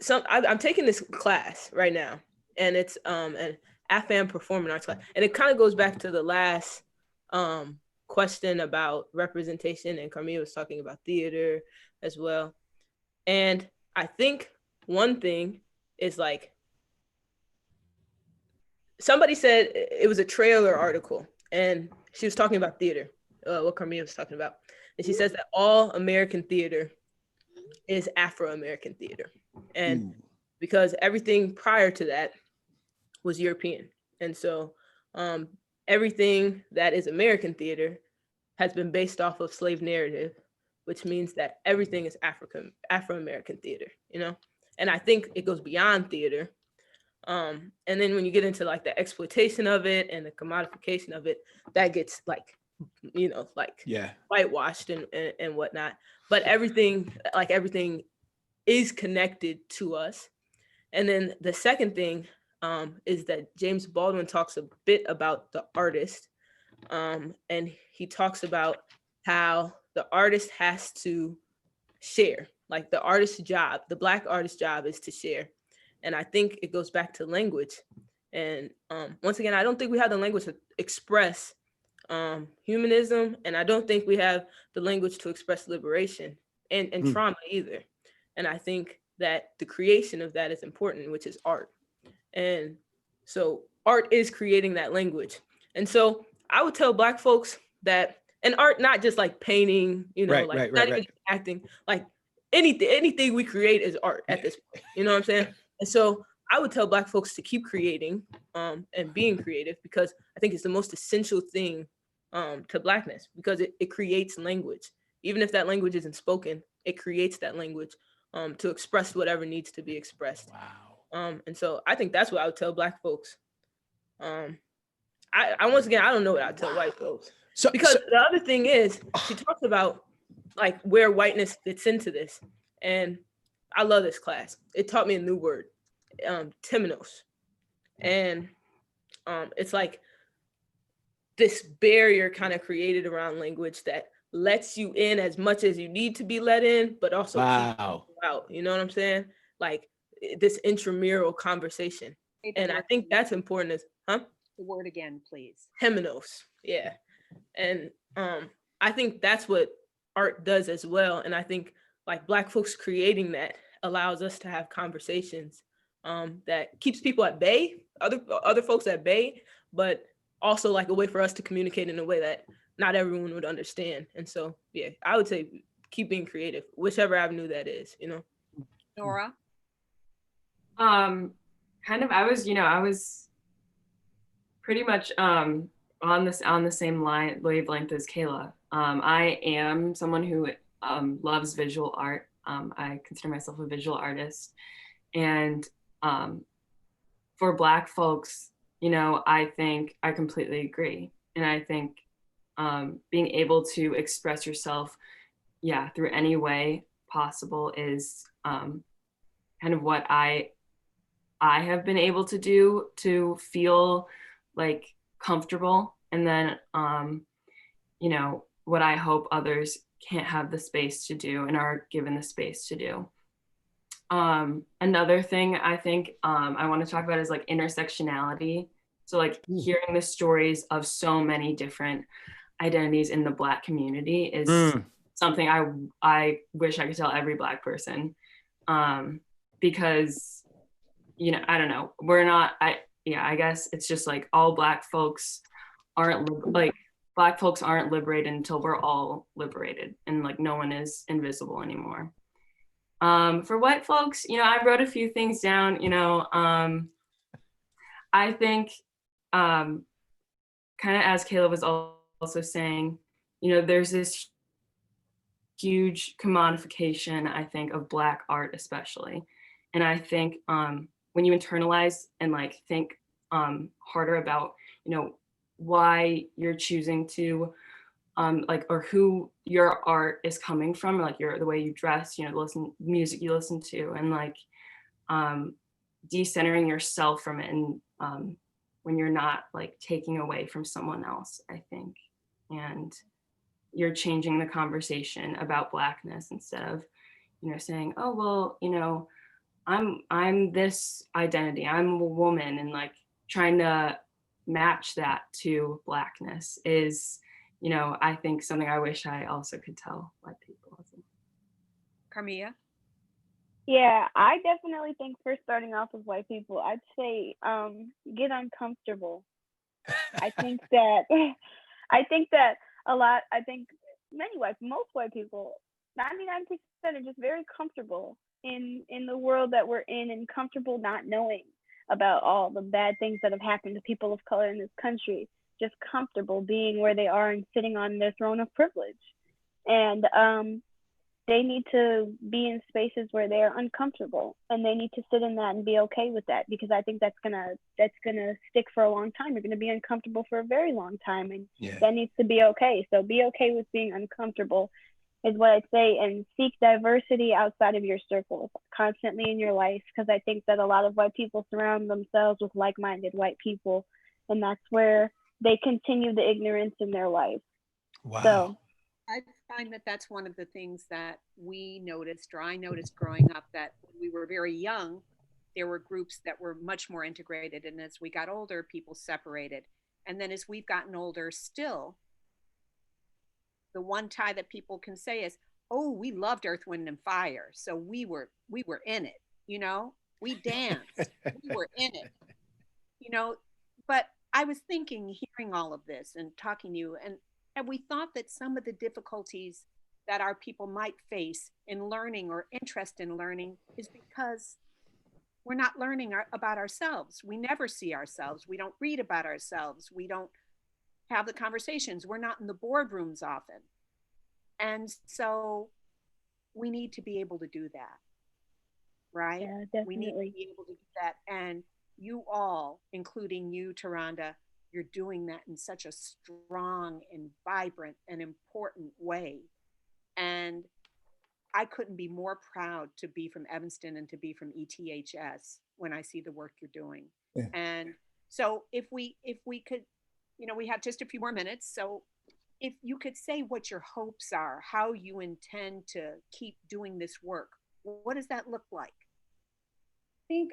I'm taking this class right now, and it's an AFAM performing arts class, and it kind of goes back to the last question about representation, and Carmia was talking about theater as well. And I think one thing is, like, somebody said it was a trailer article, and she was talking about theater, what Carmia was talking about. And she says that all American theater is Afro-American theater. And because everything prior to that was European. And so everything that is American theater has been based off of slave narrative, which means that everything is Afro-American theater, you know? And I think it goes beyond theater. And then when you get into like the exploitation of it and the commodification of it, that gets like, you know, like whitewashed and whatnot. But everything is connected to us. And then the second thing is that James Baldwin talks a bit about the artist. And he talks about how the artist has to share. Like the artist's job, the Black artist's job is to share. And I think it goes back to language. And once again, I don't think we have the language to express humanism, and I don't think we have the language to express liberation and trauma either. And I think that the creation of that is important, which is art. And so art is creating that language. And so I would tell Black folks that, and art, not just like painting, you know, not even just acting, like anything we create is art at this point, you know what I'm saying? And so I would tell Black folks to keep creating and being creative, because I think it's the most essential thing to Blackness, because it creates language. Even if that language isn't spoken, it creates that language to express whatever needs to be expressed. Wow. And so I think that's what I would tell Black folks. I once again, I don't know what I'd tell white folks. Because the other thing is, she talks about like where whiteness fits into this. And I love this class. It taught me a new word, temenos. And it's like this barrier kind of created around language that lets you in as much as you need to be let in, but also keeps you out. You know what I'm saying? Like this intramural conversation. And I think that's important as, The word again, please. Temenos. Yeah. And I think that's what art does as well. And I think like Black folks creating that allows us to have conversations that keeps people at bay, other folks at bay, but also like a way for us to communicate in a way that not everyone would understand. And so, yeah, I would say keep being creative, whichever avenue that is, you know. Nora? Kind of, I was pretty much on the same wavelength as Kayla. I am someone who loves visual art. I consider myself a visual artist. And for Black folks, you know, I think I completely agree. And I think being able to express yourself, through any way possible is kind of what I have been able to do to feel like comfortable. And then, you know, what I hope others can't have the space to do and are given the space to do. Another thing I think I want to talk about is like intersectionality. So like hearing the stories of so many different identities in the Black community is something I wish I could tell every Black person, because, you know, I don't know, I guess it's just like all Black folks aren't Black folks aren't liberated until we're all liberated, and like no one is invisible anymore. For white folks, you know, I wrote a few things down, you know, I think kind of as Kayla was also saying, you know, there's this huge commodification, I think, of Black art especially. And I think when you internalize and like think harder about, you know, why you're choosing to or who your art is coming from, like the way you dress, you know, music you listen to, and like decentering yourself from it, and when you're not like taking away from someone else, I think, and you're changing the conversation about Blackness instead of, you know, saying, oh well, you know, I'm this identity, I'm a woman, and like trying to match that to Blackness is, you know, I think something I wish I also could tell white people. Carmia? Yeah, I definitely think for starting off with white people, I'd say get uncomfortable. I think that most white people, 99% are just very comfortable in the world that we're in, and comfortable not knowing about all the bad things that have happened to people of color in this country, just comfortable being where they are and sitting on their throne of privilege. And they need to be in spaces where they are uncomfortable, and they need to sit in that and be okay with that, because I think that's gonna stick for a long time. You're gonna be uncomfortable for a very long time, and that needs to be okay. So be okay with being uncomfortable is what I'd say, and seek diversity outside of your circles constantly in your life, because I think that a lot of white people surround themselves with like-minded white people, and that's where they continue the ignorance in their life. Wow. So find that that's one of the things that we noticed, or I noticed growing up, that when we were very young, there were groups that were much more integrated. And as we got older, people separated. And then as we've gotten older, still, the one tie that people can say is, oh, we loved Earth, Wind, and Fire. So we were in it, you know, we danced, we were in it, you know. But I was thinking, hearing all of this and talking to you, and we thought that some of the difficulties that our people might face in learning or interest in learning is because we're not learning about ourselves. We never see ourselves. We don't read about ourselves. We don't have the conversations. We're not in the boardrooms often. And so we need to be able to do that, right? Yeah, definitely. We need to be able to do that. And you all, including you, Taronda, you're doing that in such a strong and vibrant and important way. And I couldn't be more proud to be from Evanston and to be from ETHS when I see the work you're doing. Yeah. And so if we could, you know, we have just a few more minutes. So if you could say what your hopes are, how you intend to keep doing this work, what does that look like? I think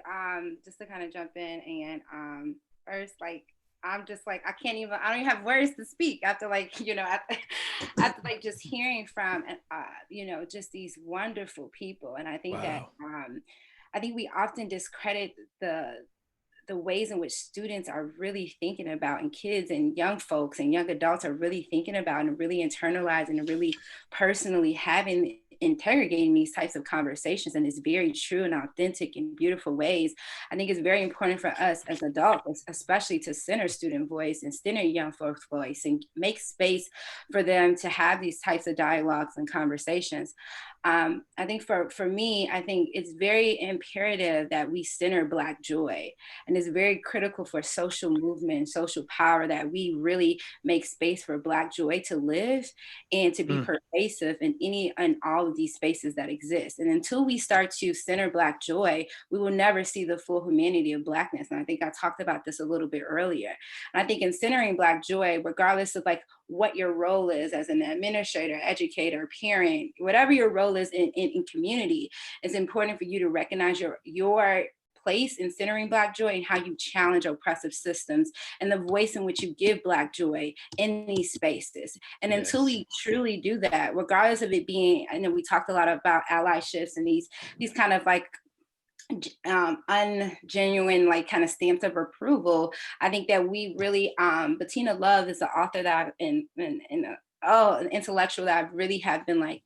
just to kind of jump in and first, like, I'm just like, I don't even have words to speak after, like, you know, after like just hearing from you know, just these wonderful people. And I think that I think we often discredit the ways in which students are really thinking about, and kids and young folks and young adults are really thinking about and really internalizing and really personally interrogating these types of conversations in this very true and authentic and beautiful ways. I think it's very important for us as adults, especially to center student voice and center young folks' voice and make space for them to have these types of dialogues and conversations. I think for me, I think it's very imperative that we center Black joy. And it's very critical for social movement, social power, that we really make space for Black joy to live and to be pervasive in any and all of these spaces that exist. And until we start to center Black joy, we will never see the full humanity of Blackness. And I think I talked about this a little bit earlier. And I think in centering Black joy, regardless of like what your role is as an administrator, educator, parent, whatever your role is in community, it's important for you to recognize your place in centering Black joy and how you challenge oppressive systems and the voice in which you give Black joy in these spaces. And until we truly do that, regardless of it being, I know we talked a lot about allyships and these kind of like ungenuine, like kind of stamps of approval. I think that we really, Bettina Love is the author that an intellectual that I really have been like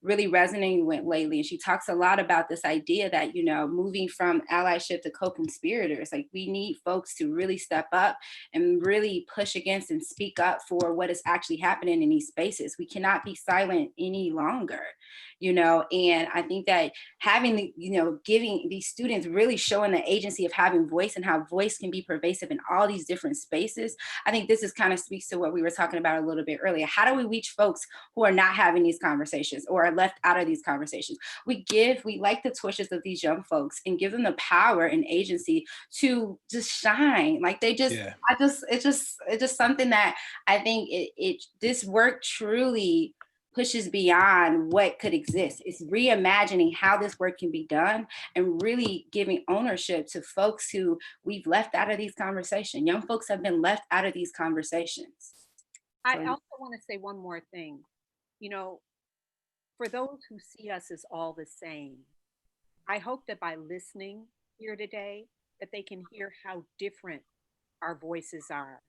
really resonating with lately. And she talks a lot about this idea that, you know, moving from allyship to co-conspirators, like we need folks to really step up and really push against and speak up for what is actually happening in these spaces. We cannot be silent any longer, you know. And I think that having, you know, giving these students really showing the agency of having voice and how voice can be pervasive in all these different spaces. I think this is kind of speaks to what we were talking about a little bit earlier. How do we reach folks who are not having these conversations or are left out of these conversations? We light the torches of these young folks and give them the power and agency to just shine. Like they just, it's just something that I think this work truly pushes beyond what could exist. It's reimagining how this work can be done and really giving ownership to folks who we've left out of these conversations. Young folks have been left out of these conversations. I also want to say one more thing. You know, for those who see us as all the same, I hope that by listening here today, that they can hear how different our voices are,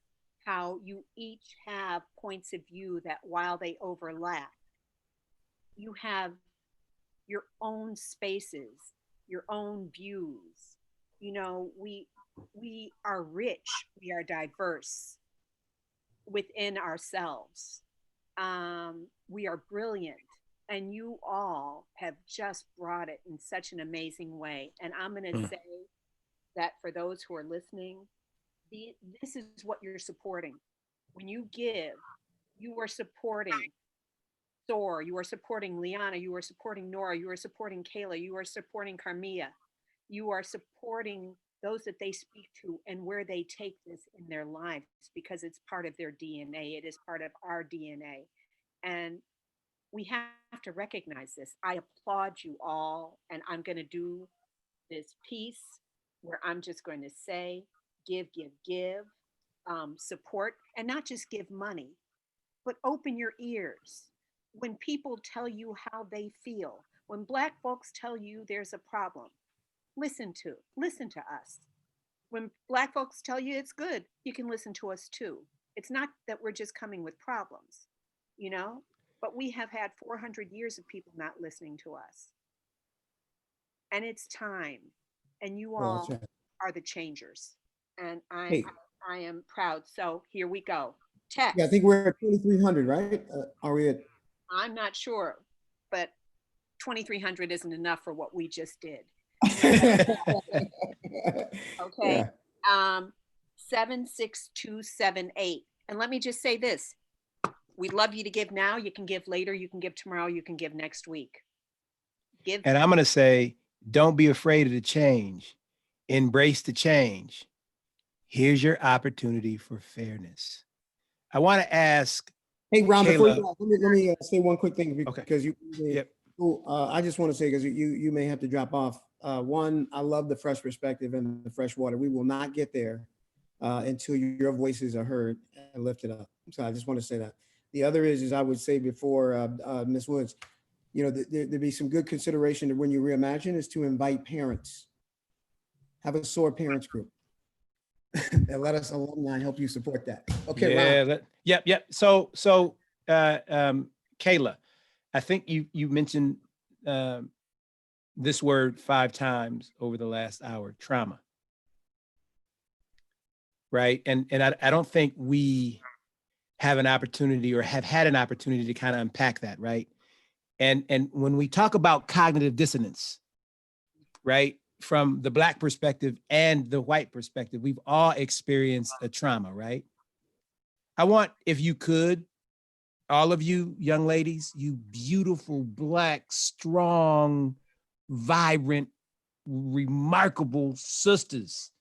how you each have points of view that while they overlap, you have your own spaces, your own views. You know, we are rich, we are diverse within ourselves. We are brilliant, and you all have just brought it in such an amazing way. And I'm going to say that for those who are listening, this is what you're supporting. When you give, you are supporting SOAR, you are supporting Liana, you are supporting Nora, you are supporting Kayla, you are supporting Carmia, you are supporting those that they speak to and where they take this in their lives, because it's part of their DNA. It is part of our DNA. And We have to recognize this. I applaud you all, and I'm going to do this piece where I'm just going to say, give, support, and not just give money, but open your ears. When people tell you how they feel, when Black folks tell you there's a problem, listen to us. When Black folks tell you it's good, you can listen to us too. It's not that we're just coming with problems, you know, but we have had 400 years of people not listening to us. And it's time. And you Well, that's all right. are the changers. And Hey, I am proud. So here we go. yeah, I Text. think we're at 2,300, right? Are we at? I'm not sure, but 2,300 isn't enough for what we just did. Okay. Yeah. 76278. And let me just say this. We'd love you to give now. You can give later. You can give tomorrow. You can give next week. Give. And I'm going to say, don't be afraid of the change. Embrace the change. Here's your opportunity for fairness. I want to ask. Hey, Ron, before you Kayla. go, let me say one quick thing because Okay. you. Yep. I just want to say, because you may have to drop off. One, I love the fresh perspective and the fresh water. We will not get there until your voices are heard and lifted up. So I just want to say that. The other is I would say before Ms. Woods, you know, there'd be some good consideration to when you reimagine is to invite parents. Have a SOAR parents group. And let us alumni help you support that. Okay, Yeah. Ron. Yep. So, Kayla, I think you mentioned this word 5 times over the last hour: trauma. Right, and I don't think we have an opportunity or have had an opportunity to kind of unpack that, right? And when we talk about cognitive dissonance, right, from the Black perspective and the white perspective, we've all experienced a trauma, right? I want, if you could, all of you young ladies, you beautiful, Black, strong, vibrant, remarkable sisters,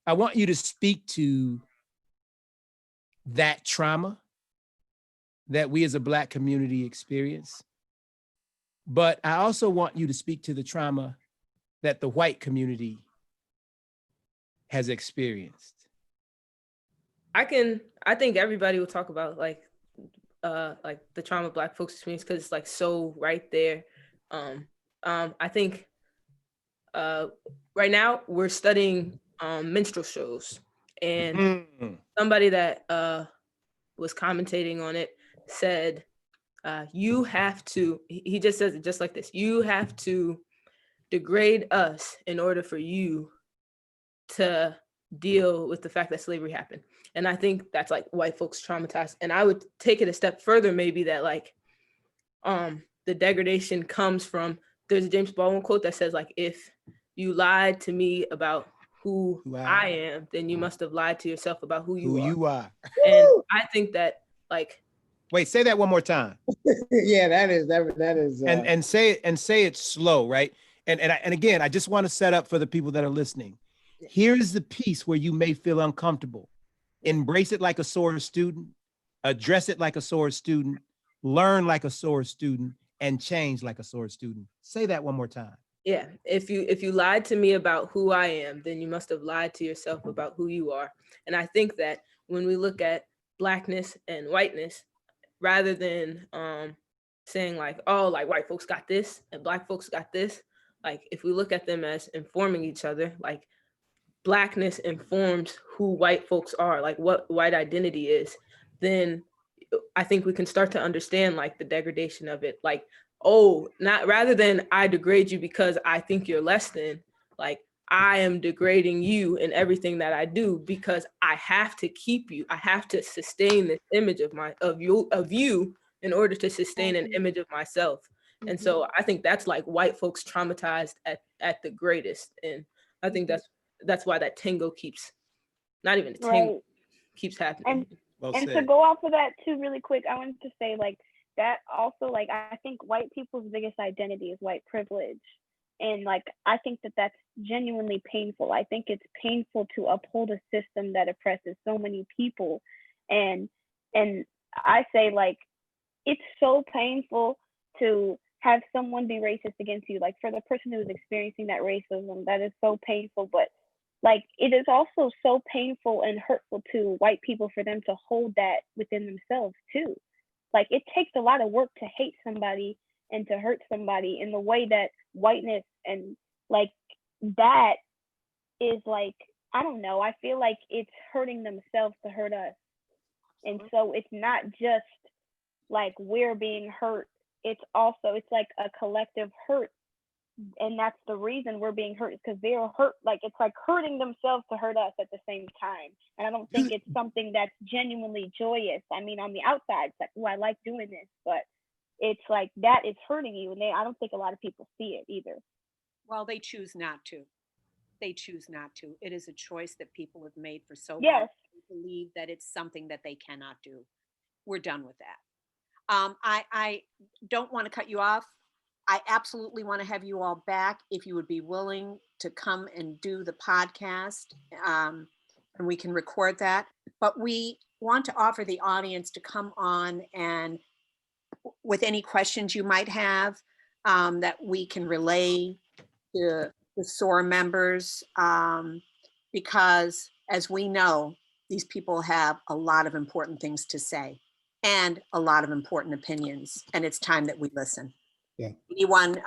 I want you to speak to that trauma that we as a Black community experience. But I also want you to speak to the trauma that the white community has experienced. I think everybody will talk about like the trauma Black folks experience because it's like so right there. I think right now we're studying minstrel shows, and somebody that was commentating on it said, you have to, he just says it just like this, you have to degrade us in order for you to deal with the fact that slavery happened. And I think that's like white folks traumatized. And I would take it a step further, maybe that like the degradation comes from, there's a James Baldwin quote that says like, if you lied to me about who I am, then you must have lied to yourself about who you are. And I think that like, wait, say that one more time. Yeah, that is. And say it slow, right? And again, I just want to set up for the people that are listening. Here's the piece where you may feel uncomfortable. Embrace it like a SOAR student, address it like a SOAR student, learn like a SOAR student, and change like a SOAR student. Say that one more time. Yeah, if you lied to me about who I am, then you must have lied to yourself about who you are. And I think that when we look at Blackness and whiteness, rather than saying like, oh, like white folks got this and Black folks got this, like if we look at them as informing each other, like Blackness informs who white folks are, like what white identity is, then I think we can start to understand like the degradation of it. Like, oh, not rather than I degrade you because I think you're less than, like I am degrading you in everything that I do because I have to keep you. I have to sustain this image of you in order to sustain an image of myself. And so I think that's like white folks traumatized at the greatest. And I think that's why that tango keeps, not even a tango, keeps happening. And to go off of that too, really quick, I wanted to say like that also, like I think white people's biggest identity is white privilege. And like, I think that that's genuinely painful. I think it's painful to uphold a system that oppresses so many people. And I say like, it's so painful to have someone be racist against you. Like for the person who's experiencing that racism, that is so painful. But like it is also so painful and hurtful to white people for them to hold that within themselves too. Like it takes a lot of work to hate somebody and to hurt somebody in the way that whiteness and like that is like, I don't know, I feel like it's hurting themselves to hurt us. And so it's not just like we're being hurt, it's also, it's like a collective hurt. And that's the reason we're being hurt, because they're hurt, like it's like hurting themselves to hurt us at the same time. And I don't think it's something that's genuinely joyous. I mean, on the outside, it's like, oh, I like doing this, but it's like that is hurting you. And I don't think a lot of people see it either. Well, they choose not to. They choose not to. It is a choice that people have made for so long. Yes. They believe that it's something that they cannot do. We're done with that. I don't want to cut you off. I absolutely want to have you all back if you would be willing to come and do the podcast, and we can record that. But we want to offer the audience to come on and with any questions you might have that we can relay to the SOAR members, because as we know, these people have a lot of important things to say and a lot of important opinions, and it's time that we listen. Yeah. Anyone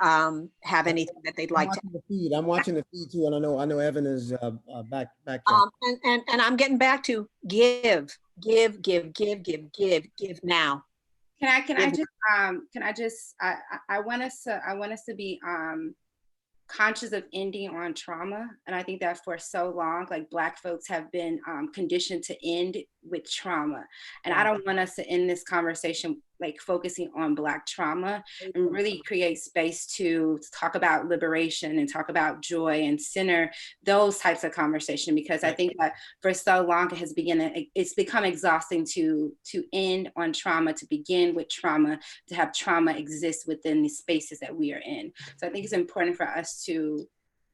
have anything that they'd like to? I'm watching the feed too, and I know Evan is back. And I'm getting back to give now. I want us to be conscious of ending on trauma. And I think that for so long, like Black folks have been conditioned to end with trauma. And I don't want us to end this conversation like focusing on Black trauma, and really create space to talk about liberation and talk about joy and center those types of conversation, because I think that for so long it's become exhausting to end on trauma, to begin with trauma, to have trauma exist within the spaces that we are in. So I think it's important for us to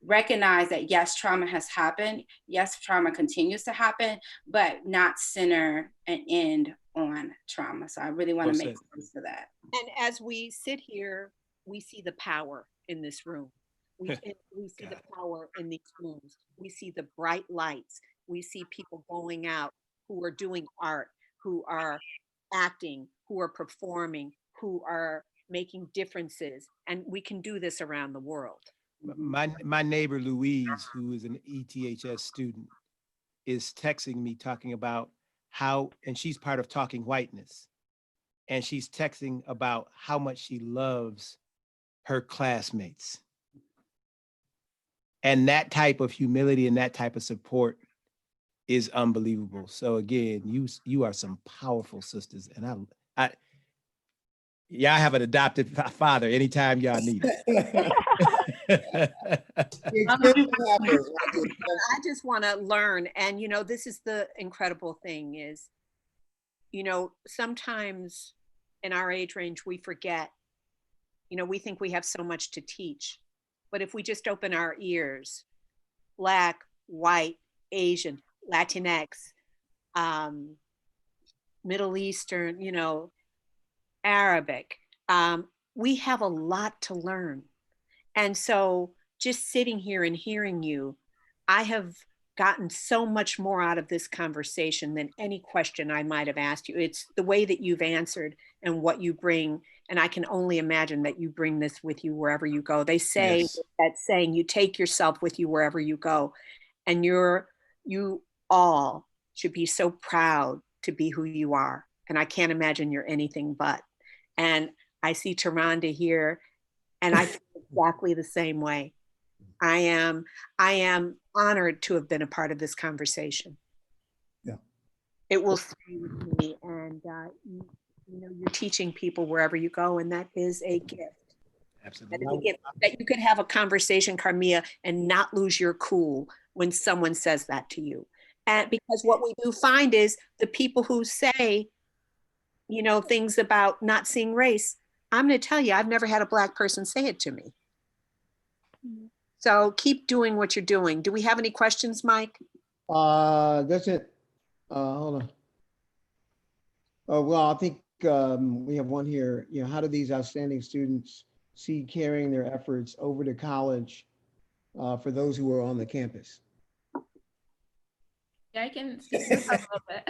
recognize that yes, trauma has happened, yes, trauma continues to happen, but not center and end on trauma. So I really want to make space for that. And as we sit here, we see the power in this room. We see the power in these rooms. We see the bright lights. We see people going out who are doing art, who are acting, who are performing, who are making differences. And we can do this around the world. My neighbor Louise, who is an ETHS student, is texting me talking about how, and she's part of Talking Whiteness, and she's texting about how much she loves her classmates. And that type of humility and that type of support is unbelievable. So again, you are some powerful sisters, and y'all have an adopted father anytime y'all need it. I just want to learn. And, this is the incredible thing is, sometimes in our age range, we forget, we think we have so much to teach. But if we just open our ears, Black, white, Asian, Latinx, Middle Eastern, Arabic, we have a lot to learn. And so just sitting here and hearing you, I have gotten so much more out of this conversation than any question I might have asked you. It's the way that you've answered and what you bring. And I can only imagine that you bring this with you wherever you go. They say that saying, you take yourself with you wherever you go. And you all should be so proud to be who you are. And I can't imagine you're anything but. And I see Taronda here, and I feel exactly the same way. I am honored to have been a part of this conversation. Yeah. It will stay with me, and you're teaching people wherever you go, and that is a gift. Absolutely. That is a gift. That you could have a conversation, Carmia, and not lose your cool when someone says that to you. And because what we do find is the people who say, things about not seeing race, I'm going to tell you, I've never had a Black person say it to me. So keep doing what you're doing. Do we have any questions, Mike? That's it. Hold on. Oh, well, I think we have one here, you know, how do these outstanding students see carrying their efforts over to college for those who are on the campus? Yeah, I can speak to this a little bit.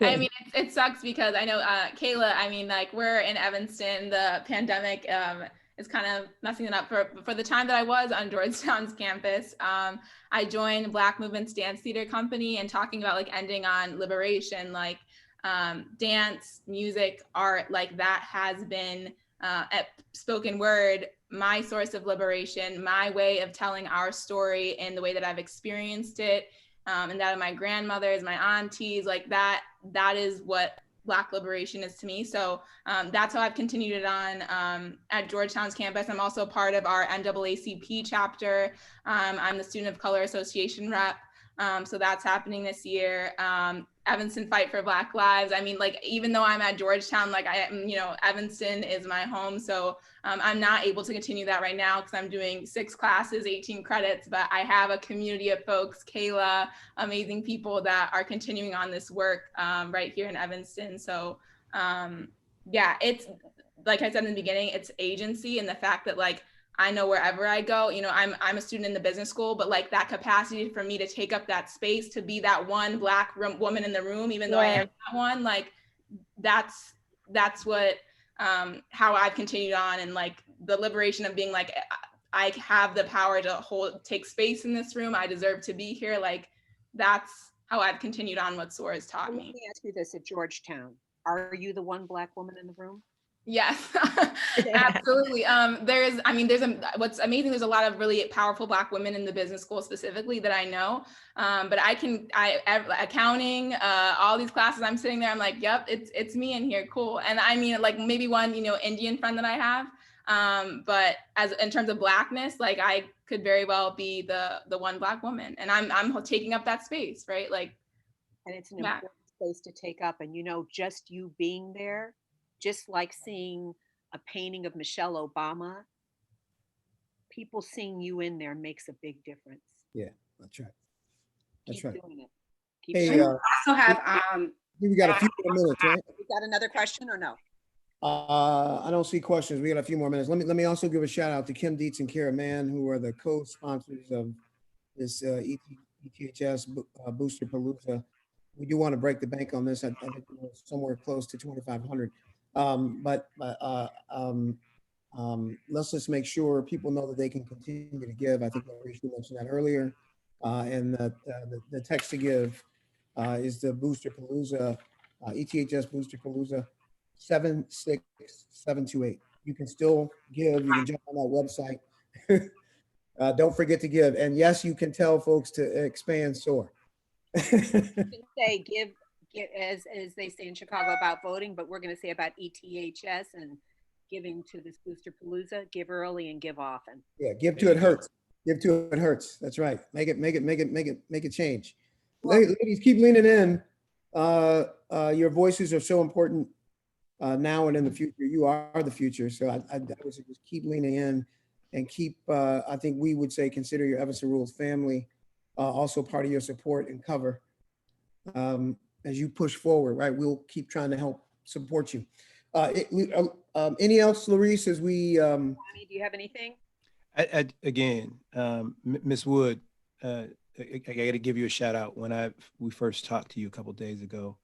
I mean, it sucks because I know, Kayla, I mean, like we're in Evanston, the pandemic is kind of messing it up for the time that I was on Georgetown's campus. I joined Black Movements Dance Theater Company and talking about like ending on liberation, like dance, music, art, like that has been at spoken word, my source of liberation, my way of telling our story and the way that I've experienced it. And that of my grandmothers, my aunties, like that is what Black liberation is to me. So that's how I've continued it on at Georgetown's campus. I'm also part of our NAACP chapter. I'm the Student of Color Association rep. So that's happening this year. Evanston Fight for Black Lives. I mean, like, even though I'm at Georgetown, like Evanston is my home. So I'm not able to continue that right now because I'm doing 6 classes, 18 credits, but I have a community of folks, Kayla, amazing people that are continuing on this work right here in Evanston. So yeah, it's like I said in the beginning, it's agency and the fact that like, I know wherever I go, you know, I'm a student in the business school, but like that capacity for me to take up that space, to be that one Black woman in the room, even though I am that one, like that's what, how I've continued on, and like the liberation of being like, I have the power to take space in this room. I deserve to be here. Like that's how I've continued on what SOAR has taught me. Let me ask you this: at Georgetown, are you the one Black woman in the room? Yes, absolutely. What's amazing, there's a lot of really powerful Black women in the business school specifically that I know. But accounting, all these classes, I'm sitting there, I'm like, yep, it's me in here, cool. And I mean, like maybe one, Indian friend that I have. But in terms of Blackness, like I could very well be the one Black woman, and I'm taking up that space, right? Like, and it's an important space to take up. And just you being there, just like seeing a painting of Michelle Obama, people seeing you in there makes a big difference. Yeah, that's right. Keep doing it. Hey, also have we got a few more minutes, right? We got another question or no? I don't see questions. We got a few more minutes. Let me also give a shout out to Kim Dietz and Kara Mann, who are the co-sponsors of this ETHS Boosterpalooza. We do want to break the bank on this. I think we're somewhere close to 2,500. Let's just make sure people know that they can continue to give. I think Rachel mentioned that earlier. And the text to give is the Boosterpalooza, ETHS Boosterpalooza 76728. You can still give. You can jump on that website. Don't forget to give. And yes, you can tell folks to expand SOAR. You can say give as they say in Chicago about voting, but we're going to say about ETHS and giving to this Boosterpalooza. Give early and give often. Yeah, give to it hurts. Give to it hurts. That's right. Make it change. Well, ladies, keep leaning in. Your voices are so important now and in the future. You are the future. So I would say just keep leaning in and keep. I think we would say consider your Evanston Rules family also part of your support and cover as you push forward. Right, we'll keep trying to help support you. Any else, Larice? As we, Bonnie, do you have anything? Again, Miss Wood, I got to give you a shout out. When we first talked to you a couple of days ago,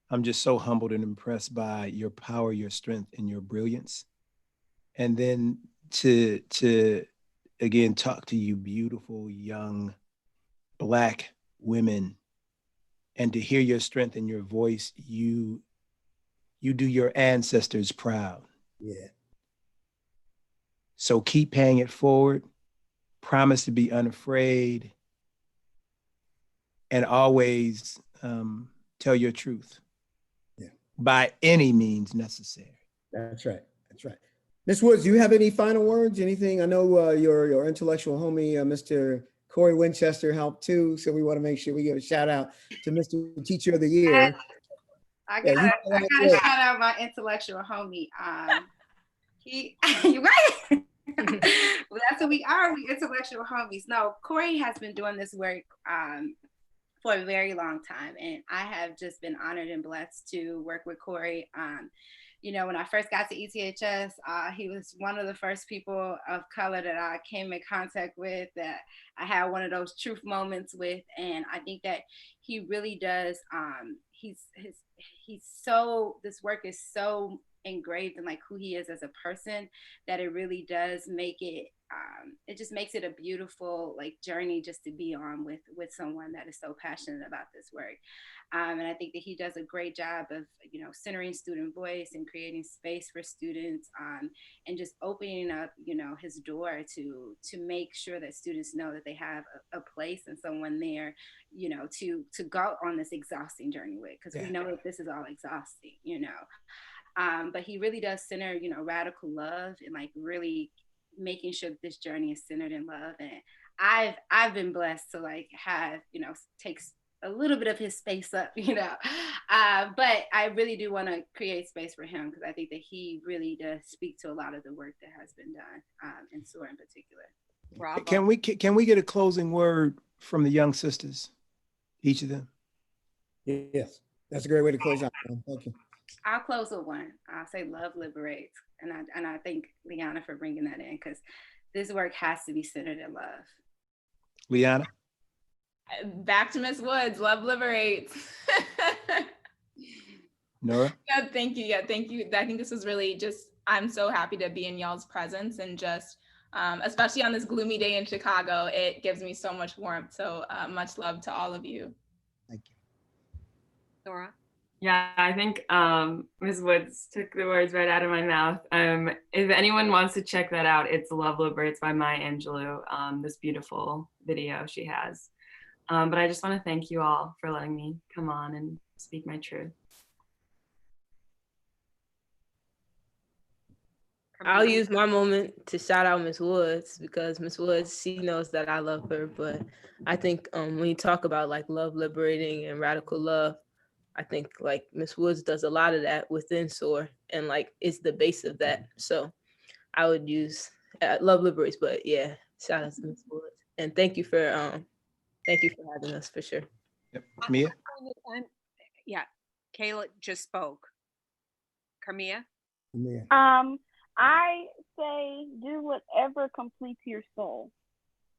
I'm just so humbled and impressed by your power, your strength, and your brilliance. And then to again talk to you, beautiful young Black women, and to hear your strength and your voice, you do your ancestors proud. Yeah. So keep paying it forward, promise to be unafraid, and always tell your truth. Yeah. By any means necessary. That's right. That's right. Ms. Woods, do you have any final words? Anything? I know your intellectual homie, Mr. Corey Winchester, helped too. So we want to make sure we give a shout out to Mr. Teacher of the Year. I gotta shout out my intellectual homie. You right. Well, that's what we are. We intellectual homies. No, Corey has been doing this work for a very long time. And I have just been honored and blessed to work with Corey. You know, when I first got to ETHS, he was one of the first people of color that I came in contact with, that I had one of those truth moments with. And I think that he really does, this work is so engraved in like who he is as a person, that it really does make it, it just makes it a beautiful like journey just to be on with someone that is so passionate about this work. And I think that he does a great job of, you know, centering student voice and creating space for students, and just opening up, you know, his door to make sure that students know that they have a place and someone there, you know, to go on this exhausting journey with, because we know that this is all exhausting, you know. But he really does center, you know, radical love, and like really making sure that this journey is centered in love. And I've been blessed to like have, you know, takes a little bit of his space up, you know. But I really do want to create space for him, because I think that he really does speak to a lot of the work that has been done, in SOAR in particular. Bravo. Can we get a closing word from the young sisters, each of them? Yes, that's a great way to close out. Thank you. I'll close with one. I'll say love liberates. And I thank Liana for bringing that in, because this work has to be centered in love. Liana? Back to Miss Woods, love liberates. Nora? Yeah, thank you. Yeah, thank you. I think this was really just, I'm so happy to be in y'all's presence, and just, especially on this gloomy day in Chicago, it gives me so much warmth. So much love to all of you. Thank you. Nora? Yeah, I think Ms. Woods took the words right out of my mouth. If anyone wants to check that out, it's Love Liberates by Maya Angelou, this beautiful video she has. But I just want to thank you all for letting me come on and speak my truth. I'll use my moment to shout out Miss Woods, because Miss Woods, she knows that I love her. But I think when you talk about like love liberating and radical love, I think like Miss Woods does a lot of that within SOAR, and like it's the base of that. So I would use love liberates, but yeah, shout out to Miss Woods, and thank you for having us, for sure. Yep. Mia? Yeah, Kayla just spoke. Carmia? Yeah. I say do whatever completes your soul.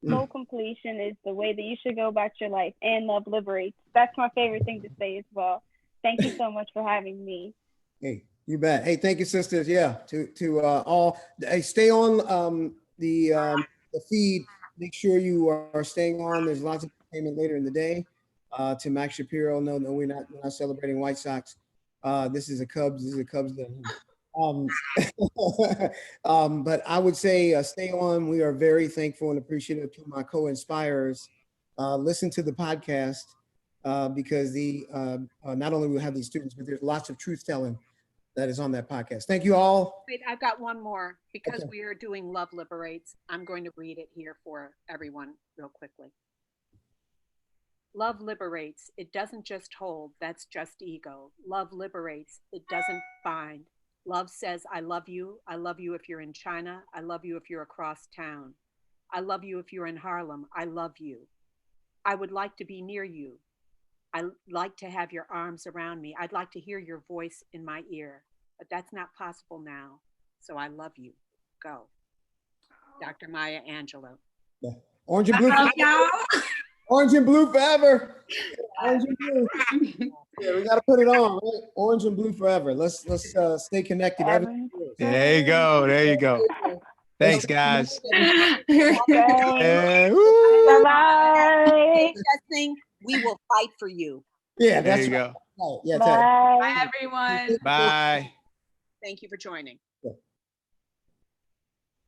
Soul completion is the way that you should go about your life, and love liberates. That's my favorite thing to say as well. Thank you so much for having me. Hey, you bet. Hey, thank you, sisters. Yeah, to all. Hey, stay on the feed. Make sure you are staying on. There's lots of entertainment later in the day. To Max Shapiro, no, we're not celebrating White Sox. This is a Cubs day. But I would say stay on. We are very thankful and appreciative to my co-inspirers. Listen to the podcast because not only will we have these students, but there's lots of truth telling that is on that podcast. Thank you all. Wait, I've got one more, because Okay. we are doing Love Liberates. I'm going to read it here for everyone real quickly. Love liberates. It doesn't just hold. That's just ego. Love liberates. It doesn't bind. Love says, I love you. I love you if you're in China. I love you if you're across town. I love you if you're in Harlem. I love you. I would like to be near you. I like to have your arms around me. I'd like to hear your voice in my ear, but that's not possible now. So I love you. Go. Dr. Maya Angelou. Yeah. Orange and blue. Orange and blue forever. Orange and blue. Yeah, we got to put it on, right? Orange and blue forever. Let's stay connected. There you go. There you go. Thanks, guys. Bye-bye. We will fight for you. Yeah, There that's you right. go. Yeah, Bye. Bye, everyone. Bye. Thank you for joining.